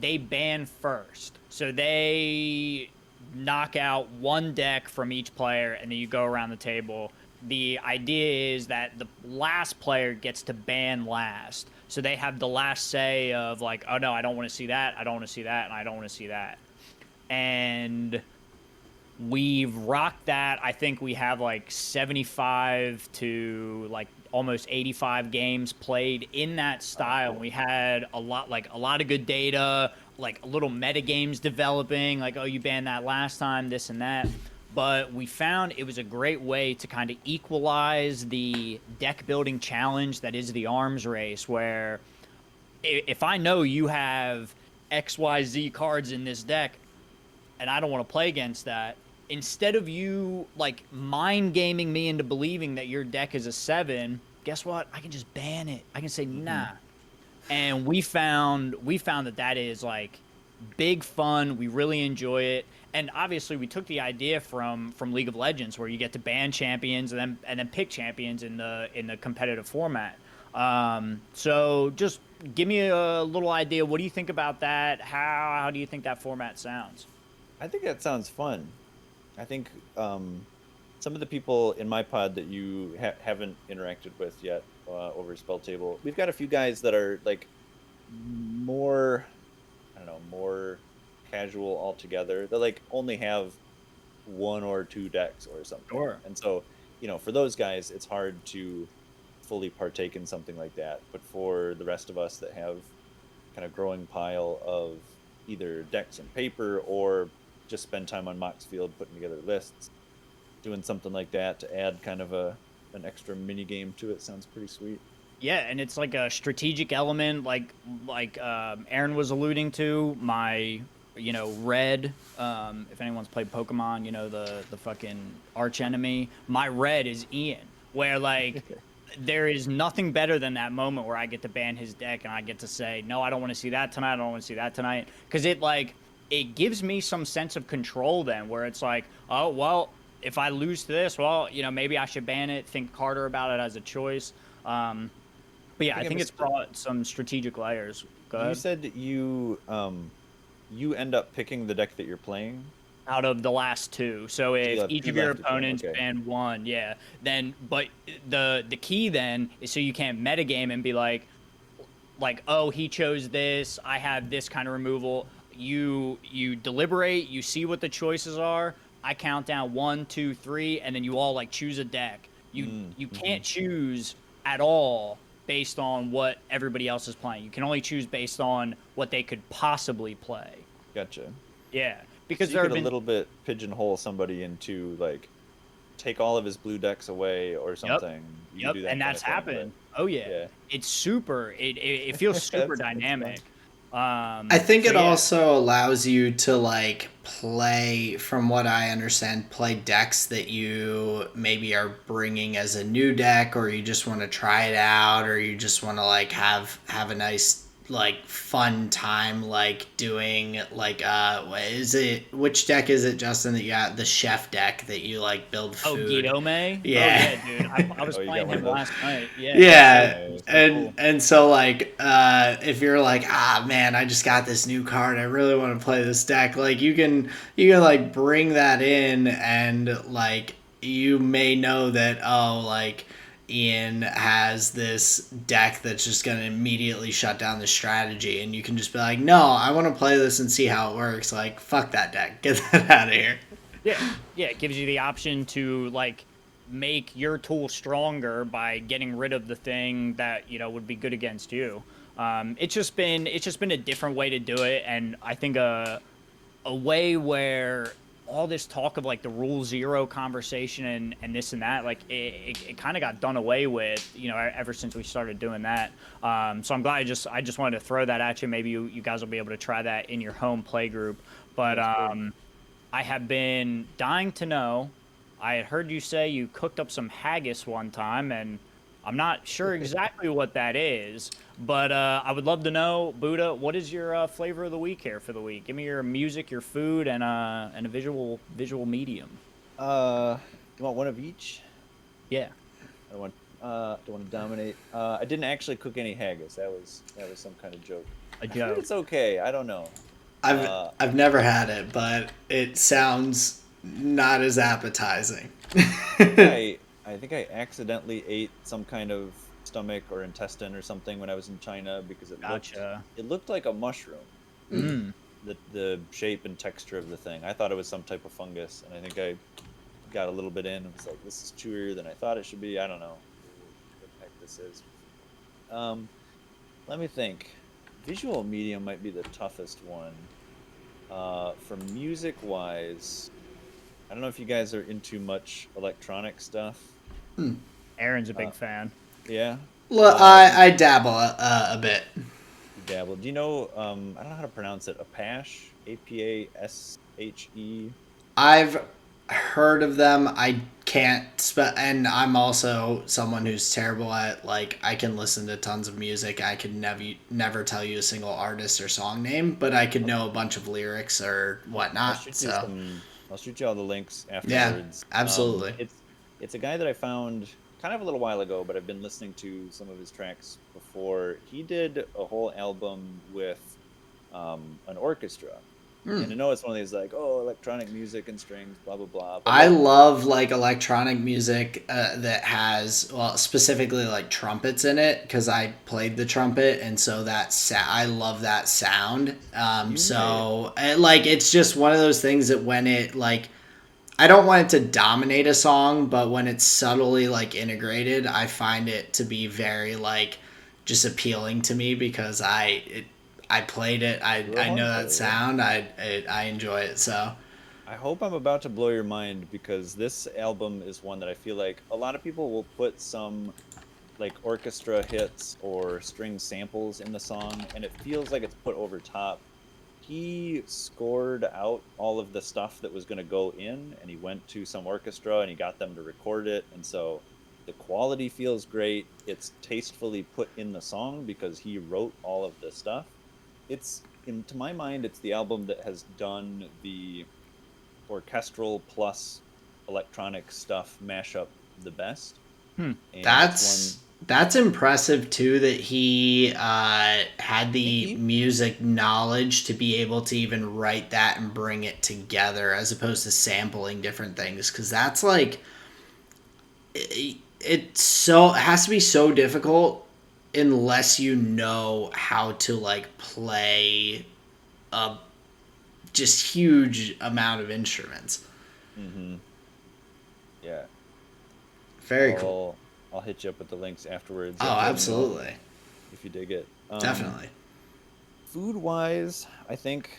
they ban first. So they knock out one deck from each player, and then you go around the table. The idea is that the last player gets to ban last. So they have the last say of like, oh no, I don't want to see that, I don't want to see that, and I don't want to see that. And we've rocked that. I think we have like 75 to like almost 85 games played in that style. We had a lot of good data, like little meta games developing, like, oh, you banned that last time, this and that. But we found it was a great way to kind of equalize the deck building challenge that is the arms race, where if I know you have XYZ cards in this deck and I don't want to play against that, instead of you like mind gaming me into believing that your deck is a 7, guess what? I can just ban it. I can say nah. And we found that is like big fun. We really enjoy it. And obviously we took the idea from League of Legends, where you get to ban champions and then pick champions in the competitive format. So just give me a little idea. What do you think about that? How do you think that format sounds? I think that sounds fun. I think some of the people in my pod that you haven't interacted with yet over Spell Table, we've got a few guys that are like more, I don't know, more casual altogether. They like only have 1 or 2 decks or something. Sure. And so, for those guys, it's hard to fully partake in something like that. But for the rest of us that have kind of growing pile of either decks and paper, or just spend time on Moxfield putting together lists, doing something like that to add kind of an extra mini game to it sounds pretty sweet. Yeah, and it's like a strategic element, like Aaron was alluding to. My red. If anyone's played Pokemon, the fucking arch enemy. My red is Ian, where like there is nothing better than that moment where I get to ban his deck and I get to say, no, I don't want to see that tonight. I don't want to see that tonight, because it gives me some sense of control then, where it's like, oh well, if I lose to this, well, maybe I should ban it. Think harder about it as a choice. But yeah, I think it's brought some strategic layers. Go ahead. You said you end up picking the deck that you're playing out of the last 2. So if each of your opponents okay. ban 1, yeah, then but the key then is so you can't metagame and be like, oh, he chose this, I have this kind of removal. You deliberate, you see what the choices are. I count down 1, 2, 3, and then you all like choose a deck. You can't choose at all based on what everybody else is playing. You can only choose based on what they could possibly play. Gotcha. Yeah, because so you could a little bit pigeonhole somebody into like take all of his blue decks away or something. Yep, and that's happened. Oh yeah. It's super. It feels super dynamic. I think it also allows you to like play, from what I understand, play decks that you maybe are bringing as a new deck, or you just want to try it out, or you just want to like have a nice like fun time, like doing like which deck is it, Justin, that you got, the chef deck that you like build food? Oh, Guidome? Yeah. Oh, yeah, dude. I was playing him last night. Yeah. Yeah. Cool. And so like if you're like, man, I just got this new card, I really want to play this deck, like you can like bring that in, and like you may know that, oh, like Ian has this deck that's just going to immediately shut down the strategy, and you can just be like, no, I want to play this and see how it works. Like, fuck that deck. Get that out of here. Yeah. It gives you the option to, like, make your tool stronger by getting rid of the thing that, would be good against you. It's just been a different way to do it, and I think a way where all this talk of like the rule 0 conversation and this and that, like it kind of got done away with, ever since we started doing that. So I'm glad I just wanted to throw that at you. Maybe you guys will be able to try that in your home play group. But I have been dying to know. I had heard you say you cooked up some haggis one time, and I'm not sure exactly what that is, but I would love to know, Buddha, what is your flavor of the week here for the week? Give me your music, your food, and a visual medium. You want one of each? Yeah. I don't want to dominate. I didn't actually cook any haggis. That was some kind of joke. A I heard joke. it's okay. I don't know. I've never had it, but it sounds not as appetizing. I think I accidentally ate some kind of stomach or intestine or something when I was in China because Gotcha. it looked like a mushroom. Mm. The shape and texture of the thing. I thought it was some type of fungus, and I think I got a little bit in and was like, this is chewier than I thought it should be. I don't know what the heck this is. Um, Let me think. Visual medium might be the toughest one. For music wise, I don't know if you guys are into much electronic stuff. Aaron's a Uh, big fan. yeah. Well, I think I dabble a bit. you dabble. Do you know? I don't know how to pronounce it. Apache, Apashe. I've heard of them. I can't and I'm also someone who's terrible at, like, I can listen to tons of music. I could never tell you a single artist or song name, but I could I'll, know a bunch of lyrics or I'll whatnot. shoot you So some. I'll shoot you all the links yeah, afterwards. absolutely. It's a guy that I found kind of a little while ago, but I've been listening to some of his tracks before. He did a whole album with an orchestra, and I know it's one of these like, oh, electronic music and strings, blah blah blah. But I like, love, like, electronic music that has, well, specifically like trumpets in it, because I played the trumpet, and so I love that sound. you may, So like, it's just one of those things that when it, like, I don't want it to dominate a song, but when it's subtly, like, integrated, I find it to be very, like, just appealing to me, because I played it. you're a I horn know that player, yeah. sound. I enjoy it. So I hope I'm about to blow your mind because this album is one that I feel like a lot of people will put some like orchestra hits or string samples in the song, and it feels like it's put over top. He scored out all of the stuff that was going to go in, and he went to some orchestra and he got them to record it, and so the quality feels great. It's tastefully put in the song because he wrote all of the stuff. It's to my mind, it's the album that has done the orchestral plus electronic stuff mashup the best, and it's one. that's impressive too, that he had Thank the you. music knowledge to be able to even write that and bring it together, as opposed to sampling different things, because that's like it has to be so difficult unless you know how to, like, play a just huge amount of instruments. Mm-hmm. Yeah, Very cool. I'll hit you up with the links afterwards. Oh, You have to let me know absolutely. if you dig it. Definitely. Food wise, I think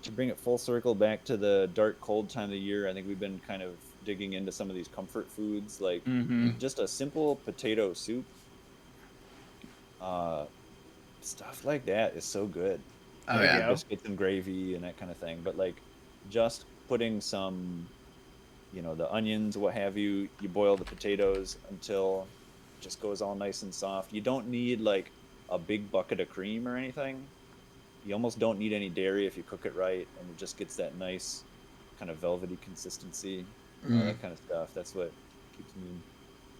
to bring it full circle back to the dark cold time of the year, I think we've been kind of digging into some of these comfort foods, like just a simple potato soup. Uh, Stuff like that is so good. Oh There you yeah. go. Biscuits and gravy and that kind of thing. But like just putting some, the onions, what have you, you boil the potatoes until it just goes all nice and soft. You don't need like a big bucket of cream or anything. You almost don't need any dairy if you cook it right, and it just gets that nice kind of velvety consistency, that kind of stuff. That's what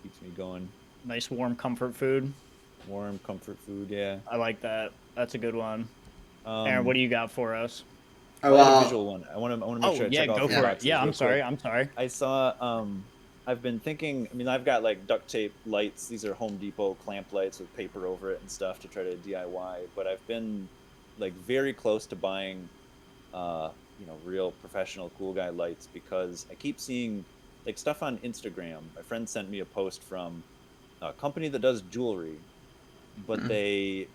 keeps me going. Nice warm comfort food. Warm comfort food, yeah. I like that. That's a good one. Aaron, what Um, do you got for us? Oh, I had a well, visual one. I want to make Oh, sure I yeah, check off go your for it. boxes Yeah, real I'm sorry. quick. I'm sorry. I saw. I've been thinking. I mean, I've got like duct tape lights. These are Home Depot clamp lights with paper over it and stuff to try to DIY. But I've been like very close to buying, real professional cool guy lights because I keep seeing like stuff on Instagram. My friend sent me a post from a company that does jewelry, but they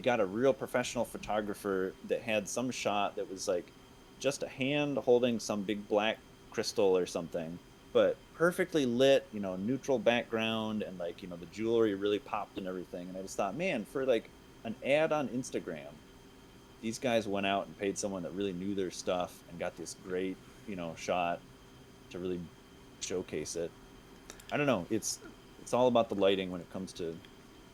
got a real professional photographer that had some shot that was like just a hand holding some big black crystal or something, but perfectly lit, neutral background, and like the jewelry really popped and everything. And I just thought, man, for like an ad on Instagram, these guys went out and paid someone that really knew their stuff and got this great shot to really showcase it. I don't know, it's all about the lighting when it comes to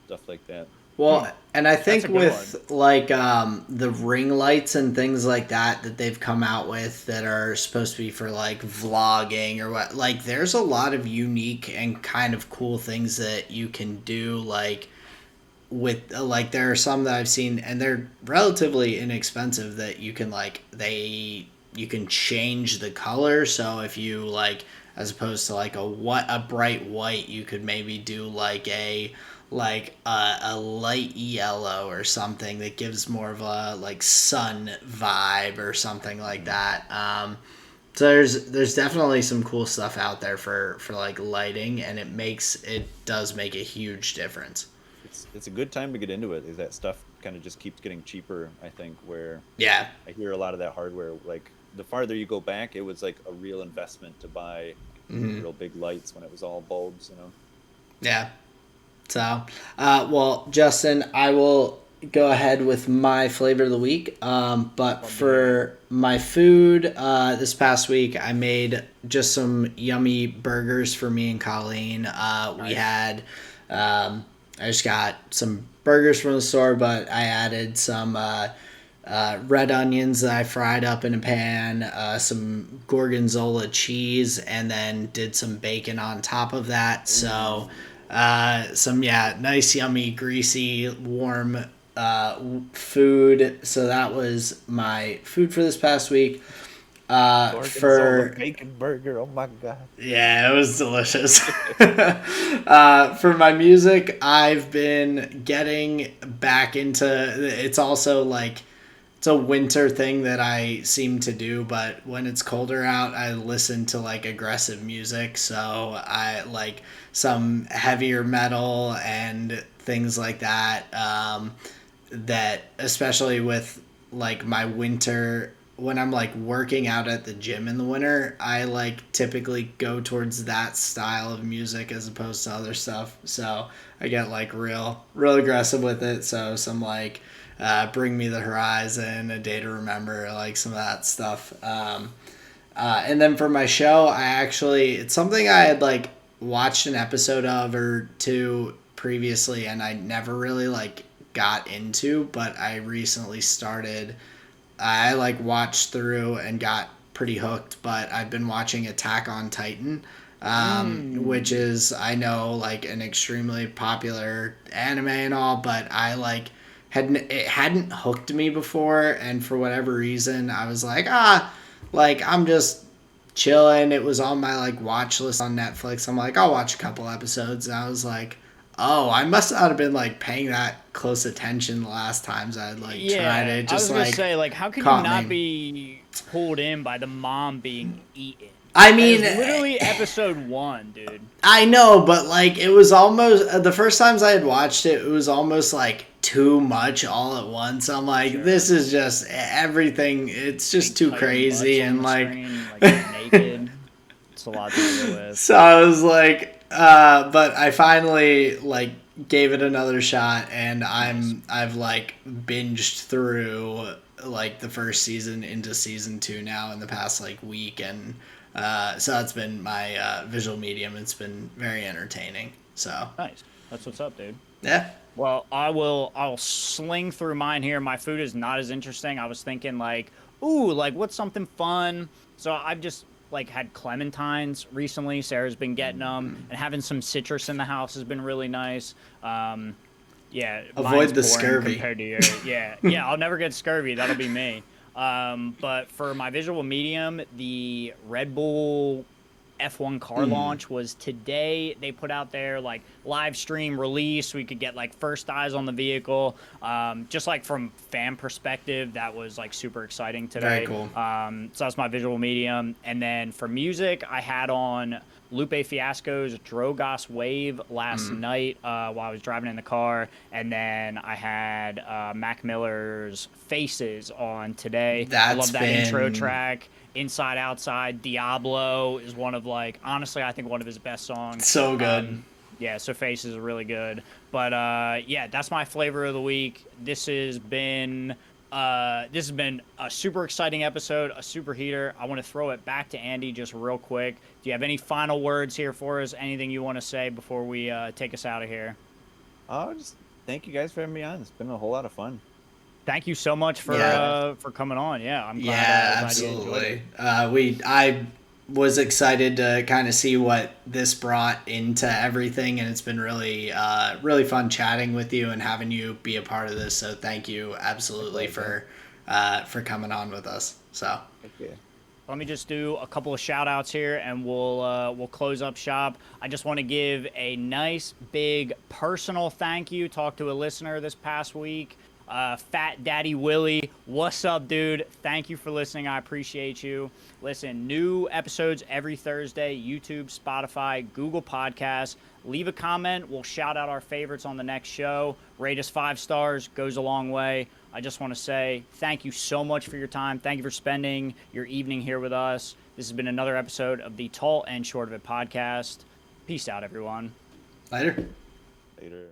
stuff like that. well, and I think a good with like the ring lights and things like that they've come out with that are supposed to be for like vlogging or what, like there's a lot of unique and kind of cool things that you can do, like with like there are some that I've seen and they're relatively inexpensive that you can you can change the color. So if you like, as opposed to like a bright white, you could maybe do like a light yellow or something that gives more of a like sun vibe or something like that. So there's definitely some cool stuff out there for like lighting, and it does make a huge difference. It's a good time to get into it. Is that stuff kind of just keeps getting cheaper? I think where Yeah, I hear a lot of that hardware. Like the farther you go back, it was like a real investment to buy real big lights when it was all bulbs. yeah. So, well, Justin, I will go ahead with my flavor of the week. But for my food, this past week, I made just some yummy burgers for me and Colleen. We had, I just got some burgers from the store, but I added some red onions that I fried up in a pan, some gorgonzola cheese, and then did some bacon on top of that. So nice, yummy, greasy, warm food. So that was my food for this past week. For bacon burger, oh my god! Yeah, it was delicious. For my music, I've been getting back into. It's also like it's a winter thing that I seem to do, but when it's colder out, I listen to like aggressive music. So I like some heavier metal and things like that. That especially with like my winter, when I'm like working out at the gym in the winter, I like typically go towards that style of music as opposed to other stuff. So I get like real aggressive with it. So some like Bring Me the Horizon, A Day to Remember, like some of that stuff. And then for my show, it's something I had like watched an episode of or two previously, and I never really like got into, but I recently started. I like watched through and got pretty hooked, but I've been watching Attack on Titan, which is, I know, like an extremely popular anime and all, but I like it hadn't hooked me before, and for whatever reason, I was like, like I'm just chilling. It was on my like watch list on Netflix. I'm like, I'll watch a couple episodes, and I was like, oh, I must not have been like paying that close attention the last times I'd like tried it. Just I was gonna say, like, how could you not be pulled in by the mom being eaten? I mean, literally episode 1, dude. I know, but like it was almost the first times I had watched it. It was almost like too much all at once. I'm like, this is just everything. It's just too crazy and like, naked. It's a lot to deal with. So I was like, but I finally like gave it another shot, and I've like binged through like the first season into season 2 now in the past like week, and so that's been my visual medium. It's been very entertaining. So nice. That's what's up, dude. Yeah. Well, I'll sling through mine here. My food is not as interesting. I was thinking like, ooh, like what's something fun? So I've just like had clementines recently. Sarah's been getting them, and having some citrus in the house has been really nice. Yeah. Avoid the scurvy. Compared to yours. Yeah. I'll never get scurvy. That'll be me. But for my visual medium, the Red Bull F1 car launch was today. They put out their like live stream release. We could get like first eyes on the vehicle. Just like from fan perspective, that was like super exciting today. Very cool. So that's my visual medium. And then for music, I had on Lupe Fiasco's Drogas Wave last night while I was driving in the car. And then I had Mac Miller's Faces on today. I love that intro track. Inside Outside, Diablo is one of like, honestly, I think one of his best songs. So good. Yeah, so Faces is really good. But yeah, that's my flavor of the week. This has been a super exciting episode, a super heater. I want to throw it back to Andy just real quick. Do you have any final words here for us? Anything you want to say before we take us out of here? Just thank you guys for having me on. It's been a whole lot of fun. Thank you so much for coming on. Yeah, I'm glad. Yeah, absolutely. I was excited to kind of see what this brought into everything, and it's been really really fun chatting with you and having you be a part of this. So thank you absolutely for coming on with us. So Thank you. Let me just do a couple of shout outs here and we'll close up shop. I just want to give a nice big personal thank you. Talk to a listener this past week. Fat Daddy Willie, what's up, dude? Thank you for listening. I appreciate you. Listen, new episodes every Thursday, YouTube, Spotify, Google Podcasts. Leave a comment. We'll shout out our favorites on the next show. Rate us 5 stars. Goes a long way. I just want to say thank you so much for your time. Thank you for spending your evening here with us. This has been another episode of the Tall and Short of It podcast. Peace out, everyone. later. Later.